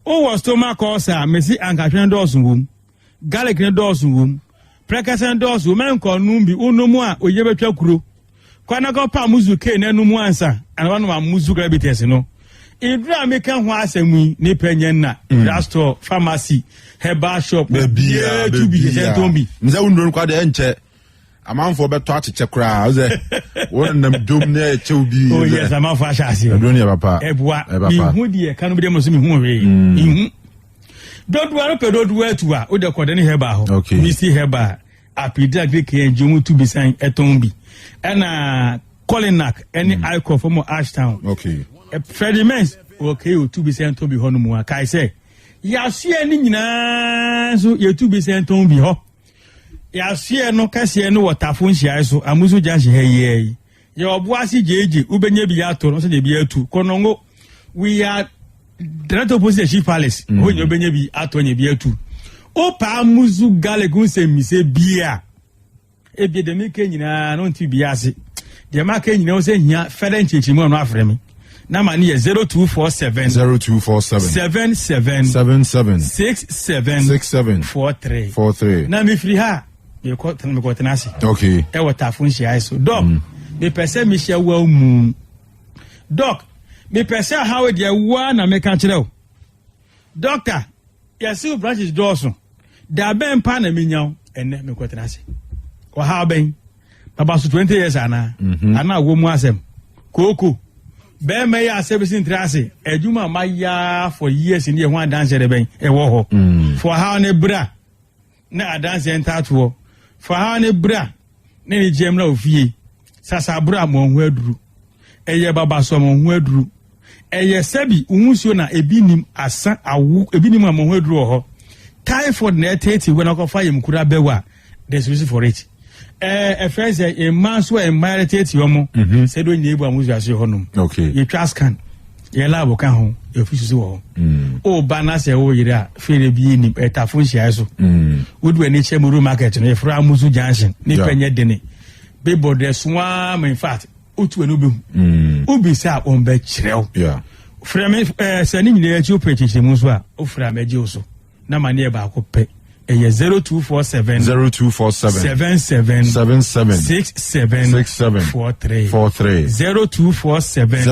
o stomach ulcer mesi anka twen dose wum garlic ne dose wum prekasa dose wum menko numbi unomu a oye betwa kuro kwana ko pa muzu ke nenom ansa anwa no muzu galibites no idra meka ho asemu ne panyen na drugstore pharmacy herbal shop bia to be sentombi nza undon kwa de enche amanfo beto acheche kra oze won nam dom na echew bi oh yes amanfo ashase adoni ya papa ebwa mi hu de kanu bi de mo so mi hu we ihu dodu aro pe dodu etu a o de kode ne herbal ho mi si herbal apida greek enjumu to be san etombi na Colinac any alcohol from Ashtown Fredimens okay o to be sent to be honomu a kai say ya sie ni nyina so ye to be sent to be ho ya sie no kase no watafo nhia so amuso janhye heye ye oboasi jeje ubenya bi ato no so de bi atu konongo we are director opposite chief palace ho ye obenya bi ato nya bi atu o pa amuzu galegun se mise bia e bi de meke nyina no nti bi ase de maka nyina o se nya fere nchichimu no afre mi na mani ye 0247 na mi free ha ye ko tenasi okay e wata fun shi aiso doc me pese mi hye wa mu doc me pese how de wa na me kan kire doctor ye see branches doso da ben pa na me nyaw enne me ko tenasi o ha ben baba so 20 years ana ana wo mu asem koko be me ya service interase ejuma maya for years in the one dance de ben e wo ho for how ne bra na dance entato for how ne bra ne ni jem na ofie sasa bra mo ho aduru eye baba so mo ho aduru eye sabi unsuo na ebinim asa awu ebinim mo ho aduru ho typhoid na eteti we na ko fa yem kura bewa there's reason for it a friend say a man so emeritate yomo said when you amuzu ase honum you trust can ye lab kan ho e ofisi wo o bana se wo yira fere bi ni etafo hia so wodu ani chemuru market no fra amuzu junction ni penye dene be border swa in fact otu anu be ubi sa on be kirew fra me se ni nyina chi opechiche mu so a o fra meje o so na mane e ba ko pe 0247 67 43 0247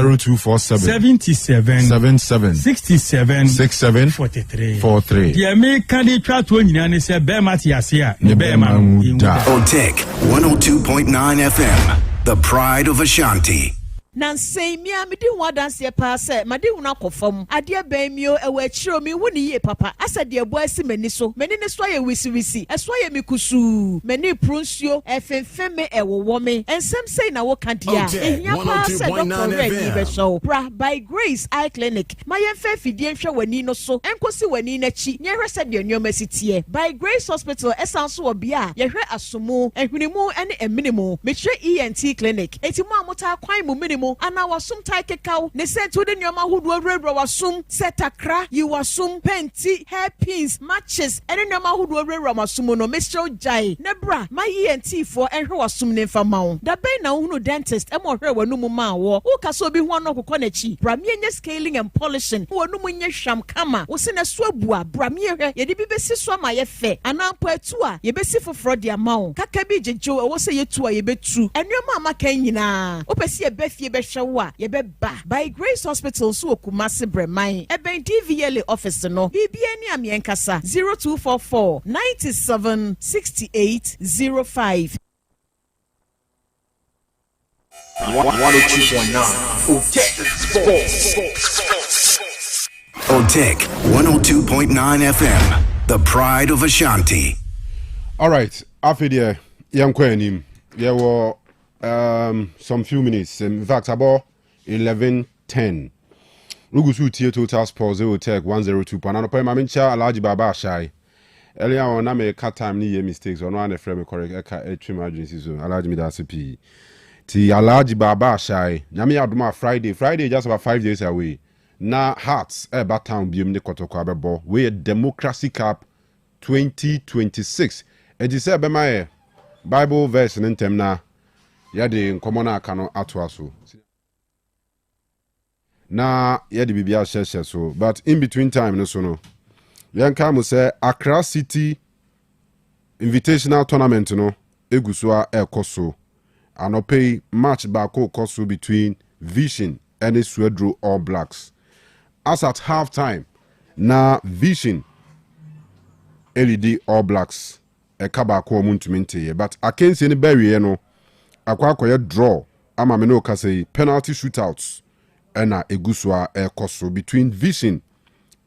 67 43 the American dey try to nyina ne se be mati ase a ne be ma Otec 102.9 FM the pride of Ashanti. Nansei mia me di ho dance pa se ma di hu na kofam ade ban mio e wa chiro mi woni ye papa asa de abo asi mani so mani ne so ye wisi eso ye mi kusu mani prunsuo e fenfeme e wowo me ensem sei na wo ka dia ehia pa se doctor ni be so bra by Grace Eye Clinic ma ye fa fidie hwe wani no so enkosi wani na chi nye hwese de nyoma sitie by Grace Hospital esanso obi a ye hwe asomo ehwinimu ene eminimu me hwe ENT Clinic enti mo amota kwan mu minimu ana wasum tai kekau ne sentu de nyoma hudu awrebra wasum setakra you wasum penti hairpins matches ene nyoma hudu awrebra wasum no Mr. Jai ne bra ma ENT for enhwe wasum ne mfa mawo da ben na hunu dentist e mo hwe wanu mu ma wo wo ka so obi ho no kokọ na chi bra me nye scaling and polishing wanu mu nye hwam kama wo se na so abua bra me hwe ye de bi besi so ma ye fe ana mpa atu a ye besi foforo de amawo kaka bi jejo wo se ye tu a ye betu enwema amaka nyina opesi ye befie behwewa ye beba by Grace Hospital so Kumasi Breman eben DVLA office no bibia ni amienkasa 0244 97 68 05 102.9 Otec 102.9 FM, the pride of Ashanti. All right, after the young queen, there were some few minutes. In fact, about 11:10. Rugusu Tier Total Sports Otec 102.9. Point Mamincha Alaji Baba Shai. Earlier on, I made cut time ni mistakes or no one frame correct a trim agency so Alaji me that's a P. Ti Alaji Baba Shai. Nyami Aduma Friday just about 5 days away. Na Hearts Town Bium de Kotoko Abebo. We a Democracy Cup 2026. And you said Bema Bible verse in Temna. Yadi nkomona kano atwaso. Na yadi bibia sheshe so. But in between time no so no. Yanka mo say Accra City Invitational Tournament no egusua ekoso. Anope match bako koso between Vision and Swedro All Blacks. As at half time, na Vision LED All Blacks ekabako omuntumente. But akensi ni berry no akwa draw ama me no ka say penalty shootouts ena egusua ekoso between Vision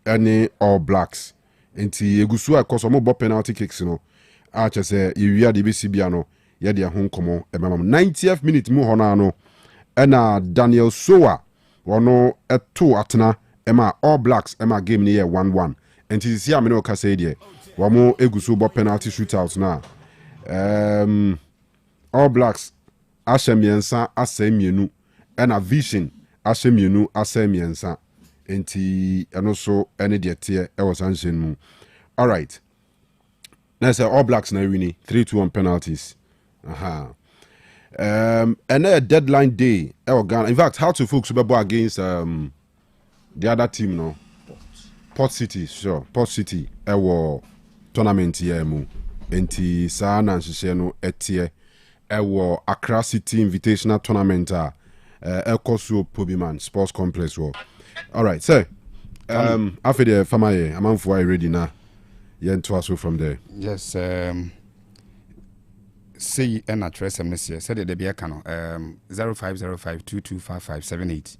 and All Blacks. Enti egusua ekoso mo bo penalty kicks no a che say yewia de besi bia no ye de ho nkomo emamam 90th minute mu hona no ena Daniel Soa wono eto atena ema All Blacks ema game ni ye 1-1 enti sisi ame no ka say de wo mo egusu bo penalty shootouts na All Blacks ashemiensa asemienu ena Vision ashemienu asemiensa enti eno so ene de tie e was answen mu. All right, now say All Blacks na wini 3-2 on penalties. And a deadline day Ghana. In fact, how to folks be against the other team no Port City, sure. Port City ewo tournament here mu enti saa na nhye no etie ewo Accra City Invitational Tournament Ekoso Pobiman Sports Complex wo. All right, so after the famaye amanfo are ready na yen to us from there. Yes, say and address them this year. Said the Biacano 0505225578.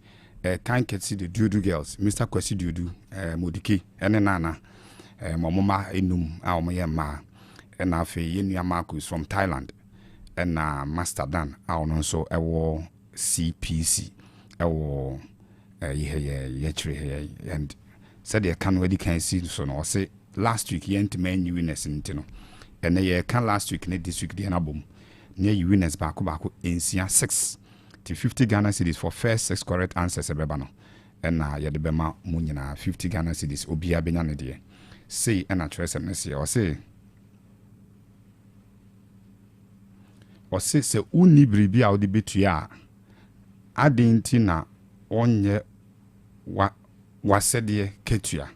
Can't get see the Dudu girls, Mr. Kwesi Dudu, Modiki, and Nana, Momoma Inum, our ma, and Afe Yenya Marcus from Thailand, and Master Dan, our non so a war CPC, a war yetri, and said they can't really can see so no say last week he ain't man you winners in Tino. And they can last week and this week the album near you winners back in 6 to 50 Ghana cedis for first 6 correct answers a bebano. And now ya the Bema Munina 50 Ghana cedis Obia Benyan dear. Say and address and say or say uni bribi out the bit ya adintina onye was said ye ketua.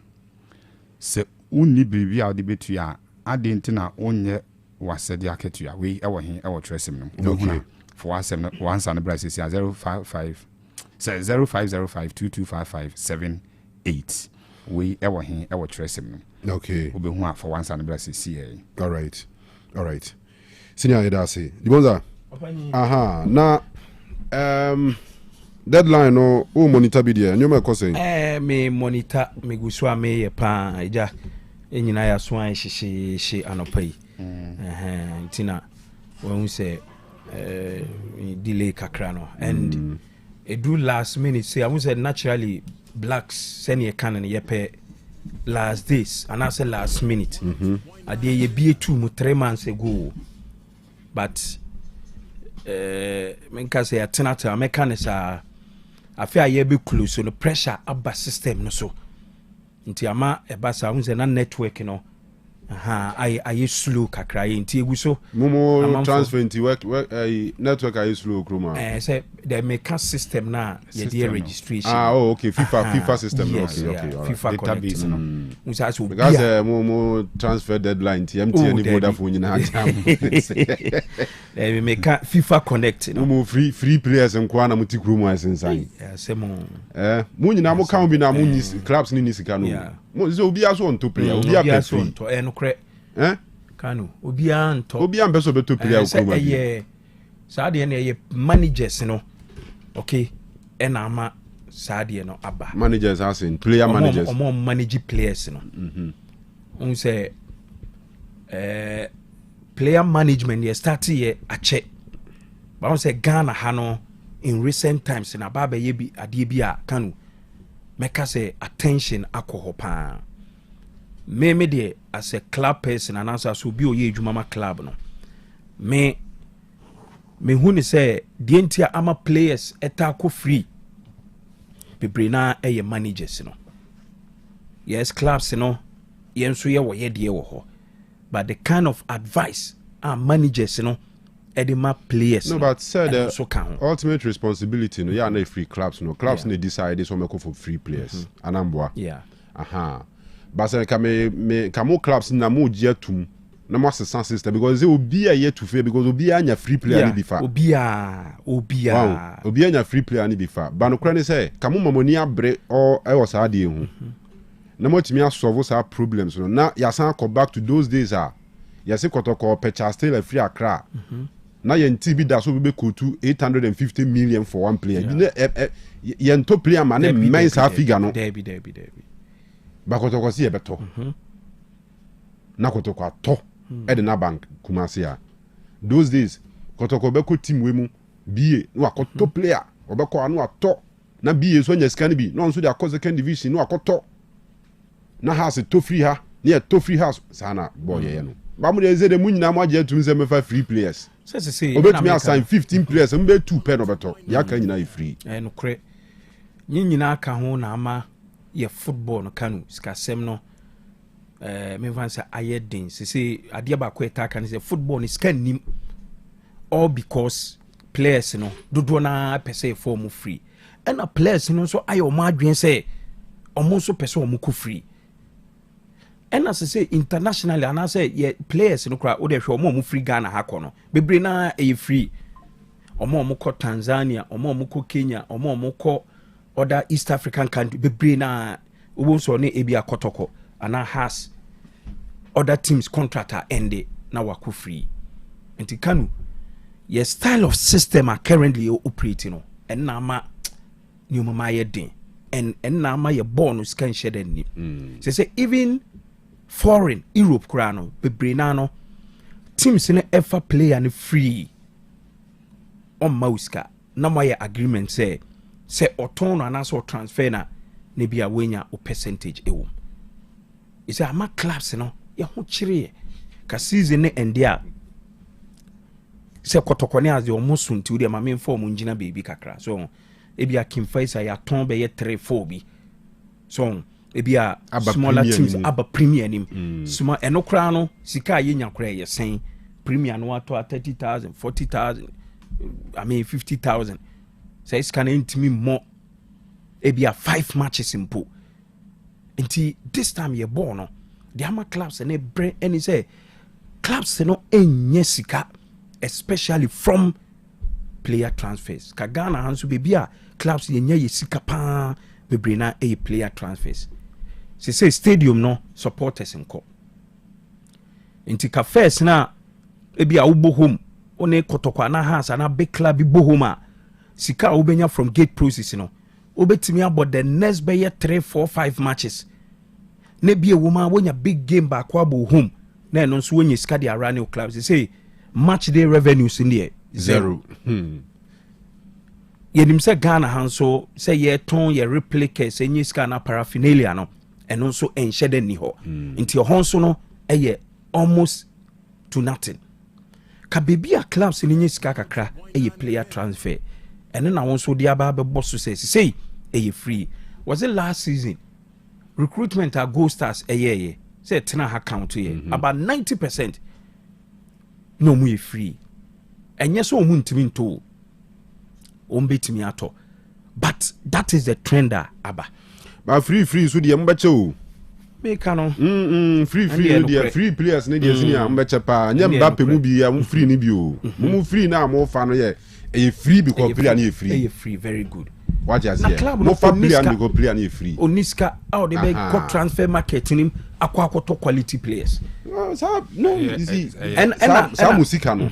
Say uni bribi out the bit ya adintina onye wasedi aketua we ewo hin ewo tresim no okay for us once and price is 055 say 0505225578 we ewo hin ewo tresim no okay obehu for once and price is here. All right senior edase dibonza na deadline no o monitor bi dia nyoma ko sen me monitor me gusua me ye pa eja enyina ya so an hye anopai ntina won say delay kakra no and it do last minute say I won say naturally blacks send ye canon ye pay last days and I say last minute ade ye be 3 months ago but menka say atenata mechanism I feel I be close so the pressure abba system no so nti ama ebasa won say na network no I slow kakra nti egu so momo transfer nti work network I slow kroma say the make system na ye registration okay FIFA system yes, okay FIFA database no musa so because momo transfer deadline ti MTN ni Vodafone nyina jam we make FIFA connect no momo free players nkwa na muti kroma asensan say mo mo nyina mo kan bi na mo ni clubs ni sika no mo so obi aso on to player obi apeso on to Kanu obi ambeso beto player kroma bi saade na ye managers no okay ena ama saade no aba managers as in player managers omo manage players no on say player management ye start ye ache ba on say Ghana ha no in recent times na baba ye bi ade bi a Kanu meka say attention akoho pa me de as a club person and answer so bi oye adwuma club no me hu ni say the entire ama players etako free bebre na eye managers no yes clubs no yen so ye wo ye de wo ho but the kind of advice our managers no edema players no but said so ultimate responsibility no ya na free clubs no clubs ne decide so make for free players anamboa but say kamo clubs na mo je tum na mo assessment system because obi a yet to fail because obi anya free player ni bifa obi anya free player ni bifa ba no kra ni say kamo mamoni abre or e was ade hu na mo timi solve sa problems no na ya san go back to those days ya se kotoko pecha still free akra na yenti bi da so be kotu 850 million for one player yen to player man e men sa figure no debi ba kotoko si e beto na kotoko ato na bank kumasi a those days kotoko be ko team we mu bie no akoto player obeko anu ato na bie so nya scan bi no so dey across second division no akoto na house to free ha near to free house sana boy ye no ba mu dey say de mu nyina mu age atum say me fa free players say obetumi assign 15 players mbe 2 pen obeto ya kan nyina free no kre nyina aka ho na ama ye football no Kanu skasem no me van say ayedin say ade ba ko etaka say football is can nim all because players no dodo na pese form free and a players no so ayo ma adwen say omo so pese omo ko free and as say internationally and I say yeah players no kra o de hwe omo free Ghana ha ko no bebre na e free omo ko Tanzania omo ko Kenya omo ko other East African country bebre na obo so ne ebi akotoko ana has other teams contractor ende na wako free enti Kanu your style of system are currently operating no and na ma new mama ye den and na ma ye born us can share den ni say even foreign Europe kra no bebre na no teams ne ever play and free on mauska na ma ye agreement say oton na so transfer na ne bia wenya o percentage ewo is a ma clubs no ye ho chire ka season ne endia se kotokone aze o musunti wo de ma me form ngina baby kakra so e bia Kimfaisa ya ton be ye 3-4 bi so e bia smaller teams aba premier nim suma enokra no sika ye nyakra ye sen premier no ato 30,000 40,000 I mean 50,000 say it's can intimi more e bia 5 matches impo nti this time ye born no the ama clubs and e any say clubs no enye sika especially from player transfers ka Ghana hanso be bia clubs ye sika pa bebre na e player transfers say stadium no supporters nko nti ka first na e bia ubo home one kotokwa na has na big club bohoma sika obenya from gate process no obetimi about the next be 3 4 5 matches na bia woman wonya big game back abo home na no so wonya sika dia running clubs say match day revenues in there zero. Yenim se Ghana hanso se ye ton ye replicate se nyi sika na paraphernalia no eno nso enhyede ni ho nti honso no eye almost to nothing ka baby a clubs ni nyi sika kakra eye player transfer eno na wonso dia ba be boss say eye free. Was it last season recruitment at Gold Stars eye say tena account ye about 90% no mu free enye so mu ntimi nto ombetimi ato but that is the trend aba but free so the mbache o make no free the free players ne dey senior mbache pa nya Mbappe mu bi ya mu free ni bi o mu free na mo fa no ye e free because player na e free very good what you say mo fa player na go player na free oniska how they be go transfer market nim akwa quality players you see and musika no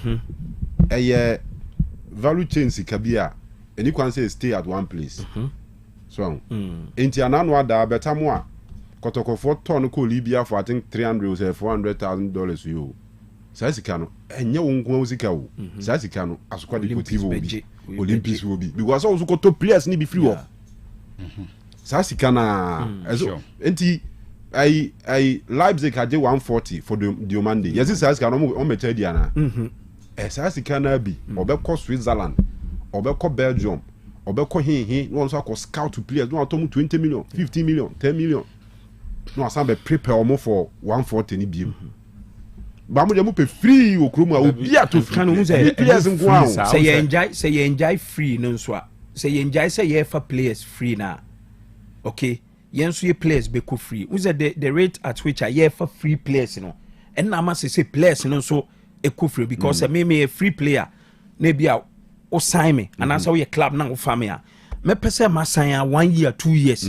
value chain sika bia any can say stay at one place so enti anano ada beta mo a kotoko for ton ko libya for I think $300 or $400,000 yo sai sika no enye wonko sika wo sai sika no asokwa deportivo obi Olympics will be because also got to players need be free off sai sika na enti I Leipzig had 140 for the Monday yes sai sika no o mecha dia na sai sika na bi obekọ Switzerland obekọ Belgium obekọ hin no so akọ scout to players no atom 20 million 15 million 10 million no asambe prepare omo for 140 ni biem ba mo dem pe free okromu a obi ato free players ngwa o say you enjoy free no so say you enjoy say you for players free na okay yen so ye players be ko free who said the rate at which I hear for free players no and na ma say players no so e ko free because me a free player na bia o sign me and as we club na o family me pese ma sign 1 year 2 years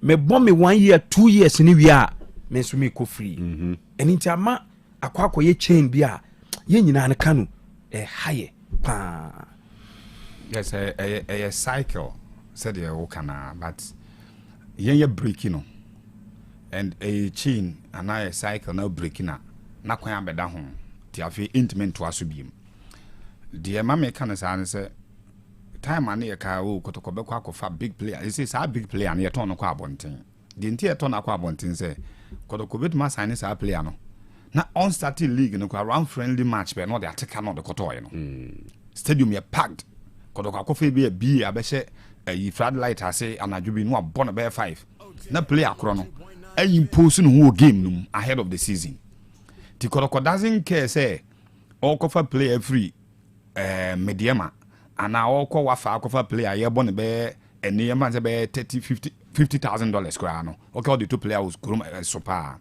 me bomb me 1 year 2 years ni wi a me so me ko free and inti ama akwa ye chain bia ye nyina na Kanu high pa yes a cycle said you kana but ye breaking no and a chain and a cycle now breaking na kwan abeda ho ti afi intimate to asubiem the mama can say time and ye ka o kotoko be kwa kofa big player you say sa big player na ye ton kwa abonten the entire ton akwa abonten say kotoko bet ma sign sa player no na on starting league no kwa round friendly match be no the attacker no the kotoy no stadium ye packed kotoko akofa be bi abehye yi floodlight ase anadwo no abon be 5 na player akro no impose no whole game no ahead of the season the kotoko doesn't care say all cover player free mediama and now all ko wafa cover player ye bon be eni man say be $50,000 kwa no okay all the two players go super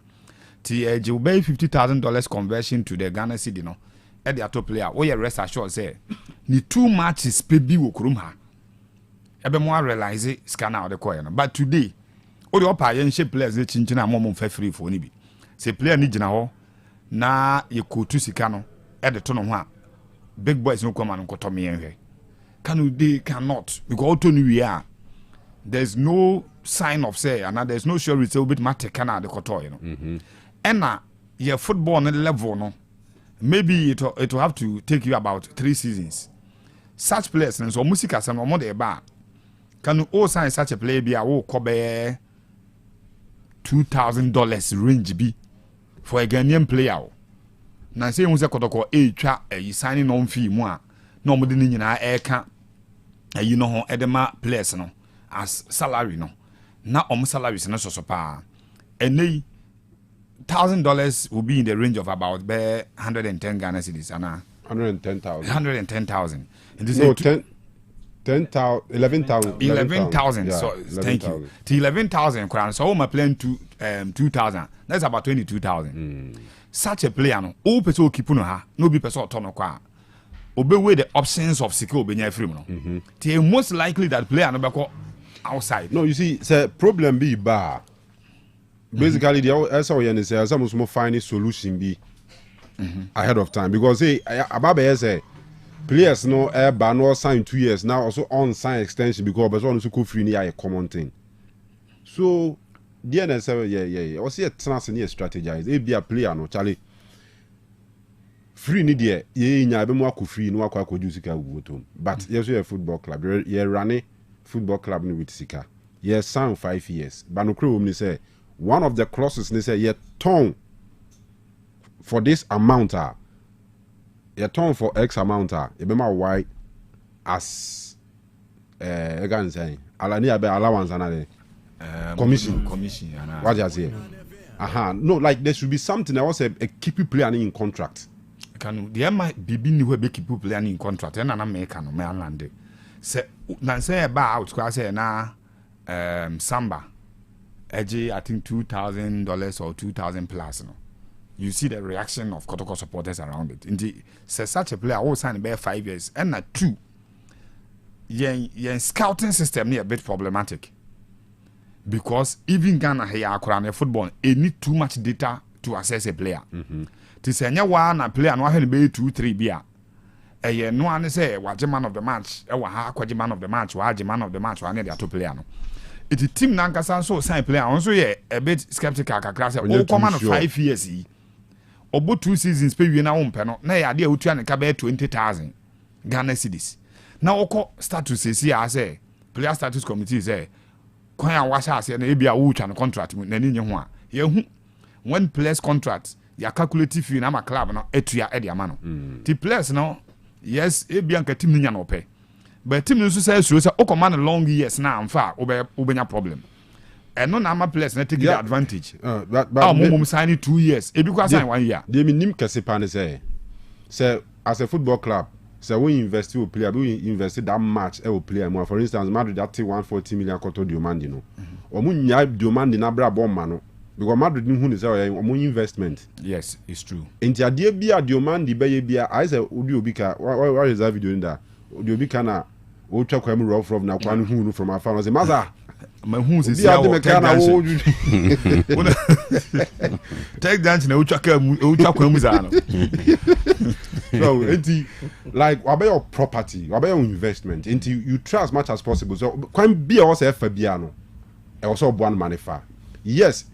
ti you be $50,000 conversion to the Ghana cedi no e the top player we rest assured say ni 2 matches pe bi wo kurum ha ebe mo realize scanner of the coin no but today all the upper yen shape players they chinchina mo fa free for ni bi say player ni gina ho na ye kotu sika no e de to no ho a big boys no come and koto me enhwe Kanu they cannot because auto ni we are there's no sign of say and there's no sure it's a bit matter kana de koto you know and your football level no maybe it will have to take you about 3 seasons such players and so musica some more de ba Kanu all sign such a player be a wo kobe $2,000 range be for a Ghanaian player na say unse kotoko twa signing on fee mu a no mo de ni nyina ka you know ho edema players no as salary no na salaries no so pa enei $1,000 will be in the range of about 110 Ghana cedis ana 110,000 and this no 11,000 so 11, thank you to 11,000 crown so my plan to 2,000 that's about 22,000 such a player no all person keep no ha no be person turn kwa obey the options of secure obenya free no the most likely that player no be outside no you see it's problem be bar basically the asa we say some find a solution be ahead of time because hey Ababe say players no ban no sign 2 years now also on sign extension because but one so free near a common thing. So DNS yeah also a trans near strategize e be a player no Charlie free ni there ye nya be mo akọ free no akọ akọju sika wuto but yes we a football club ye run football club ni with sika ye sign 5 years but no kro ni say one of the clauses ni say ye ton for this amount ye ton for x amount ye be ma why as I can say ala ni abe allowance na commission what you say no like there should be something that was a keep player in contract. Kanu there might be ni we be keep player in contract and na make no me land say na say ba out kwa say na Samba edge I think $2,000 or 2,000 plus no. You see the reaction of Kotoko supporters around it. Indeed, say such a player will sign about 5 years and na 2 your scouting system is a bit problematic because even Ghana here around football it need too much data to assess a player. To say one a player no have be 2-3 bia. No one say was man of the match, man of the match, man of the match, one the two player no. It is team Nankasa so sign player also a bit skeptical kakra say oh come on 5 years obo 2 seasons pay we na wo mpɛ no na ya de otua ne ka be 20,000 Ghana cedis. Na woko status say say player status committee say kwan a washa ase na e bia wo twa no contract mu na ni nye ho a ye hu when players contract ya calculate fee na ma club no etua e de ama no the players no yes e bia nka team nya no pɛ but team no so say so say o command long years na amfa obenya problem and no na ma players na take the advantage but mum sign 2 years e bi kwa sign 1 year they minim kese pa ne say as a football club say we invest in player we invest that much e player more for instance Madrid that 140 million koto demand no o mu nya demand na bra bomb ma no because Madrid ni hu ne say o mu investment. Yes, it's true. Enti ade bia demand be ye bia I say odi obi ka what is that video in there odi obi ka na o twa kwa mu rough na kwa no hu no from afar no say maza ma hu se sia o take dance na o twa kwa mu za no. So enti like what about your property what about your investment enti you try as much as possible so kwan bia o say fa bia no e also one manifa. Yes,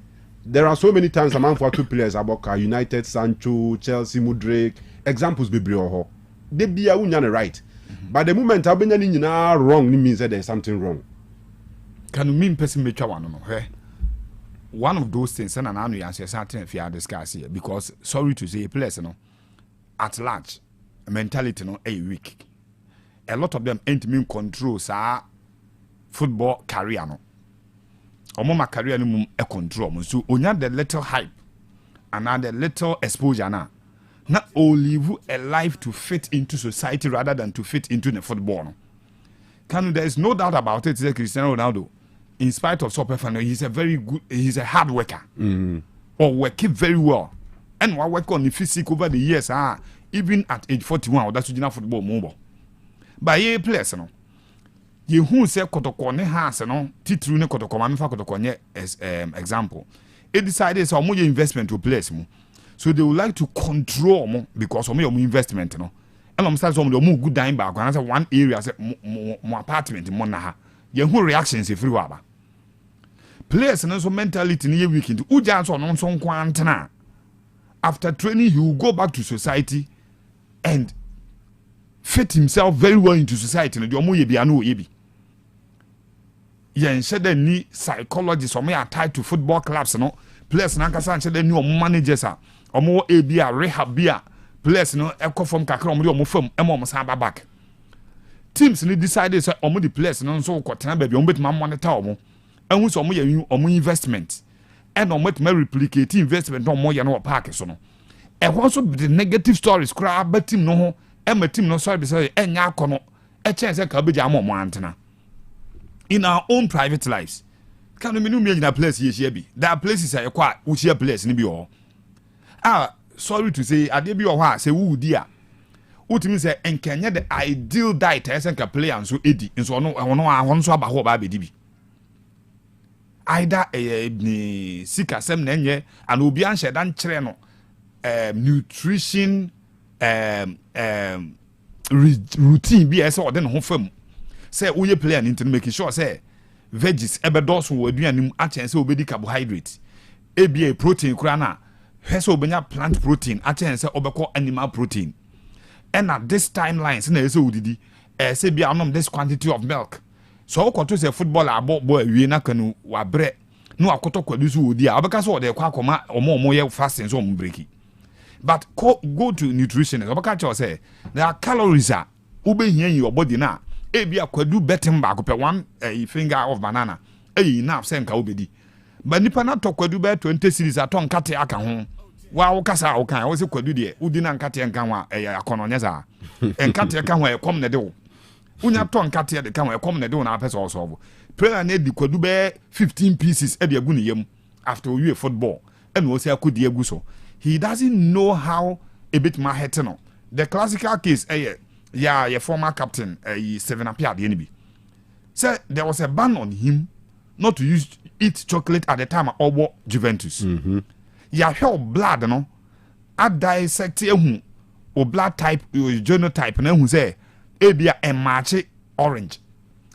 there are so many times a man for 2 players about United, Sancho, Chelsea, Mudryk. Examples be brio. They be a unyane right. But the moment I've been wrong, it means that there's something wrong. Can you mean person me one no? One of those things, and I know you answer something if you are discussing here because sorry to say, players no at large mentality no a weak. A lot of them ain't mean control sa football career no. Omoma career no mum e control so onya the little hype and the little exposure na live a life to fit into society rather than to fit into the football. There is no doubt about it. Cristiano Ronaldo, in spite of super fan, he's a hard worker. Or working very well. And what work on the physique over the years, even at age 41, that's enough football mobile. But ye players, no. Ye who say Kotoko ne has no titru ne Kotoko mamifa Kotoko nye example. It decided so more investment to place mo. So they would like to control mo because of your investment no. And I'm starting some more good dime back. When I say one area, say more apartment mo na ha. Ye who reactions if free waba. Players and so mentality in ye weekend. Uja so non so kwantena. After training, he will go back to society and fit himself very well into society. No, the omo ye bi anu ye bi. Yen shede ni psychologists or me are tied to football clubs no players na nkasa shede ni omo managers a omo ebia rehab bia players no ekọ from kakra omo de omo fam omo san back teams ni decided say omo the players no so kwotena ba bi omo betima monitor omo ehun so omo ye omo investment and omo betima replicate investment no omo ye no park so no e ho so the negative stories kra ba team no ho e ma team no so be say enya akono e chance ka beja omo antena. In our own private lives, can we know me in a place here be? There are places I acquire which here place ni be all. Sorry to say, I did be or say who dear. What means say and can the ideal diet as and can play and so eddy and so no I want so about what baby dibi. Either a sika sem nenye and ubi answer dan chreno nutrition routine bi ɛsɛ ɔde ne ho fam sɛ woyɛ player no nti making sure sɛ veggies ɛbɛdɔɔso wɔ aduane mu akyɛn sɛ wobɛdi carbohydrate ebia protein koraa no a hwɛ sɛ wobɛnya plant protein akyɛn sɛ wobɛkɔ animal protein ɛna this timeline sɛ na ɛsɛ wodidi ɛsɛ bia wonom this quantity of milk so wokɔto sɛ football abɔ awie na kanu wabrɛ na wakɔtɔ kwadu so wɔdi a wobɛka sɛ wɔde kɔ akɔma ɔmo yɛ fasting so ɔmo breki but go to nutritionist wobɛka kyerɛ sɛ there are calories a wobɛhia yi ɔbɔdi no a ebia kwadu bɛtem baako pɛ one finger of banana ɛyɛ enough sɛ nka wobɛdi but nipa na tɔ kwadu bɛyɛ 20 series atɔ nkate aka ho wa wokasa a wokan wo sɛ kwadu deɛ wodi na nkate nka ho a ɛyɛ akɔnɔ nyɛ saa nkate ka ho ɛkɔm na de wo wonya tɔ nkate de ka ho ɛkɔm na de wo na apɛ sɛ ɔsɔbo player na di kwadu bɛyɛ 15 pieces ɛde agu ne yam after we football ɛna wo sɛ akɔdi agu so he doesn't know how a bit ma het no the classical case your former captain Seven Apia the enemy said there was a ban on him not to eat chocolate at the time of Juventus. Your blood no a dissect o blood type genotype na who say ebia emachi orange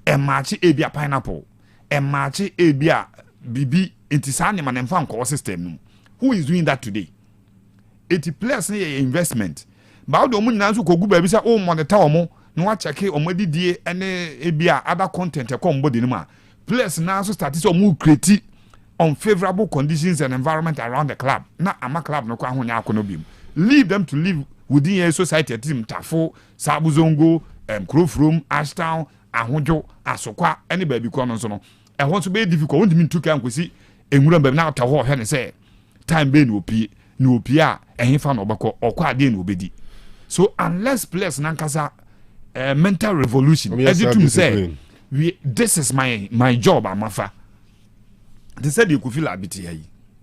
emachi ebia pineapple emachi ebia bibi intisani manemfa nko system. Who is doing that today? 80 players ne investment ba do mu nyina so kogu ba bi say o monitor omo no wa check omo didie ene ebia other content e kom body nima players na so start so omo create unfavorable conditions and environment around the club na ama club no kwa ahonya akono bim leave them to live within a society team tafo sabuzongo krofrom ashtown ahojo asokwa ene ba bi ko no so no e ho so be difficult won dimi ntuka nkosi enwura ba na ta ho hwe ne say time be no opie no opia ehfa no obako okwa ade no obedi so unless players nankasa mental revolution editum say this is my job amafa they said you could feel abiti here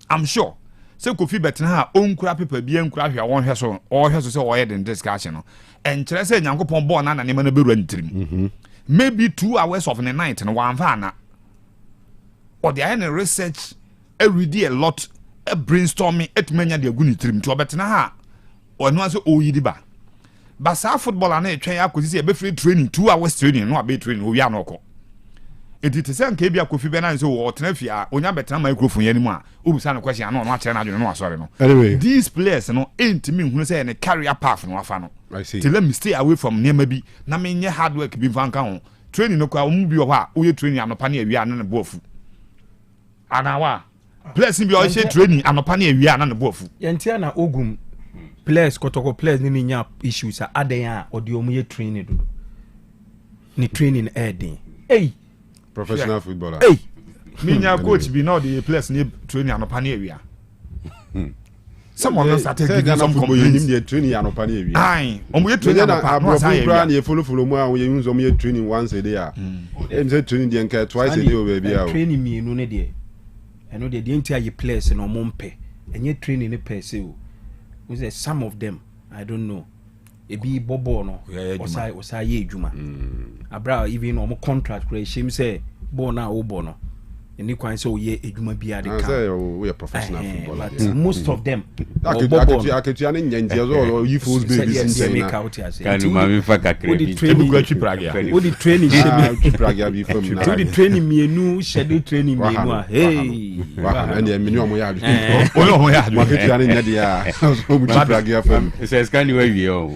I'm sure say Kofi betena ha onkura paper bia nkura hwa won hwe so or hwe so say oye den discussion no en kire say nyankopon ball na ne ma na beru antrim maybe 2 hours of the night no wan fa na or the any research read a lot brainstorming etmanya de aguni trim to betena ha ono aso oyidi ba sa football na etwen akosi se be free training 2 hours training no abe training owi anoko edite se nka bia Kofi be na so o tena fia onya betena microphone yanimu a obusa no question na no akere na adwene no asore no anyway these players no entimi hunu se ne career path no afa no I see till let me stay away from nema bi na me nye hard work bi vanka ho training no kwa mu bi ho a oye training anopa na awia na ne boafu anawa players bi o she training anopa na awia na ne boafu yentia na ogum players kotoko players ni nya issues aden a odi omuye training do ni training aden professional footballer minya coach bi na the players ni training anopa na awia someone else started giving some complaints him the training anopa na awia ai omuye training anopa no sa awia na follow mu a we use omuye training once a day a em say training dey nka twice a day o baby a training mi no ne de eno de entia ye players no mompe enye training ne per se o we say some of them I don't know ebi bobo no osa ye adwuma abra even no contract kra shim say ball na wo ball no any kwan say oye adwuma bia de ka say we are professional footballer most of them aketua ne nyantia so you fools babies in China Kanu mami fa kakre bi wo di training shebe pragia bi fam na wo di training mienu schedule training mienu a hey wa and menu omo ya adu aketua ne nyadia so mu pragia fam says can you we o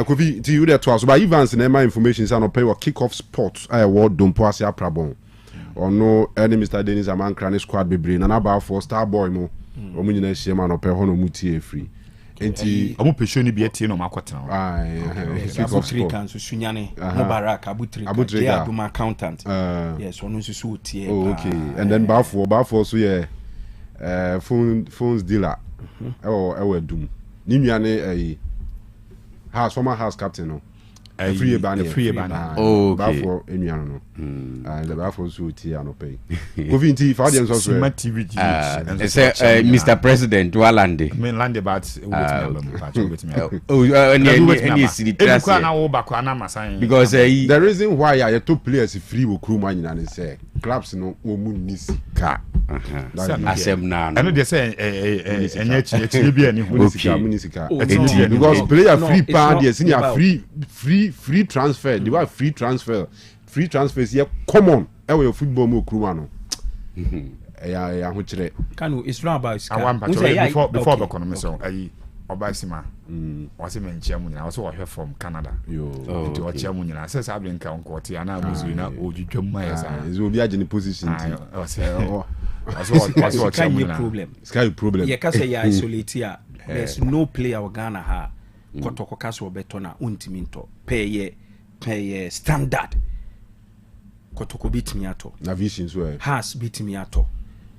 Kofi ti you there to us but Evans na my information say no pay wa kick off sport award dompo ase aprabon ono any Mr Dennis Amankra ne squad bebre na ba for star boy mo omu nyina hie ma no pay ho no mutie free enti omu pesho ni bi etie no makotena kick off sport kan so sunyane Mubarak abutri ya duma accountant yes ono so so tie okay and then ba for so yeah phones dealer e dum ni nuane former house captain no free ban okay bafo enuano no the bafo so ti anope Kovinti for audience also say Mr President walande men lande but any city trust because the reason why I top players free wo kru man nyina say clubs no wo mu nisika asɛm na ɛno deɛ sɛ ɛnyɛ akyire bi ani ho sika because player free pa deɛ senior free transfer the word free transfer is here common ɛwɔ football mu kuruma no ɛyɛ ho kyerɛ Kanu it's not about before the economy so ayi Obaisima wase menchia mu nyina wase wɔhwɛ from Canada nti ɔkyia mu nyina sɛ saa blenka nkɔte ana abuzu na odwitwa mu ayɛ saa is obi agye ne position ti wase ɔkyia mu nyina sky problem ye ka sɛ ya isolate a there's no player of Ghana ha kɔtɔkɔ ka so beto na untimi nto pay standard kɔtɔkɔ bitimi ato na vision so has bitimi ato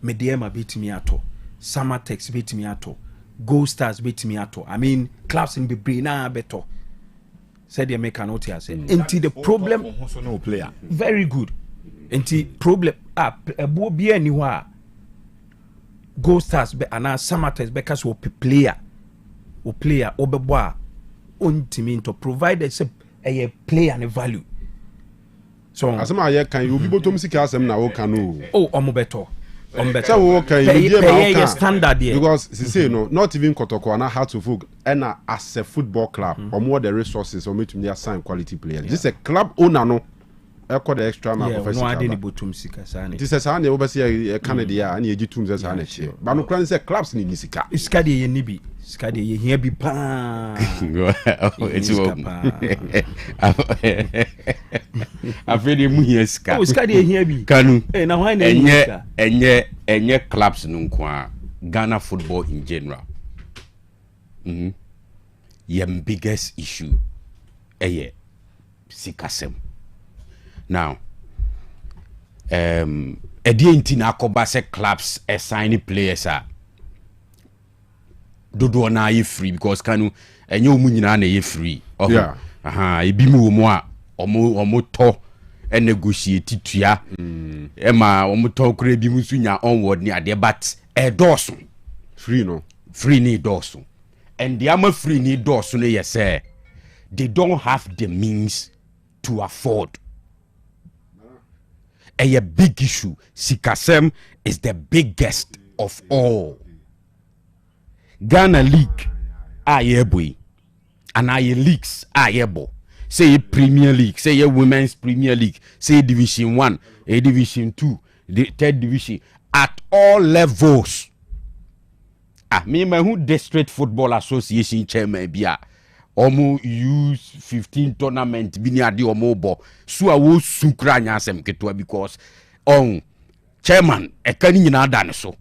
mediema bitimi ato Samatex bitimi ato Gold Stars bitimi ato I mean clubs in be na beto said the make note here say until the problem no player very good until problem ebo bia ni ho a Gold Stars be ana Samatex be ka so player obebo a ontimi to provide say a player and value so asema ye kan obi botom sika asem na wo Kanu omo beto so wo kan you dey standard here because say no not even Kotoko na how to folk and as a football club or the resources or meeting assign quality players this a club owner no e the extra man professional no adeni botom sika sane this is ane wo be say Canada and ye gitum say sane che ba no kran say clubs ni sika de ye ni bi sika de ye hia bi pa it's afedi mu hia sika sika de ye hia bi Kanu na why na sika enye clubs no nko a Ghana football in general your biggest issue sikasem now edie na akoba se clubs assign players a dodo na ye free because Kanu enye omu nyina na ye free ebi mu omu a omo to negotiate tua ema omo to kura bi mu sunya onward ni ade but doso free ni doso and the ama free ni doso no yes they don't have the means to afford a big issue. Sikasem is the biggest of all. Ghana League ayeboy and aye leagues ayebo. Say Premier League, say Women's Premier League, say Division 1, a Division 2, the third division at all levels. Me who District Football Association chairman bia omo use 15 tournament bi ni ade omo bo so a wo sukra nya asem keto because on chairman e kan nyina da ne so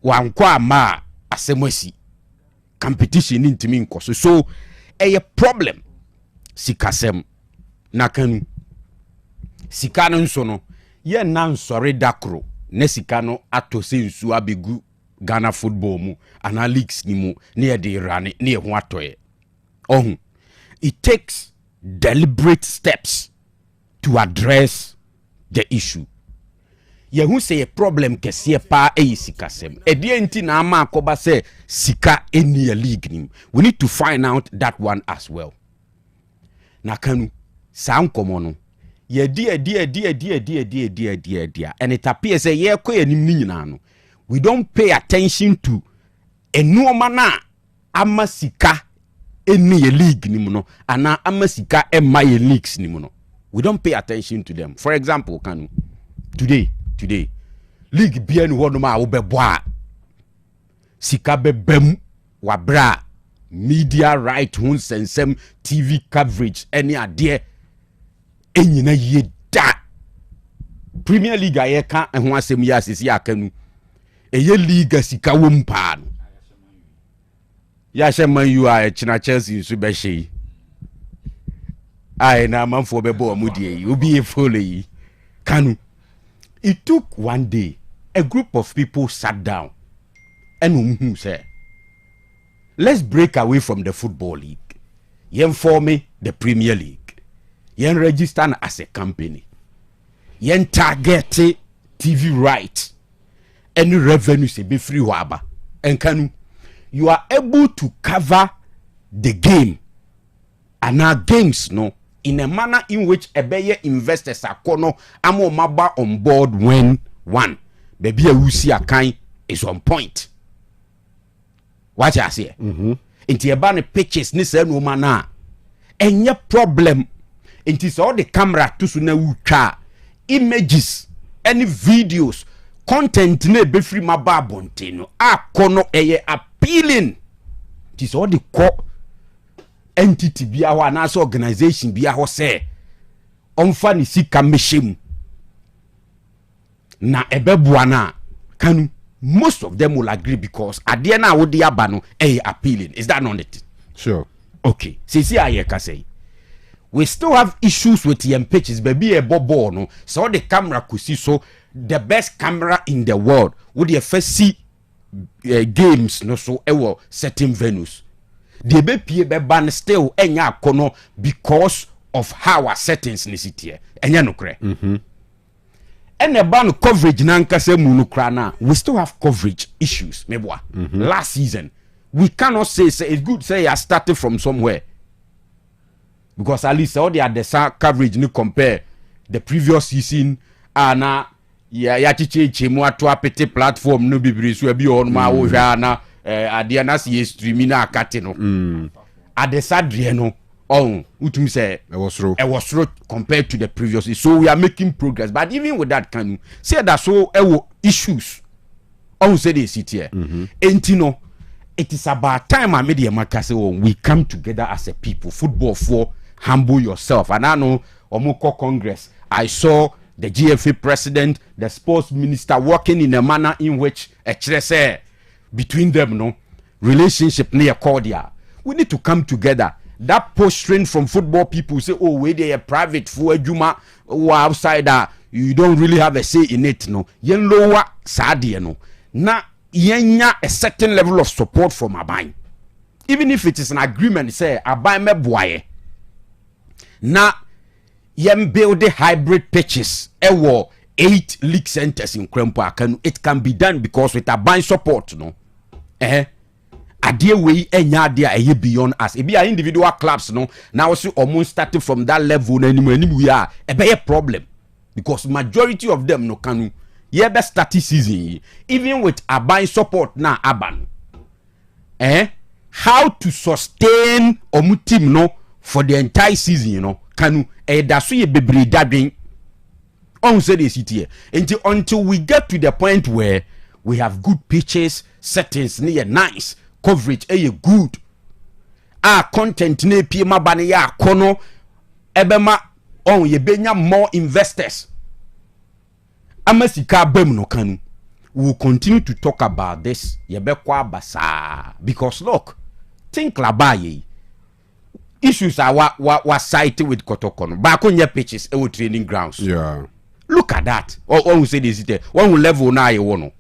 wankwa ma asemasi competition intimi nkoso so a problem sikasem na Kanu sika no nso no ye na nsore dakro na sika no atose nsu abegu Ghana football mu ana leagues ni mu na ye de rane na ye ho atoye it takes deliberate steps to address the issue. Who say a problem kesiye pa sikasem. Edie nti na ama akoba say sika any league nim. We need to find out that one as well. Na Kanu sa nkomo no. Ye dia and it appears say ye ko yanim ni nyina no. We don't pay attention to enuoma na ama sika any league ni muno ana amasika emaye leagues ni muno. We don't pay attention to them. For example, Kanu today league bien wono ma wo beboa sika bebem wabra media right hun sensem TV coverage any ade enyina ye da Premier League ayeka ho asem ya asisi akanu eye league sika wo mpa no ya Man U a china Chelsea nso be hye ai na manfo bebo amudie yi obi e follow yi Kanu. It took one day a group of people sat down and said, let's break away from the football league. Yen form the Premier League. Yen register as a company. Yen target TV rights. Any revenue se be free waba. And Kanu, you are able to cover the game and our games no in a manner in which ebeye investors are kono amo maba on board when one baby a wusi akan is on point. Watch I say. Inti eba ne pitches ni se no mana enye problem. Inti so the camera to so na wutwa images any videos content na be free mababonte no akono eye appealing. Inti so the core entity bia ho na so organization bia ho say onfa ni sika mehim na ebebua na Kanu. Most of them will agree because adie na wo dia ba no appealing. Is that not it? Sure. Okay. See I can say we still have issues with the pitches baby a bobo no so the camera could see so the best camera in the world would the first see games no so certain venues the be ban still enya kono because of how our settings necessity enya no kre and the ban coverage nankase munukra na we still have coverage issues meboa last season we cannot say it's good say I started from somewhere because at least all the other coverage no compare the previous season na ya chiche mu ato apete platform no bibiri so bi on ma wo hwa na ade na se streaming na akate no adesa dre no on utum say e was slow compared to the previous season. So we are making progress, but even with that Kanu say that so issues on say they sit here entino it is about time I made the makase we come together as a people football for humble yourself. And I know Omoko Congress I saw the GFA president, the sports minister working in a manner in which say between them no relationship near cordial. We need to come together. That posturing from football people say, oh, wait, they are private for Juma or outsider, you don't really have a say in it. No, yen lower sadie no. Na yenya a certain level of support from Abai. Even if it is an agreement, say Abai me boye. Na yen build the hybrid pitches. 8 league centers in Krempo. It can be done because with Abai support, no. Adie we enya dia eye beyond us. It be our individual clubs no. Now see almost starting from that level na anywhere we are. E be a problem because majority of them no Kanu. Ye be start season even with Abai support na aban. How to sustain omu team no for the entire season you know. Kanu da so ye bebre dadwen. On say the city until we get to the point where we have good pitches, settings near nice. Coverage good content na pie mabane ya kono ebema on ye benya more investors amasika bem no Kanu. We will continue to talk about this ye be kwa basa because look think labaye issues are wa cited with Kotoko ba konye pitches training grounds. Yeah, look at that. We say this there one will level na ye wono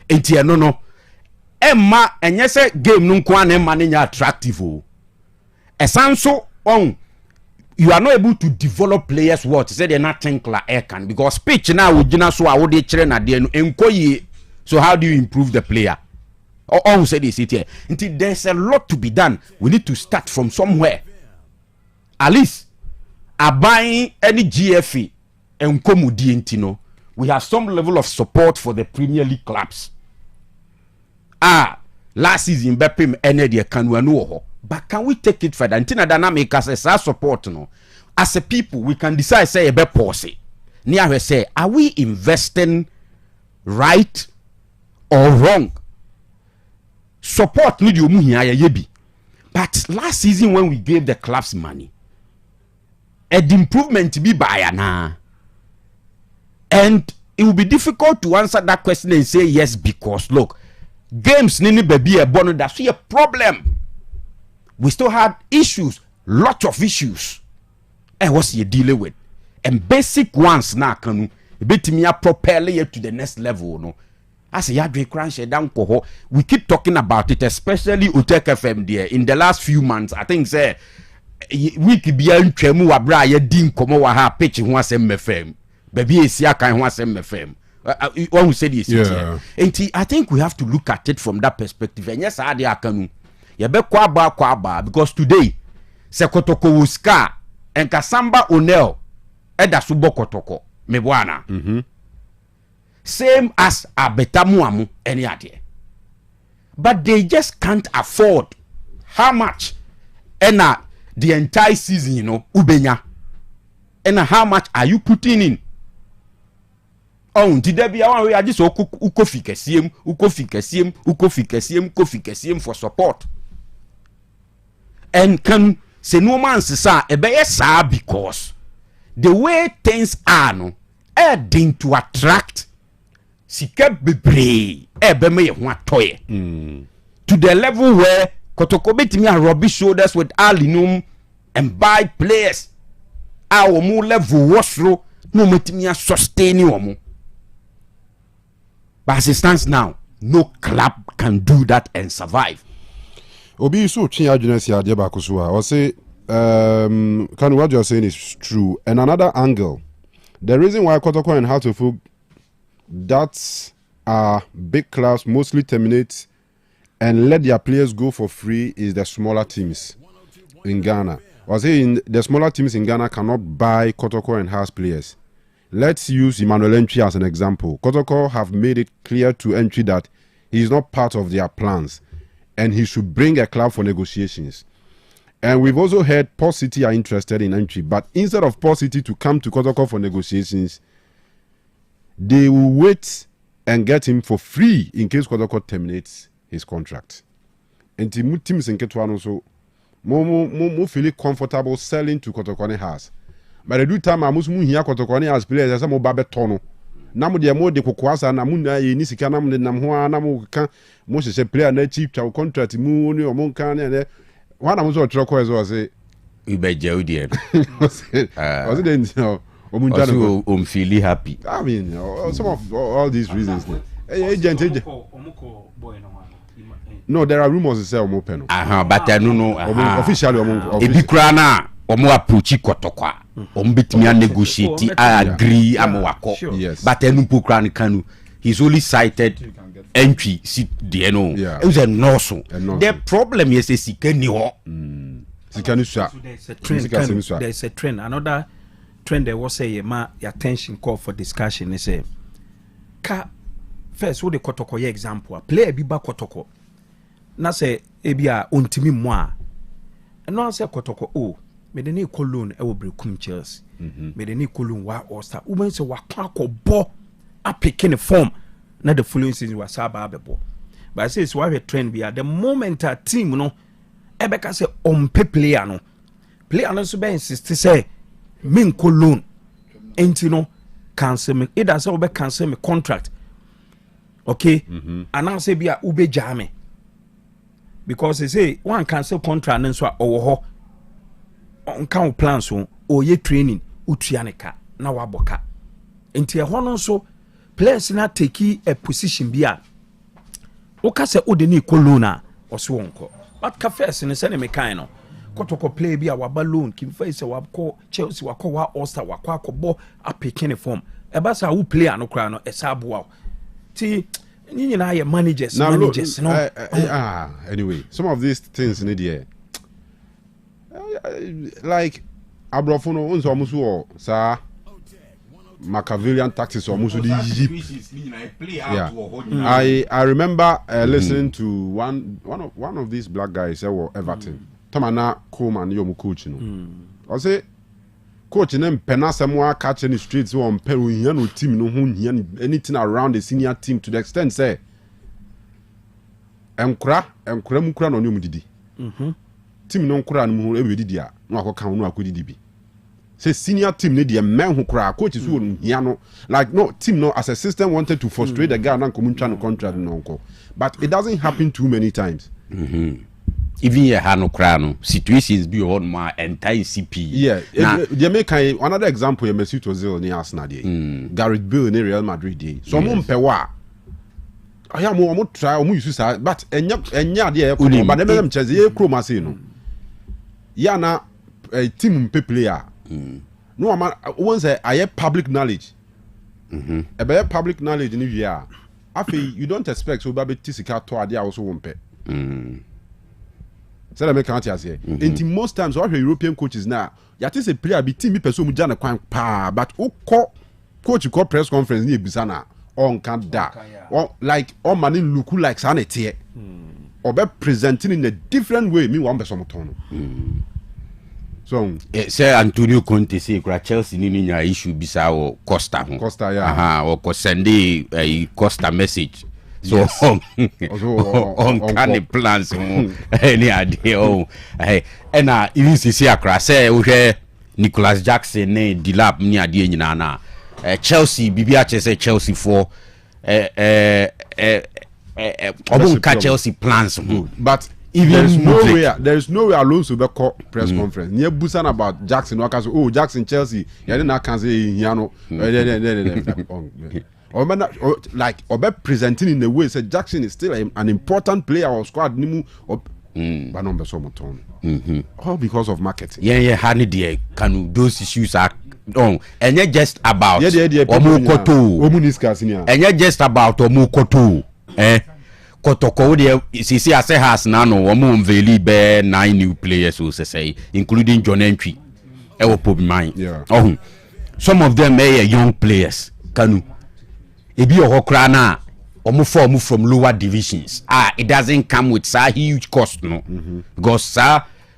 enti no Emma and yes game no kwan emma nya attractive o. Esanso you are not able to develop players what say they not think like air can because pitch now we gina so how they train at the enkoyi. So how do you improve the player? Or say this here. Until there's a lot to be done. We need to start from somewhere. At least buying any GFA and Komudi we have some level of support for the Premier League clubs. Last season Bepim energy Kanu no. But can we take it further? Until dynamic as a support no. As a people, we can decide say a better policy. Near say, are we investing right or wrong? Support need you yebi. But last season when we gave the clubs money, the improvement be by na. And it will be difficult to answer that question and say yes because look. Games nini baby a bono that's a problem. We still had issues, lot of issues. And what's you dealing with? And basic ones now can bit me up propel you to the next level. No, as a yard crunch down coho. We keep talking about it, especially Otec FM there. In the last few months, I think say we could be in Tremu Abra ye din komo wa ha pitch in was MFM. Baby is ya kan was MFM. One who said this, yeah. And I think we have to look at it from that perspective. And yes, I Kanu. You be kwaba because today, Sekotoko Wuska and Kasamba Onel Eda Subo Kotoko Mebwana. same as abetamuamu any idea. But they just can't afford how much and the entire season, you know, ubenya. And how much are you putting in? Oh, did there be a way I just ukofi kesiem for support? And can say no man say sa because the way things are no adding to attract sika bebre me ho atoye to the level where Kotoko betimi a rubbish shoulders with alinum and buy players our more level wasro no metimi a sustain omo. But as it stands now, no club can do that and survive. Obi so twi adwene si ade ba koso a o say Kanu, what you're saying is true. And another angle, the reason why Kotoko and Hartlepool that big clubs mostly terminate and let their players go for free is the smaller teams in Ghana. I was saying the smaller teams in Ghana cannot buy Kotoko and Hearts players. Let's use Emmanuel Entry as an example. Kotoko have made it clear to Entry that he is not part of their plans and he should bring a club for negotiations. And we've also heard Port City are interested in Entry, but instead of Port City to come to Kotoko for negotiations, they will wait and get him for free in case Kotoko terminates his contract. And teams in Ketwan also more feel comfortable selling to Kotoko has. But the do time I must move here Kotoko has players as a more babetono. Namu de more de Kokwasa, Namuna, Nisika, Nam, Namua, Namu, most a player, no cheap child contract, moon or Moncan, and one of those Troco as well say, you bet Jody. Was it then, I'm feeling happy. I mean, some of all these reasons. Agent. No, there are rumors to say Omopeno. But I don't know. Officially, if you crana, Omo approach Kotoko, Ombitmia negotiate, I agree, Amowako. Yes. But I don't put Kanu. He's only cited Entry, DNO. It was a noso. The problem is a Sikeniho. There's a trend. Another trend there was a attention call for discussion is a first what the Kotoko example play biba Kotoko na say ebia ontimi mo a no say Kotoko o me de ne kolon e wo brekum Chelsea me de ne kolon wa Osta wo say wa kwa akobọ apeke ne form na the following season was aba abebo but I say it's why a trend be the moment a team no ebeka say ompe player no so be insist say me kolon enti no cancel me either say we cancel me contract. Okay, and now say be a ube jame because they say one cancel contract and so or on count plans so or ye training utrianica na waboka into a hono so players na take a position be a oka say odeni kolona or so onko but ka first in send me kind no Kotoko play be a wabalone kim face wabko Chelsea wako wa Osta wako akobo apeke form ebasa who play no kra no esaboa ti you know your managers now, managers look, anyway some of these things in the like abrofono unso musu sa Machiavellian tactics or musu I remember listening to one of these black guys were Everton Tamana Coleman yomu coach no I say coach nem penasemo catch any streets on Peru no team no anything around the senior team to the extent say enkura mukura no nyum didi team no nkura no mu e didi a no akoka no akodidi bi say senior team ne de men ho kura coach so hia no like no team no as a system wanted to frustrate the guy na komuntwa no contract no nko but it doesn't happen too many times. Even your Hano Crano situations be on my entire CP. Yeah, they make another example. You Mesut Ozil near Arsenal day, Gareth Bale near Real Madrid day. So mum pewa. I am more try mu use that, but enya there. But them Chelsea chroma say no. Ya na team player. No man once I public knowledge. About public knowledge in year. After you don't expect so baby tisika to ade also won't pay. So that make answer say. And most times what European coaches now, you think a player be team person mu jana kwan pa, but who call coach call press conference ni ebisa na on can da or like all money look like sanity or be presenting in a different way me one person tono so say Antonio Conte say Chelsea ni nya issue bisa o Costa yeah or send a Costa message so yes. on can the plans any idea hey and even see Accra say we Nicholas Jackson ne Dilap ni ade nyina na Chelsea bibia say Chelsea for Chelsea plans but there is no way Alonso be call press conference near busan about Jackson waka so oh Jackson Chelsea ya na can say here no or like or be presenting in a way say Jackson is still an important player or squad nimu but number so much all because of marketing honey there Kanu those issues are and just about Omuniska and just about Omukoto Kotoko de sisi ase has na no omo unveil be 9 new players so say including John Entry e pop mine some of them are young players Kanu ebi ohokra na omo form from lower divisions it doesn't come with such huge cost no because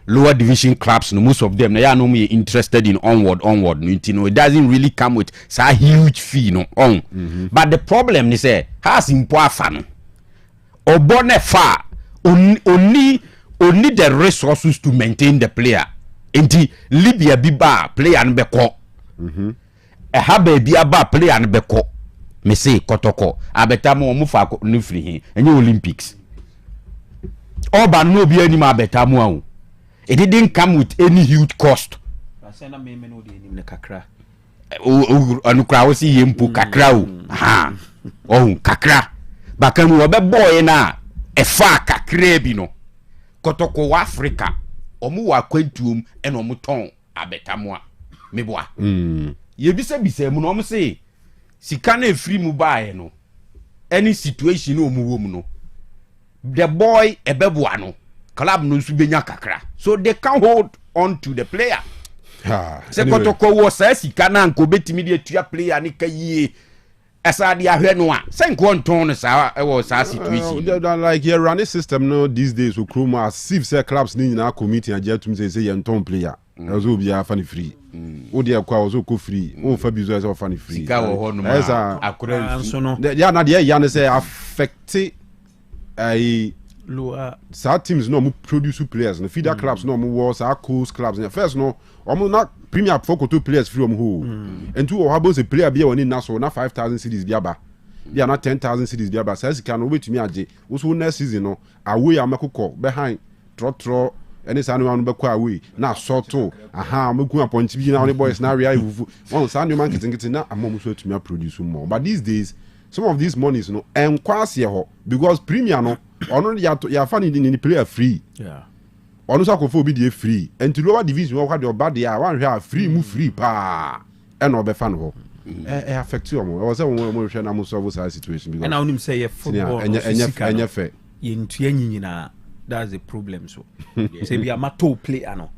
lower division clubs no most of them they are no me interested in onward no it doesn't really come with such huge fee no but the problem is has impo afa no obone fa only the resources to maintain the player enti Libya biba player no beko haba bia ba player no beko me say Kotoko abeta mo fa no free hin enye Olympics oba no bi ani ma abeta mo awu it didn't come with any huge cost asena me no de ni kakra anukra wo si yempu kakra kakra bakanu wo be boy na efa kakra bi no Kotoko wa Africa omu wa kwantuom ena omu ton abetamo a meboa ye bisa mu no omu say sika na free mu bae no any situation omu wo mu no the boy ebeboa no club no nsu benya kakra so they can hold on to the player se Kotoko wo sa sika na nko betimi de atua player ni kayie esa dia hwe no a se nko nton no sa e wo sa situation like here running system no these days so chroma as if say clubs ni na committee and jetum say ye nton player ozo bia fa ni free o de kwa ozo ko free o fa bizo say fa ni free sika wo ho no ma akura no ya na de ya na say affect some teams no mo produce players no feeder clubs no mo was our coast clubs first no omo na premier for to players free omo ho and two or about a player be woni na so na 5,000 cedis bia ba bia na 10,000 cedis bia ba say sika no wetumi age wo so next season no away amakoko behind trotro any sanu anu be kwa away na soto amaku aponchi bi na only boys na ria ivuvu one sanu man kitingiti na amom so tumi produce more but these days some of these monies no enkwase ho because premier no ono ya fan in player free ono so akofo obi dey free and to lower division wo kwa dey oba dey one hwe free mu free pa and obe fan ho affect you mo say mo hwe na mo solve that situation because and onim say ye football enya fe ye ntua nyinyina that's the problem so say be amato play ano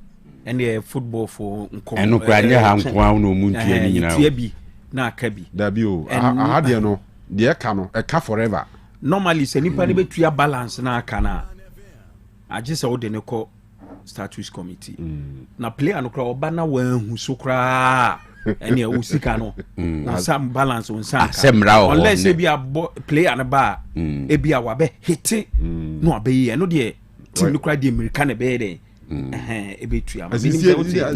and the football for nkom eno kwa nya ha nko no mu ntua nyinyina ntua bi na aka bi da bi o aha de no de ka no e ka forever normally se nipa ne betua balance na aka na age se wo de ne ko status committee na player no kra oba na wanhu so kra ene o sika no some balance on saka unless e bia player na ba e bia wa be hit no abeyi no de team no kra de America na be de e betua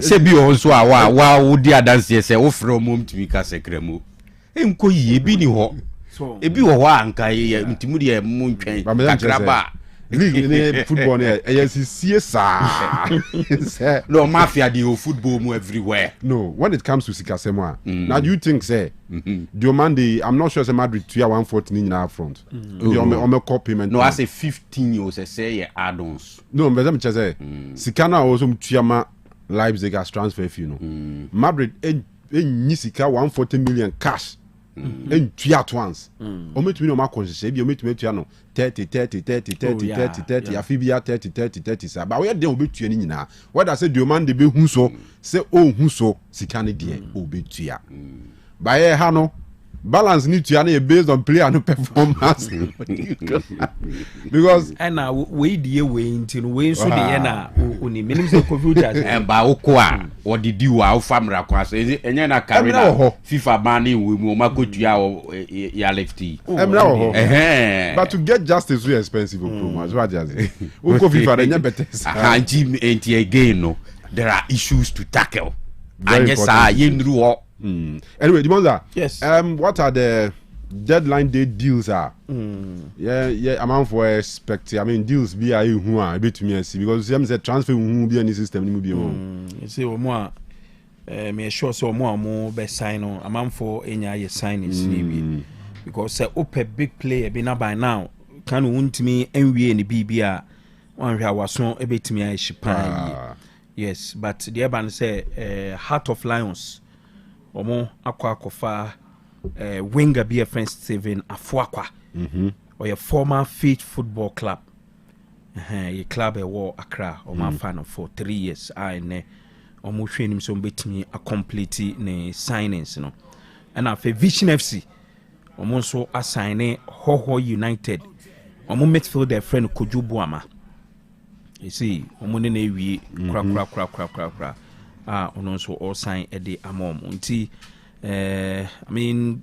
se bi o so wa wo di adanse se wo frɛ mo mtumi ka sekremo enko yi bi ni ho ebi wo ho anka ye ntimu de mu ntwen kakraba league football ANCC sa no mafia the football mu everywhere no when it comes to Sikasemo now do you think say Diomande I'm not sure say Madrid 114 in our front the on call payment no I say 15 years say add-ons no but me say Sikana also mtuama Leipzig as transfer fee no Madrid sika 140 million cash and 3 at once ometumi no ma conscious bi ometumi atua no 30 afibia 30 sa ba we dey obetua ni nyina whether say Diomande be hu so say o hu so sika ne de obetua ba ye ha no balance need to be based on player and performance. Because and we the way into we so the na oni minimum say confuse and ba okwa what did you how famra kwa say enye na carry na FIFA banning we mo makotua ya lefty but to get justice is expensive as what just uko FIFA enye better anti again no there are issues to tackle and yes yenru anyway Dimonza, yes, what are the deadline day deals yeah amount for expect deals be a who are a bit to me see because them say transfer who be any system ni be you see omo me sure so omo be sign on amount for enya ye sign is be because say ope big player be na by now can wuntimi enwie ni bibia wan hwa waso e betimi a shipan yes but the urban say Heart of Lions omo akwa winger be a friend Steven Afuakwa or a former Faith Football Club a club a war Accra or my fan for 3 years I ne omo hwe nim so betimi a complete ne signings no and after Vision FC omo so assign Hoho United omo midfield their friend Koju Buama. You see, omo ne wi kra ono so all sign e de amom nti I mean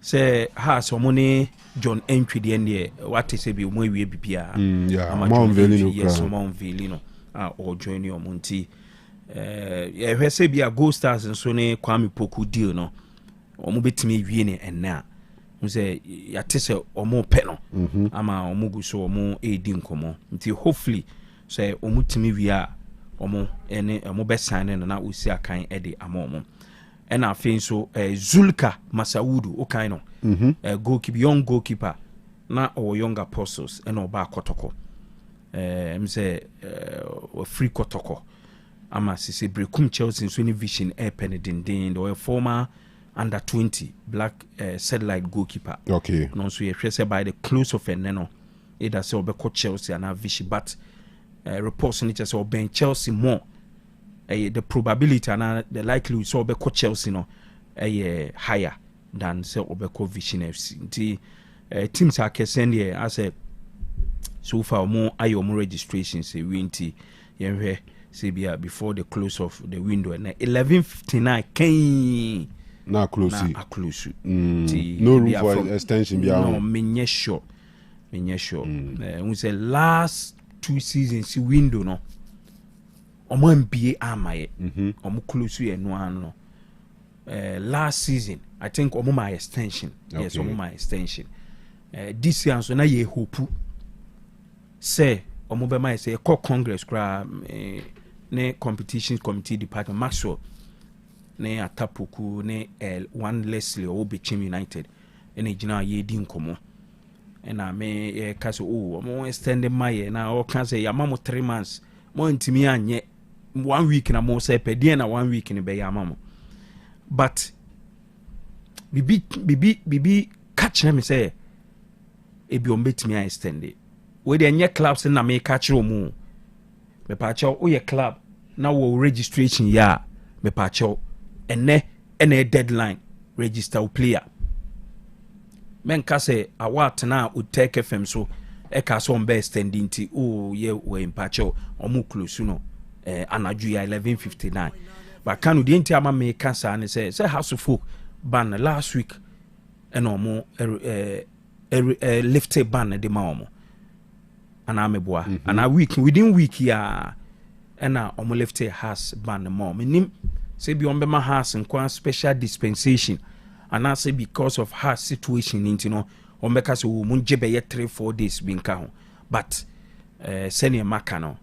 say has omo ne John Entwede ne what say bi omo wi bibia amom veli no or join omo nti say bi a Gold Stars nso ne Kwame Poku deal no omo betimi wi ne enna say yatese omo pe no ama omo gu so omo edi nkomo nti hopefully say omo timi wi a omo ene omo be sign na osi akan e de amomo ena afin so Zulka Masaudu o kan no goalkeeper young goalkeeper na o young apostles ena oba Kotoko say free Kotoko ama sisi brekum Chelsea so ni Vision pen dindin the former under 20 black satellite goalkeeper. Okay. No, so you say by the close of no, either say obeko Chelsea and Vichy, but reports in it say obey Chelsea more. The probability and the likelihood so obeko Chelsea no higher than say obeko Vichy FC. Teams are send here as a so far more more registrations say winty say before the close of the window and 11:59 can na close no room for extension no menye sure we say last 2 seasons window no omo NBA amaye omo close ye no ano last season I think omo my extension yes omo my extension this year so na ye hope say omo be my say call congress kra ne competition committee department Maxwell ne Atapuku ne one Leslie or Obechim United ene gina ye di nkomo ena me ka so mo extend my na o kan say ya mamo 3 months mo ntimi anye 1 week na mo say pe die na 1 week ni be ya mamo but bibi catch me say ebi o betimi extend we dey nye clubs na me catch mu me pa cho o ye club na wo registration ya me pa cho ene deadline register player men ka say awat na Otec FM so e ka so on best standing ti ye we impacho omu close no anaju ya 11:59 but Kanu the enti ama me ka sa ne say house of folk ban last week and omu lifted ban de ma omu ana meboa ana week within week ya ena omu lifted has ban ma nim say be on be my house and kwa special dispensation and I say because of her situation into no on make us munje be 3-4 days binka ho but senior maka no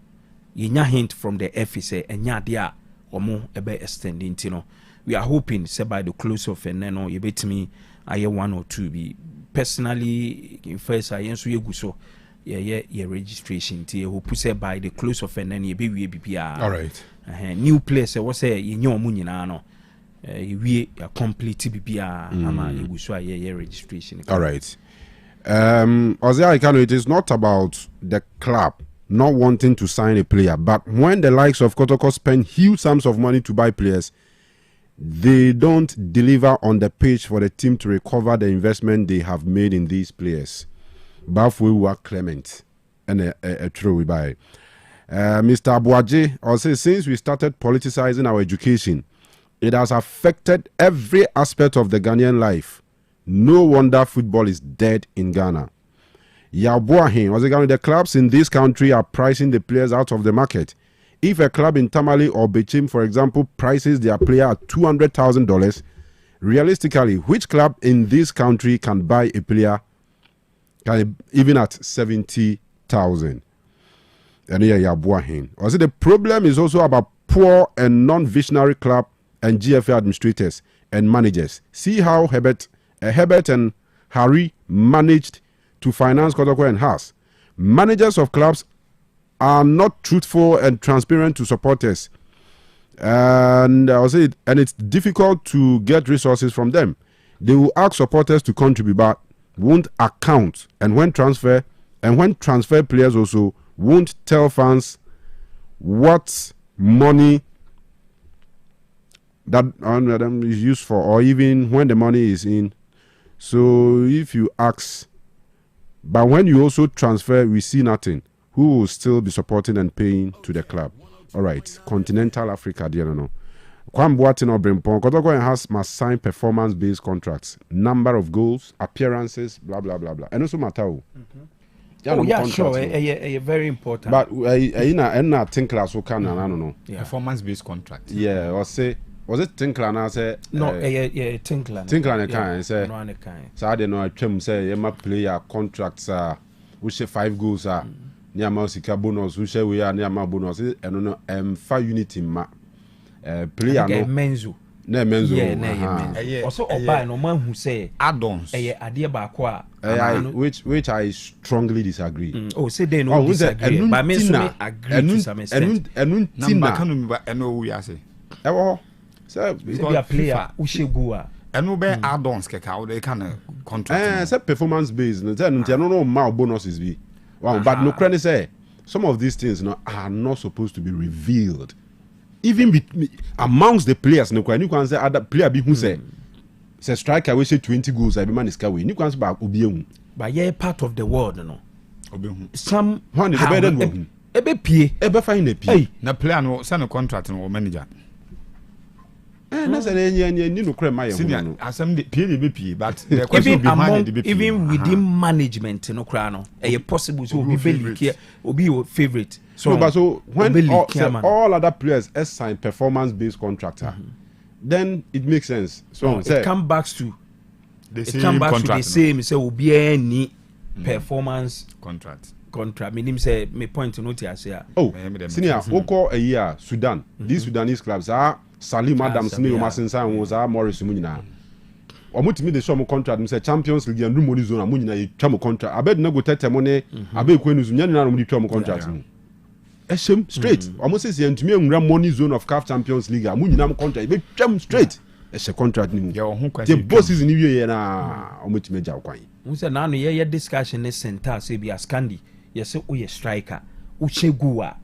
yinya hint from the FSA enya dia omo ebe extend into no we are hoping say by the close of no you bet me aye 1 or 2 be personally in first I enso yegu so yeah registration ti hope say by the close of you be we bia all right new place was say you omu nyina no we complete bibia ama yegu so aye registration all right Osei Akoto, it is not about the club not wanting to sign a player, but when the likes of Kotoko spend huge sums of money to buy players, they don't deliver on the pitch for the team to recover the investment they have made in these players. Bafwe were Clement and a true by Mr. Abuaje also, since we started politicizing our education, it has affected every aspect of the Ghanaian life. No wonder football is dead in Ghana. Yabuahin, the clubs in this country are pricing the players out of the market. If a club in Tamale or Bechim, for example, prices their player at $200,000, realistically, which club in this country can buy a player even at $70,000? And here Yabuahin. Also, the problem is also about poor and non-visionary club and GFA administrators and managers. See how Herbert and Harry managed to finance Kotoko and Haas. Managers of clubs are not truthful and transparent to supporters, and it's difficult to get resources from them. They will ask supporters to contribute, but won't account. And when transfer players also won't tell fans what money that them is used for, or even when the money is in. So if you ask, but when you also transfer, we see nothing. Who will still be supporting and paying to the club? All right, Continental Africa, do you know? Kwam Boateng or Brimpong, Kotoko must sign performance-based contracts, number of goals, appearances, blah blah blah blah, and also Matao. Sure, very important. But I think class who can, I don't know. Performance-based contract. Yeah, or say. Was it Tinkler now? Say no, Tinkler. Tinkler can say. So I don't know. I trim say you must play your contracts. We share 5 goals. Near Mausika bonus. We share we are near my bonus. And no, 5 unity ma. Player no. Menzu. Ne Menzu. Yeah. Also, Oba no man who say add-ons. Idea bakwa. Which I strongly disagree. Oh, say they no disagree. But Menzu agree to some extent. Number Kanu I know we are say. So be a player Ushegua. And no be add-ons keka they can contract. Say performance based. No know more bonuses be. Wow, but no credit say some of these things are not supposed to be revealed. Even amongst the players, no you can say other player be who say striker we say 20 goals every man is carry. You can say ba obi. But yeah, part of the world some one is better than ebe find a pay. Na player no send a contract no manager. That's no crime my senior asem the PDBP, but the question behind the even within management no crano a possible so be your favorite. So but so when all other players sign performance based contractor, then it makes sense. So it comes back to the same say will be any performance contract. Meaning say me point to note here. Oh, senior oko a year Sudan. These Sudanese clubs are Salim Adams ni Omasensa was Morris Munina. Omutimi the show mo contract say Champions League and money zone amunina ye twa mo contract. Abed no go tete money abe kwenu zu nyana no twa mo contract. Eshem straight. Almost say ntumi enwura money zone of CAF Champions League amunina mo contract be twam straight. Eshe contract ni mu. The boss is ni wie na omutimi ja kwan. We say na no ye discussion ne center say be askandi. You say oh ye striker. Uchegua.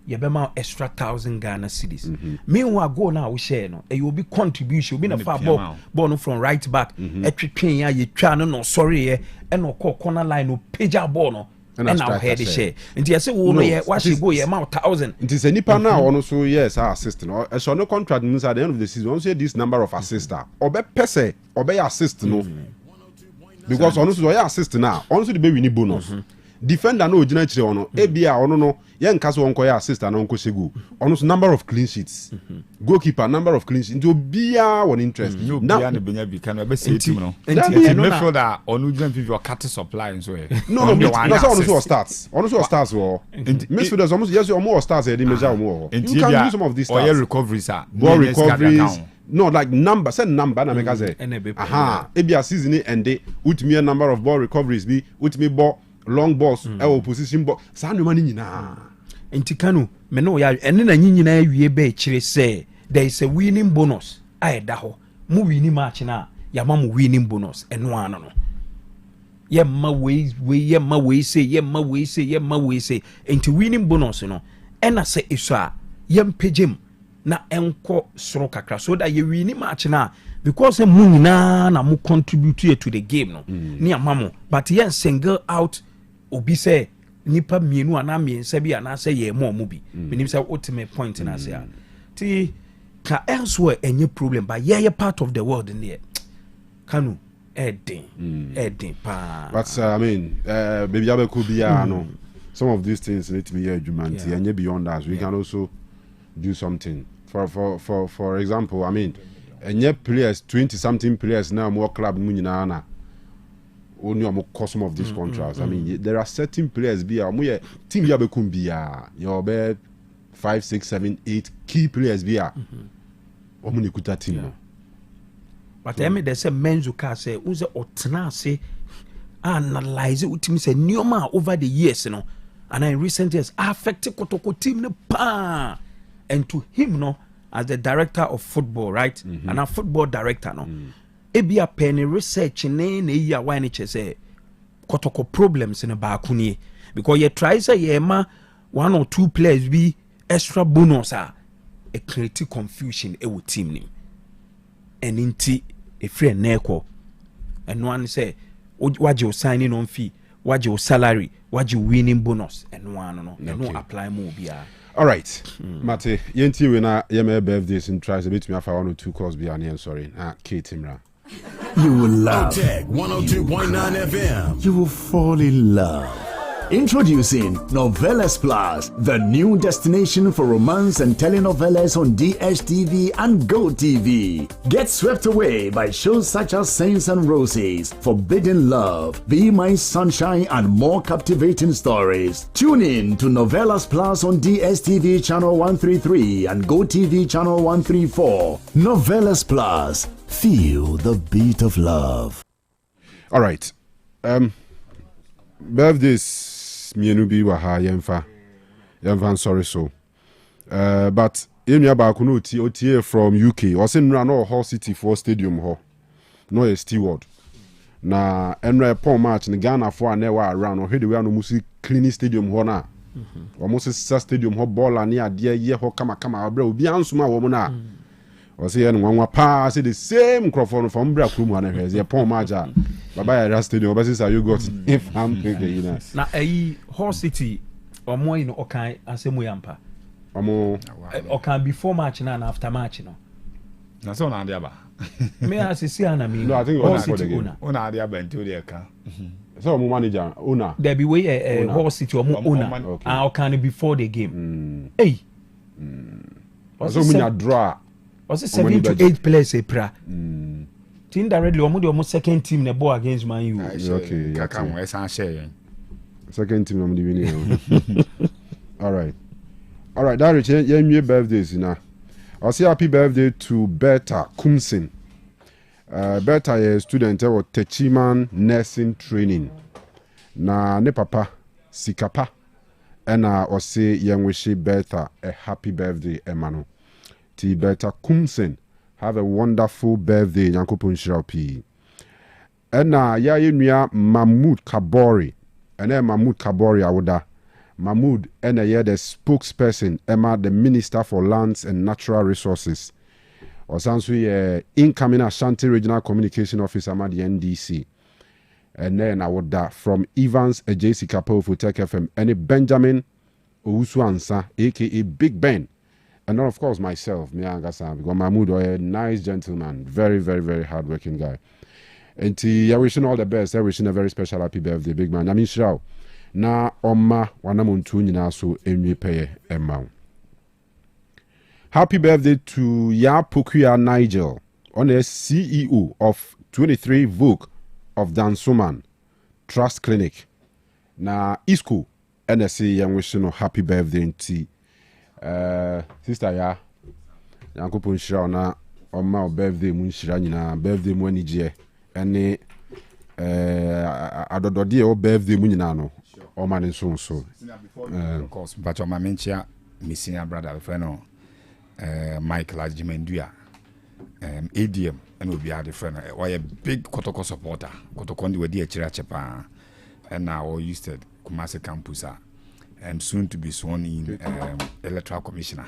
You be ma extra 1,000 Ghana cedis. Meanwhile, go now we share no. You will be contribution. You be na far ball from right back. Etwetwen ya ye twa no sorry e no corner line no page ball no. And now head the share. Nti you say wo no ye what go ye ma 1,000. Nti say nipa na ono so yes assist no. E so no contract means at the end of the season once this number of assist obe pese obe assist no. Because ono so assist now. Ono so the be win bonus. Defender no ojina chire ono ebia ono no ye nka so onko ya assist na onko segu ono so number of clean sheets goalkeeper number of clean sheets nti obia won interest now na benya bi kan be say team no nti midfield that ono ojina fi your cut supply so no ono so starts wo midfielders almost yes almost starts e dey measure wo you can use some of these or recoveries ball recoveries no like number na make say ebia season ende ultimate number of ball recoveries be ultimate ball long balls position ball sa no mani nyina enti Kanu me no ya ene na nyina awie be kire say there is a winning bonus aida ho mu winning match na ya ma mu winning bonus eno ano no ye ma we say enti winning bonus no ena say iso a ye mpegem na enko soro kakra so that you win match na because mu nyina na mu contribute to the game no ni amamo but yen single out obi say nipa mienu ana miensa bi ana say ye mo bi menim say ultimate point na say ti ka elsewhere any problem but ye part of the world in there Kanu Edding pa but I mean maybe could be no some of these things need to be humanity and beyond that we can also do something for example I mean and players 20 something players now more club munyana only some of these contracts I mean there are certain players be team be your bed 5 6 7 8 key players be omuni kuta team no but I mean there's a men's who say uze otna say analyze ultimate say nioma over the years you know and in recent years affected Kotoko team no pa and to him no as the director of football right and a football director no ebi a penny research ne ya why ni say Kotoko problems in a bakuni because you try say ye ma 1 or 2 players be extra bonus a create confusion e wo team ni and inti a free neko and one say what you signing on fee what your salary what you winning bonus and one no apply more bia all right Mate yenti we na yeme birthdays in tries a bit me afa 1 or 2 calls be an sorry Kate Imra you will love Otec 102.9 FM you will fall in love. Introducing Novelas Plus, the new destination for romance and telenovelas on DSTV and GoTV. Get swept away by shows such as Saints and Roses, Forbidden Love, Be My Sunshine, and more captivating stories. Tune in to Novelas Plus on DSTV channel 133 and GoTV channel 134. Novelas Plus, feel the beat of love. All right. Birthdays mienu bi wa ha yemfa sorry so but enu abaako no otie from UK ose nra no Hull City for stadium ho no a steward na enra pon match ni Ghana for na wa around no hede we no musi clean stadium ho na almost stadium ho ball ani ade ye ho kama abra obi ansoma wo na ose ye no nwanwa pa say the same microphone from bra krum ha na hweze ye pon match a baba ya stadium but since you got if I'm thinking you know na Hull City omo ino okan asemu yampa omo okan before match na after match no na so na ade ba me asisi ana me no I think Hull City owner una ade ba nti o de ka so omo manager owner there be way Hull City omo owner okan before the game hey so munya draw was it 7 to 8 players a pra indirectly almost second team na ball against Man U. Okay, kaka mo esa share. Second team I'm winning. All right, that rich your birthdays na. I'll say happy birthday to Berta Kumsin. Berta is student at Techiman Nursing Training. Na ne papa Sikapa and I say young wish Berta a happy birthday Emmanuel. Ti Berta Kumsin. Have a wonderful birthday, Yankopon Shirapi. And ya yenua Mahmoud Kabori. And then Mahmoud Kabori awuda. Mahmoud and the spokesperson, Emma, the Minister for Lands and Natural Resources. Osansu incoming Ashanti Regional Communication Officer at the NDC. And then awuda from Evans Ejesi Kapo for Otec FM. And Benjamin Owusu Ansa, aka Big Ben. And then, of course, myself, Miangasa, because Mahmoud was a nice gentleman, very, very, very hardworking guy. And I wish him all the best. I wish him a very special happy birthday, big man. I mean, Shrao. Na Oma Wanamuntu Nina so Emi Peye Emma. Happy birthday to Ya Pokuya Nigel, on the CEO of 23 Vogue of Dansoman Trust Clinic. Na Isco, NSA, young wishing no happy birthday in tea. Sister ya Yankopon Shira na oma birthday mu nshira nyina birthday mu anije ene adodode o birthday mu nyina no o ma ne so of course but my mentia my senior brother friend no Michael Ajimendua ADM and we be a friend why a big Kotoko supporter Kotoko ndi wedi achira chepa and now used to Kumasi campus and soon to be sworn in electoral commissioner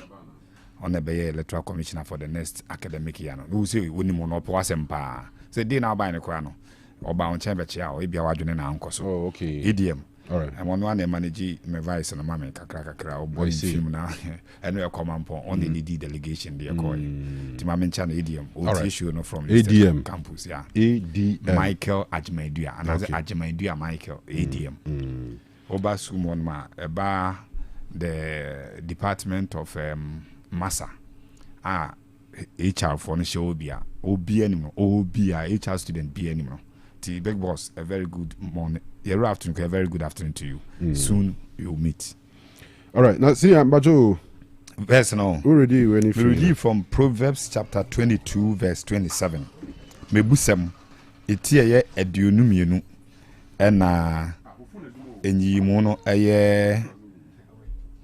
on the Bay Electoral Commissioner for the next academic year. Who say we need more Poasempa. Say dinner by the Crano or bound chamber chair or Ibia Wajon and Uncle. Oh, okay. Idiom. All right. And one manage my vice and a mammy cracker or boy film now. And we are common on the DD delegation, dear Coy. To my mention idiom. Or issue no from ADM campus. Yeah. ADM. Michael Ajmedia. Another Ajmedia Michael ADM. Oba Sumonma about the Department of Massa. HR for the show OB anymore. OB HR student B anymore. The big boss, a very good morning. Your afternoon, a very good afternoon to you. Soon you'll meet. All right. Now, see, Bajo. Verse now. Already when you read from Proverbs chapter 22, verse 27. Mebusem, etiye edunumienu, ena enyimono eye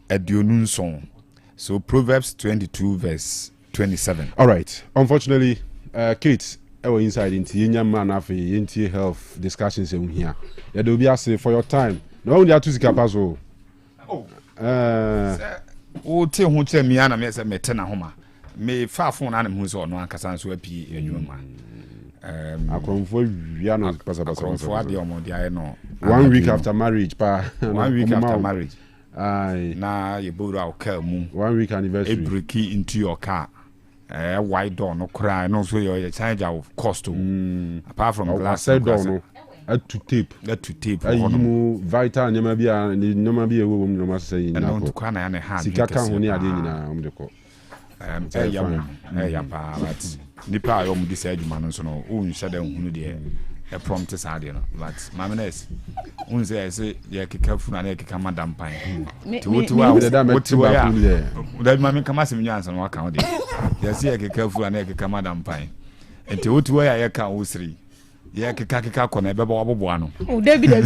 edunun song. So Proverbs 22, verse 27. All right. Unfortunately, Kate. Our inside into young man into health discussions in here. Yeah, they'll be asking for your time. No only are 2 capazo. Te who tell me and I said, Metena Homa. May far phone animals or no Cassan so happy in your man. I come for Viano for the Omo, 1 week after marriage, pa 1 week after marriage. Aye, now you both out care moon 1 week anniversary. Every key into your car. White door no cry no so your charge of cost apart from glass door no to tape you vital nyama bia ni nyama bia wo no ma say na no to kwa na ya hand sika kan ho ni ade nyina om de ko ya pa but nipa ayo mu di say adwuma no so no o nhye da hunu de e prompt sa de no but mamenes un say ya keka fu na keka madam pan to what ya da mame kama se nyansa no aka o de ya say ya keka fu na keka madam pan enti what ya ka o siri ya keka kona ebe bo abobo ano oh David na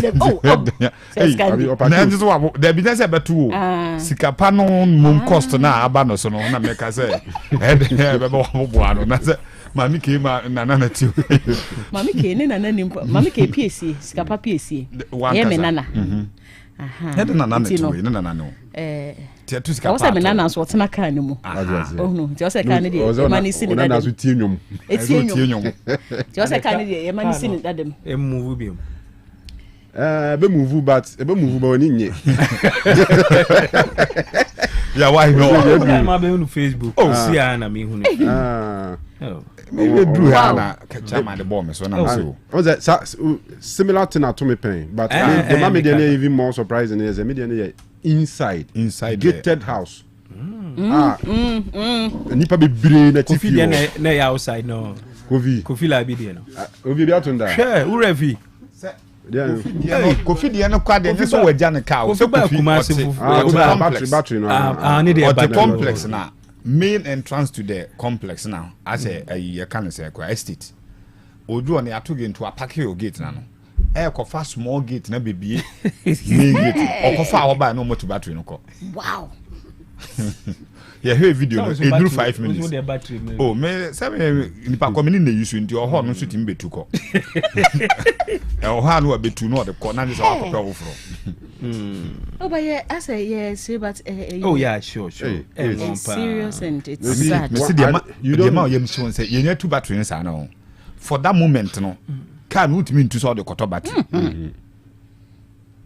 nzo wabo David na say betu sika pa no mum cost na aba no so no na me ka say ebe bo abobo ano na say mami ke ma nana ti mami ke ne nana ni mami ke PSC sika pa PSC ye me nana aha he nana ti ne nana no ti atu sika pa o se me nana so tena kan ni mu oh no ti o se kan ni de mani si ni dadem nana so tie nyom ti o se kan ni de ye mani si ni dadem e move bi be move but oni nye ya why no ma be on Facebook see ana me hunu me do ana chairman the bomb so na so was that similar to na to me pen but the mama dey even more surprising is the media inside gated house nipa be brain na Kofi dey na outside no Kofi la bi dey no obi bi atunda sure who revi Kofi dey no kwa dey so waja ne ka so Kofi battery no the complex na main entrance to the complex now as a can say estate odu on ato gate to park your gate na no kofa small gate na bebie main gate okofa oba na moto battery no ko wow yeah here video no e do 5 minutes oh me say ni pa ko me ni use nti oho no so tim betu ko oho no betu no de ko na ni so akopɛ wo fro oh but yeah I say yes but oh yeah sure it's serious and it's sad you don't know you say you need two batteries na for that moment no can would mean to so the koto battery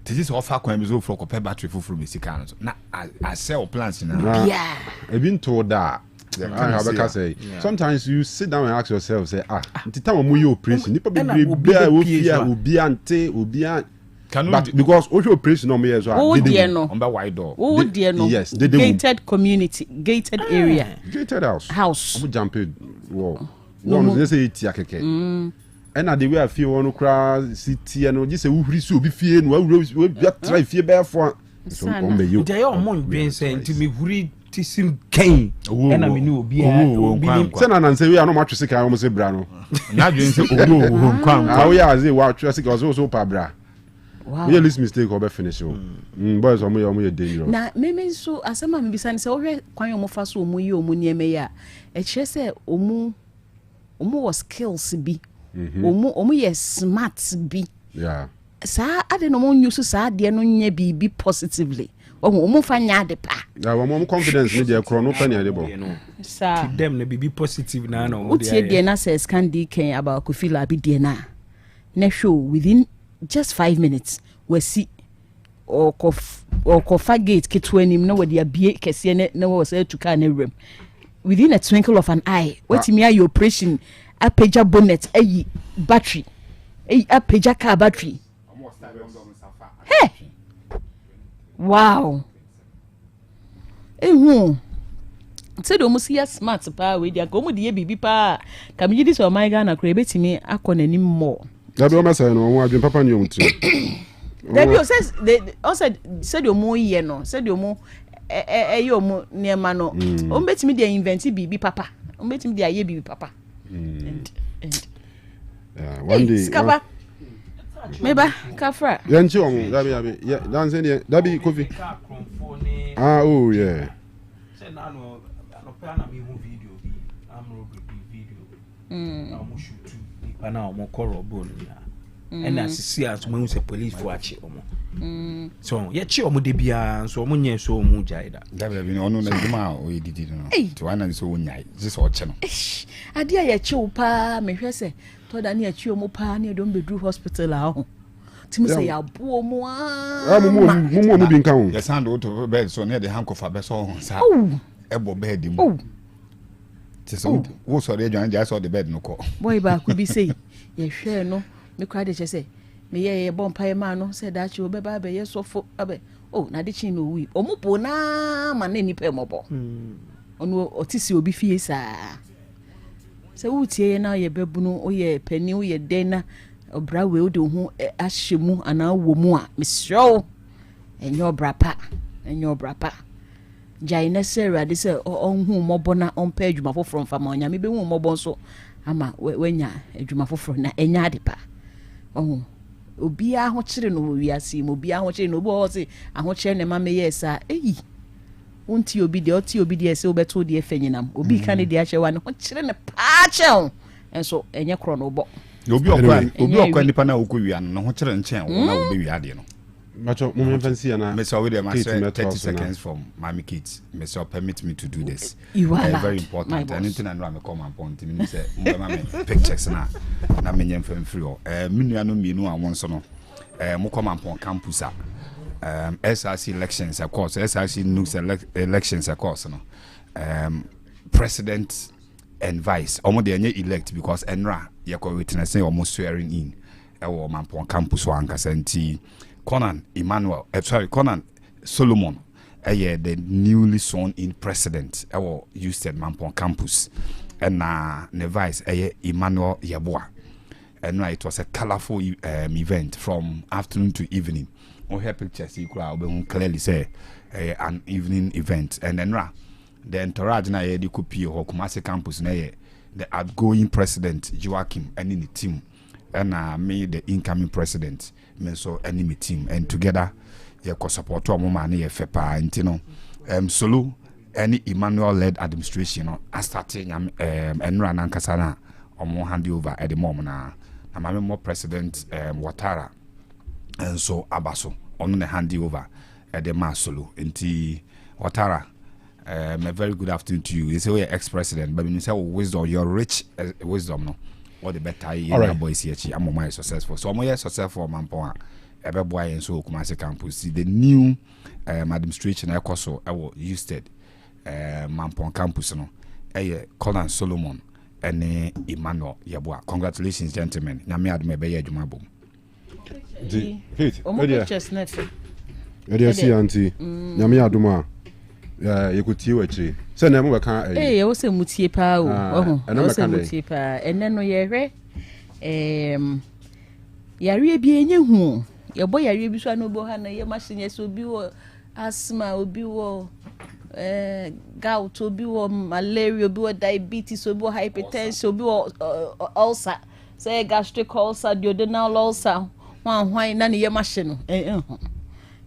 this is offer kwan be so for ko battery for be sika no na I sell plans na yeah I've been told that sometimes you sit down and ask yourself say nti time mo you operation nipa be obi ante but because ojo operation no me as well on be wide door yes gated community gated area gated house we jump wall no they say tia keke and the way I feel one cry city and just say we so be fear no we try fear be for so on be you dey your mon ben say nti me huri tisim kain and me no obi say na say we are no match sika almost say bra no na dwen say owo nkwan we are say we atwa sika so pa bra wow we list mistake or be finish o boys omo dangerous na me so asema me bisa say ohwe kwan omo fa so omo yi omo nieme ya e kire say omo was skills bi omo yes smart bi yeah sa ade no mo use sa ade no nya bi positively omo fa nya de pa ya wo mo confidence ni de kro no pa ni ade bo sa them na be positive na no mo tie de na say scan DK about Kofi Labi de na show within just 5 minutes we see or kofa gate kitwenim na we de abie kese na we say to car na rem within a twinkle of an eye what me your operation a pager bonnet a battery a pager car battery. Hey, wow. Say do musi ya smart pa we dia ko mu de bibi pa kam yi dis o my Ghana kra betimi akọ nanim more. Da be o masa no won adwen papa nyom ti. Da bi o says say do mu ye no say do mu yo mu niema no o betimi de invent bibi papa o betimi de aye bibi papa. And yeah, one day skaba meba kafra yanchi omo da be ya dan say da be Kofi. Ah, oh yeah. Say na no plan na me hu video bi amro video na mo shoot ipa na mo koro bone na and asisi as mo say police for achi omo so ye chi omo de bia so omo nye so omo jaida da be no no na duma o edidi no to wana so wonyai just o che no ade ye chi o pa me hwe se to da na chi omo pa na do mbedru hospital a ho timu say ya bo omo a mo bi nka ho ye sand o to bed so na de handcuff abeso ho sa ebo bed mu so wo so re join just the bed no ko boy ba ku bi say ye hwe no me kwa de che say me ye bon pa ma no say da chi o be ba be ye sofo abe na de chi no wi omo po na ma na ni pe mo bo onu otisi obi fie sa say wo tie na ye bebunu o ye pani o ye den na obra we o de hu ahyemu ana wo mu a mesro enyo brapa jaina sera de say onhu mobo na onpa adwuma foforo mfa ma onya me be hu mobo nso ama wenya adwuma foforo na enya de pa obi a ho kire no wi ase mo obi a ho kire no obi o se a ho kire ne ma me yesa eyi unti obi de ese obeto de efanyinam obi kan de a hyewa ne ho kire ne pa chew enso enye kro no bo obi okwa nipa na okowia no ho kire nchen wo na obi wi ade no macho mo fancy na me so we dey my 30 seconds from Mami Kids me so permit me to do this very important anything I know am come upon to me say me pictures na me nyem fam free o menua no mienu a won so no mo come upon campus a SRC elections of course SRC nukes elections of course no president and vice omo de nye elect because enra ye ko witness almost swearing in ewo mampon campus wa ankasanti Conan Solomon the newly sworn in president ewo Houston mampon campus and ne vice Emmanuel Yeboah and it was a colorful event from afternoon to evening. We have pictures you could clearly say an evening event and then the entourage na the copy of Kumasi campus na the outgoing president Joachim and in the team and me the incoming president me so enemy team and together you support to mama na fepa ntino solo any Emmanuel led administration starting enra na nkasa na omo hand over at the moment na mama more president Watara and so abaso on the hand over at the masolo nti Watara a very good afternoon to you. You say you're ex-president, but when you say wisdom, you're rich wisdom, no? What the better you boys here? I'm more successful. So I'm more successful, man. Every boy and so Kumasi campus. See the new administration. I also Houston, Mampong campus, no? Conan Solomon and Emmanuel Yeboah. Congratulations, gentlemen. Nyame adme be yedwuma Faith. Edia si auntie. Nyame aduma. You could see what you say. Never can. Eh, you also mutie pa o. Also mutie pa. Ene no ye yare bi enye hu. Ye boy yare bi so anobo ha na ye machine so bi wo asthma obi wo gout obi wo malaria obi wo diabetes obi wo hypertension obi wo ulcer say gastric ulcer duodenal ulcer hwan na ne ye machine no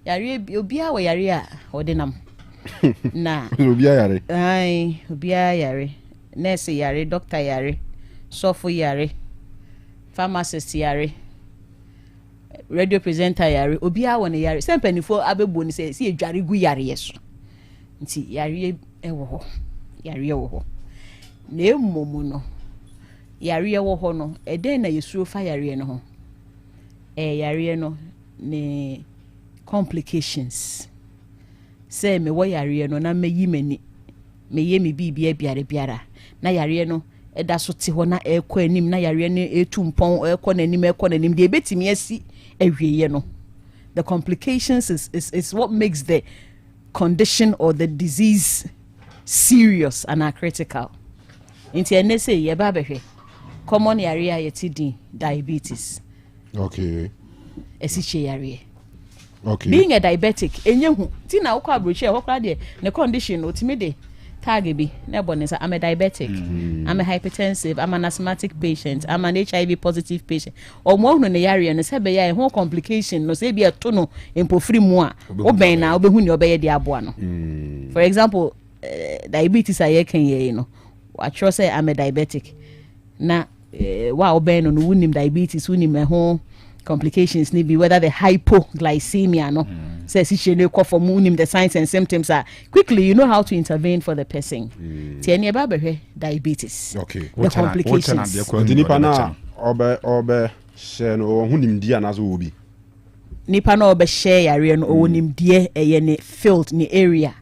yare bi obi a wo yare a odinam na obia yare obia yare nurse yare doctor yare sofo yare pharmacist yare radio presenter yare obi a won yare sempanifo abebo ni say si edware gu yare yeso nti yare ewo ho yare ewo ho na emmomu no yare ewo ho no eden na yesuo fa yare no ho yare no ne complications say me wo yare no na meyi mani meye me bibia biara na yare no eda so te ho na ekọ anim na yare no etumpon ekọ nanim de betimi asi awieye no. The complications is what makes the condition or the disease serious and critical. Inti ene say ye ba behwe common yare a yeti diabetes. Okay. Esiche yare. Okay. Being a diabetic enye hu ti na ukwa broche hokra de ne condition otimi de tag bi na bonisa I'm a diabetic, I'm a hypertensive, I'm an asthmatic patient, I'm an HIV positive patient. Or more no yare no se be ya ho complication no se be to no empofiri mu a oben na obehu ni obeye de aboa no. For example, diabetes aye kan ye no. I trust say I'm a diabetic. Na wa oben no wunim diabetes wunim ho complications ni be whether the hypoglycemia no says she no call for wunim the signs and symptoms are quickly you know how to intervene for the person. Ti eni ba be diabetes. Okay. The complications. Nipa na obe share no hunim dia na so obi. Nipa na obe share yare no wunim die eye ne field ni area.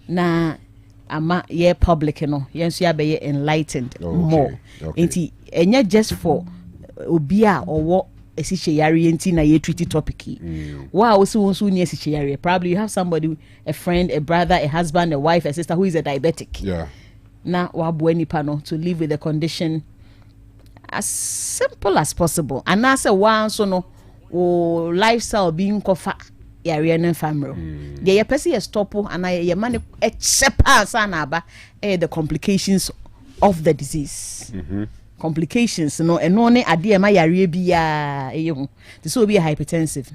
Na ama ye public no yenso ya be enlightened more. Enti enya just for obi a owo esiche yare enti na ye treaty topic. Wow, also ni esiche yare. Probably you have somebody, a friend, a brother, a husband, a wife, a sister who is a diabetic. Yeah. Na wabwe nipa no to live with the condition as simple as possible. And na say one so no o lifestyle being kofa yare no family. Ye person stop and ye man except na ba the complications of the disease. Complications no eno ne ade ma yare bia eyehu the so be hypertensive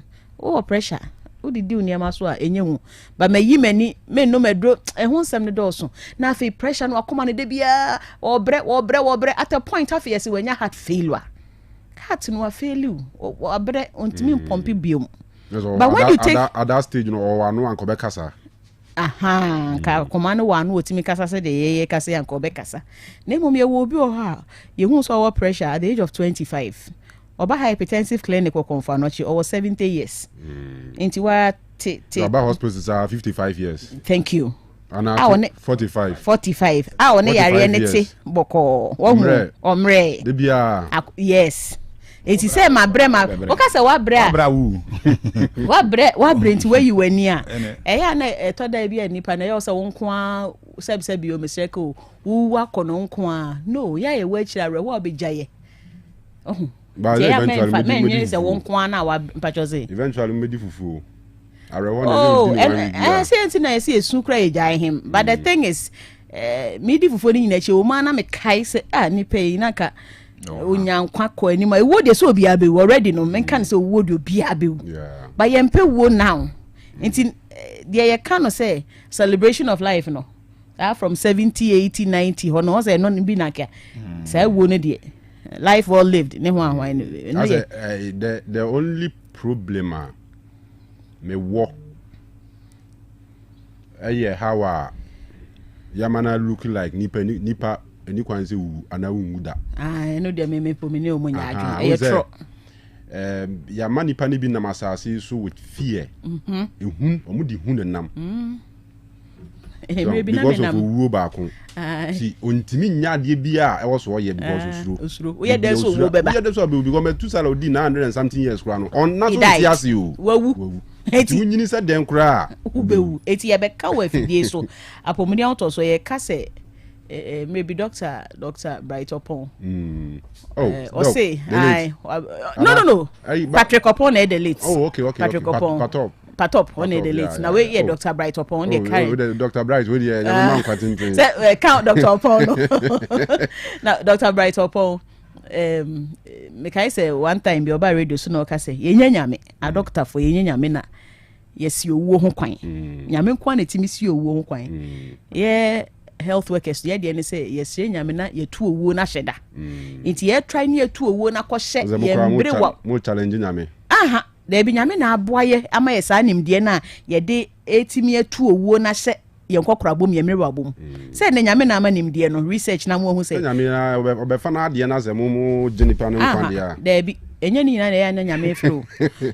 pressure wo didi uniama so a enyehu ba mayi mani me no medro ehun sem ne doso na afi pressure no akoma ne de bia obre at a point afi yesi wanya heart failure heart no failure obre ontimi pompi biom but when you take at that stage no or anu anko be kasa ka komano wanu otimi kasa se de ye kasa yanko be kasa na mum ye wo bi o ha ye hu so our pressure at the age of 25 oba hypertensive clinic ko konfa no chi over 70 years into what oba hospitals are 55 years. Thank you. And 45 one yare neti boko omre de bia yes. It is say my brema. Okay, say what bre? What bre into where you were near? Eh na to da bia nipa na yo say won kwa sebi o meseko wo wakono nko no ya ye wa chira re wo obejaye. But eventually say won kwa na wa mpacho say. Eventually medi fufu. And say na say esu kra ejai him. But the thing is medi fufu ni na che o ma na me kai say nipa yi na ka unyankwa ko anima e wo de so obi abe already no men kan say wo de obi abe but ye mpe wo now nti de ye kan no say celebration of life no from 70 80 90 ho no say no bi na ka say wo no de life well lived ne ho anwan no the only problem me wo how yamana look like nipa any kwanze wu ana wu da no de me po me ne o munya adwen e tro ya mani pani bi na masase so with fear ehun omudi hun nam because of wu ba ko si ontimi nyade bia e wo so ye because osuro we dey so wo beba we dey so be because me 200 and something years kra no on na so siase o wawu eti nyini se den kra ubewu eti ye be ka wa fidie so apomuni auto so ye ka se maybe Dr. Bright Opon. Osei, no. Patrick Opon is the late. Oh, okay. Patrick Opon. Patop on the late. Now we Dr. Bright Opon. They carry. Dr. Bright, we the say count Dr. Opon. Now Dr. Bright Opon. Me kai say one time be oba radio so no ka say ye nyanyame a doctor for ye nyanyame na yes you wo ho kwan. Nyame kwa na timi si owo ho kwan. Yeah. Health workers ye de say yes nyame na ye tu owo na hyeda nti ye try na ye tu owo na ko hye ye mbre wa mo challenge nyame aha da bi nyame na aboaye ama ye saa nimde na ye de etimi atu owuo na hye ye nkokora bom ye mere wabom say ne nyame na ama nimde no research na mo hu say nyame na obefa na ade na mu jenipa no mfa dia da bi enye ni na ya nyame fro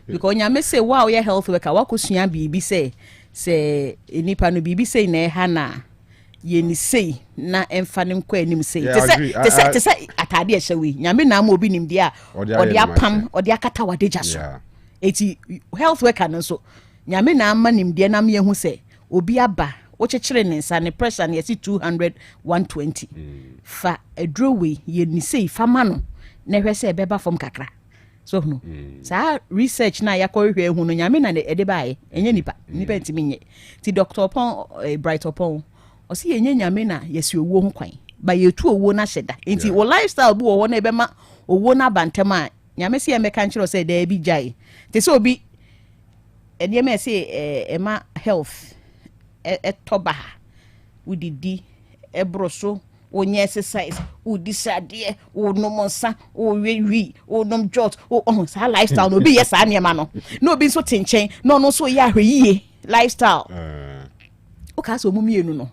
because nyame say wow ye health worker wakosua bibi say nipa no bibi say na ha na ye ni say na emfa ne nkwa anim say te say atade ehyewe nyame na ama obi nimde a odi apam odi akata wadeja so eti health worker no so nyame na ama nimde na me hu say obi aba o chekere ne nsa ne pressure na yesi 200 120 fa edrowe ye ni say fa ma no na hwese ebeba fom kakra so no sa research na yakohwe hu no nyame na ede bae enye nipa ntimi nye ti Dr. Pon Bright Opon o si enye nyame na yesi owo ho kwan ba yetu owo na hyeda enti wo lifestyle bu wo na ebema owo na bantema nyame si emeka nchiro say da bi jai te so obi ene me say ema health etoba udidi ebroso onye exercise udisade onomonsa owewi onom jot sa lifestyle no bi yes aniema no bi so tenchen no so ya hweyiye lifestyle o ka so mumienu no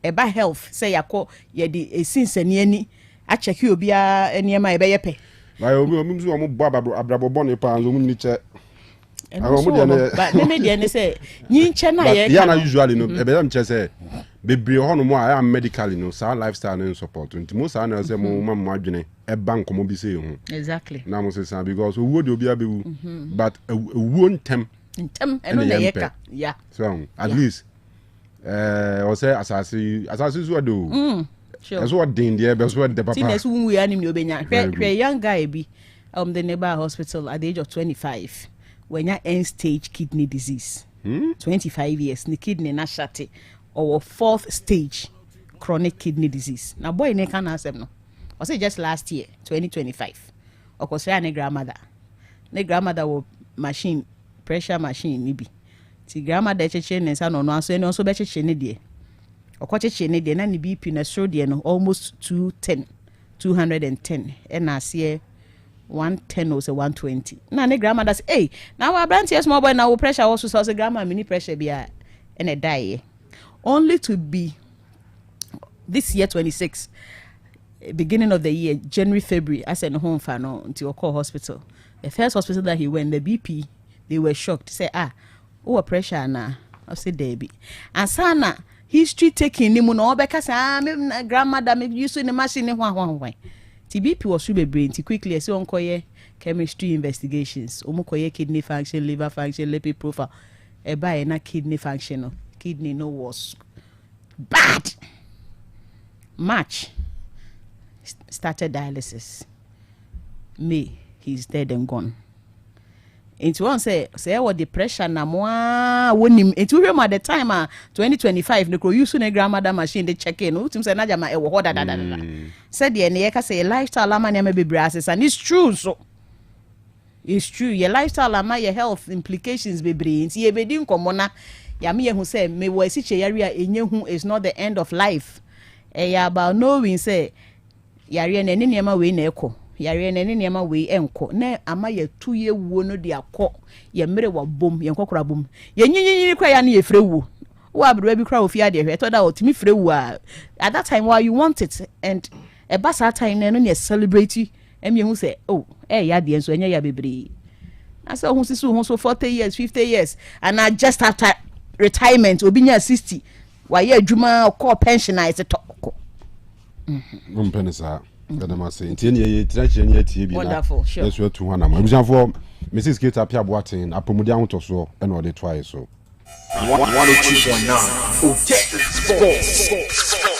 eba health say yakọ ye di esinsani ani a check obi a aniema ebe yepe ba obi so mo bo abrabobọ ne pa zo mu ni che but me dey ne say nyi nche na ye ya na usually no ebe am che say bebre ho no mo a medically no sa lifestyle no support nti mo sa na say mo mam adwene e bank mo bi say ho exactly na mo say because owo de obi abewu but owo ntem eno na yeka yeah so at least o say asase so do sure so din there be so de papa tin esu wu ya nim ne obenya hwe young guy bi the neighbor hospital at the age of 25 when you end stage kidney disease 25 years the kidney na shate or 4th stage chronic kidney disease na boy ne can answer no I say just last year 2025 okoso ne grandmother wo machine pressure machine ni bi ti grandmother cheche ne sa no no aso ne so be cheche ne de okocheche ne de na ni BP na so de no almost 210 and na see 110 or 120 na ne grandmother say hey now our brand small boy now pressure also so say grandma mini pressure bia and a die only to be this year 26 beginning of the year January February I said no home for no until call hospital the first hospital that he went the BP they were shocked say pressure na I said Debbie and sana history taking ni mu no obeka say me grandmother me use the machine hwan TBP was super brain quickly so onkoye chemistry investigations omokoye kidney function liver function lipid profile eba na kidney function kidney no was bad March started dialysis May he's dead and gone into one say what depression na mo wonim into him at the time 2025 no use na grandmother machine they check in utim say na jama e wo da said the ne ka say lifestyle ama na bebre assess and it's true so it's true your lifestyle ama your health implications bebre nti ye bedi nkomo na ya me hu say me wo asiche yare a enye hu is not the end of life ya about knowing say yare na ne niam we na ekọ yare na ne niam we enko na ama ya tuye wuo no de akọ ye mere wa bom ye nkokora bom ye nyinyinyi kwa ya na ye frewu wa abro bi kra ofia de hwe to da otimi frewu at that time while you want it and e ba sa time na no ne celebrate em ye hu say ya de enso enya ya bebre na say hu sisu hu so 40 years 50 years and I just after retirement obi nya 60 wa ye adwuma call pensionize to penisa kada ma say ntie ne ye trache ne atie bi na wonderful sure yes we to hana ma busanfo Mrs. Kate Apia Boatin apomudi ahoto so e na o de try so 102.9 Otec Sports.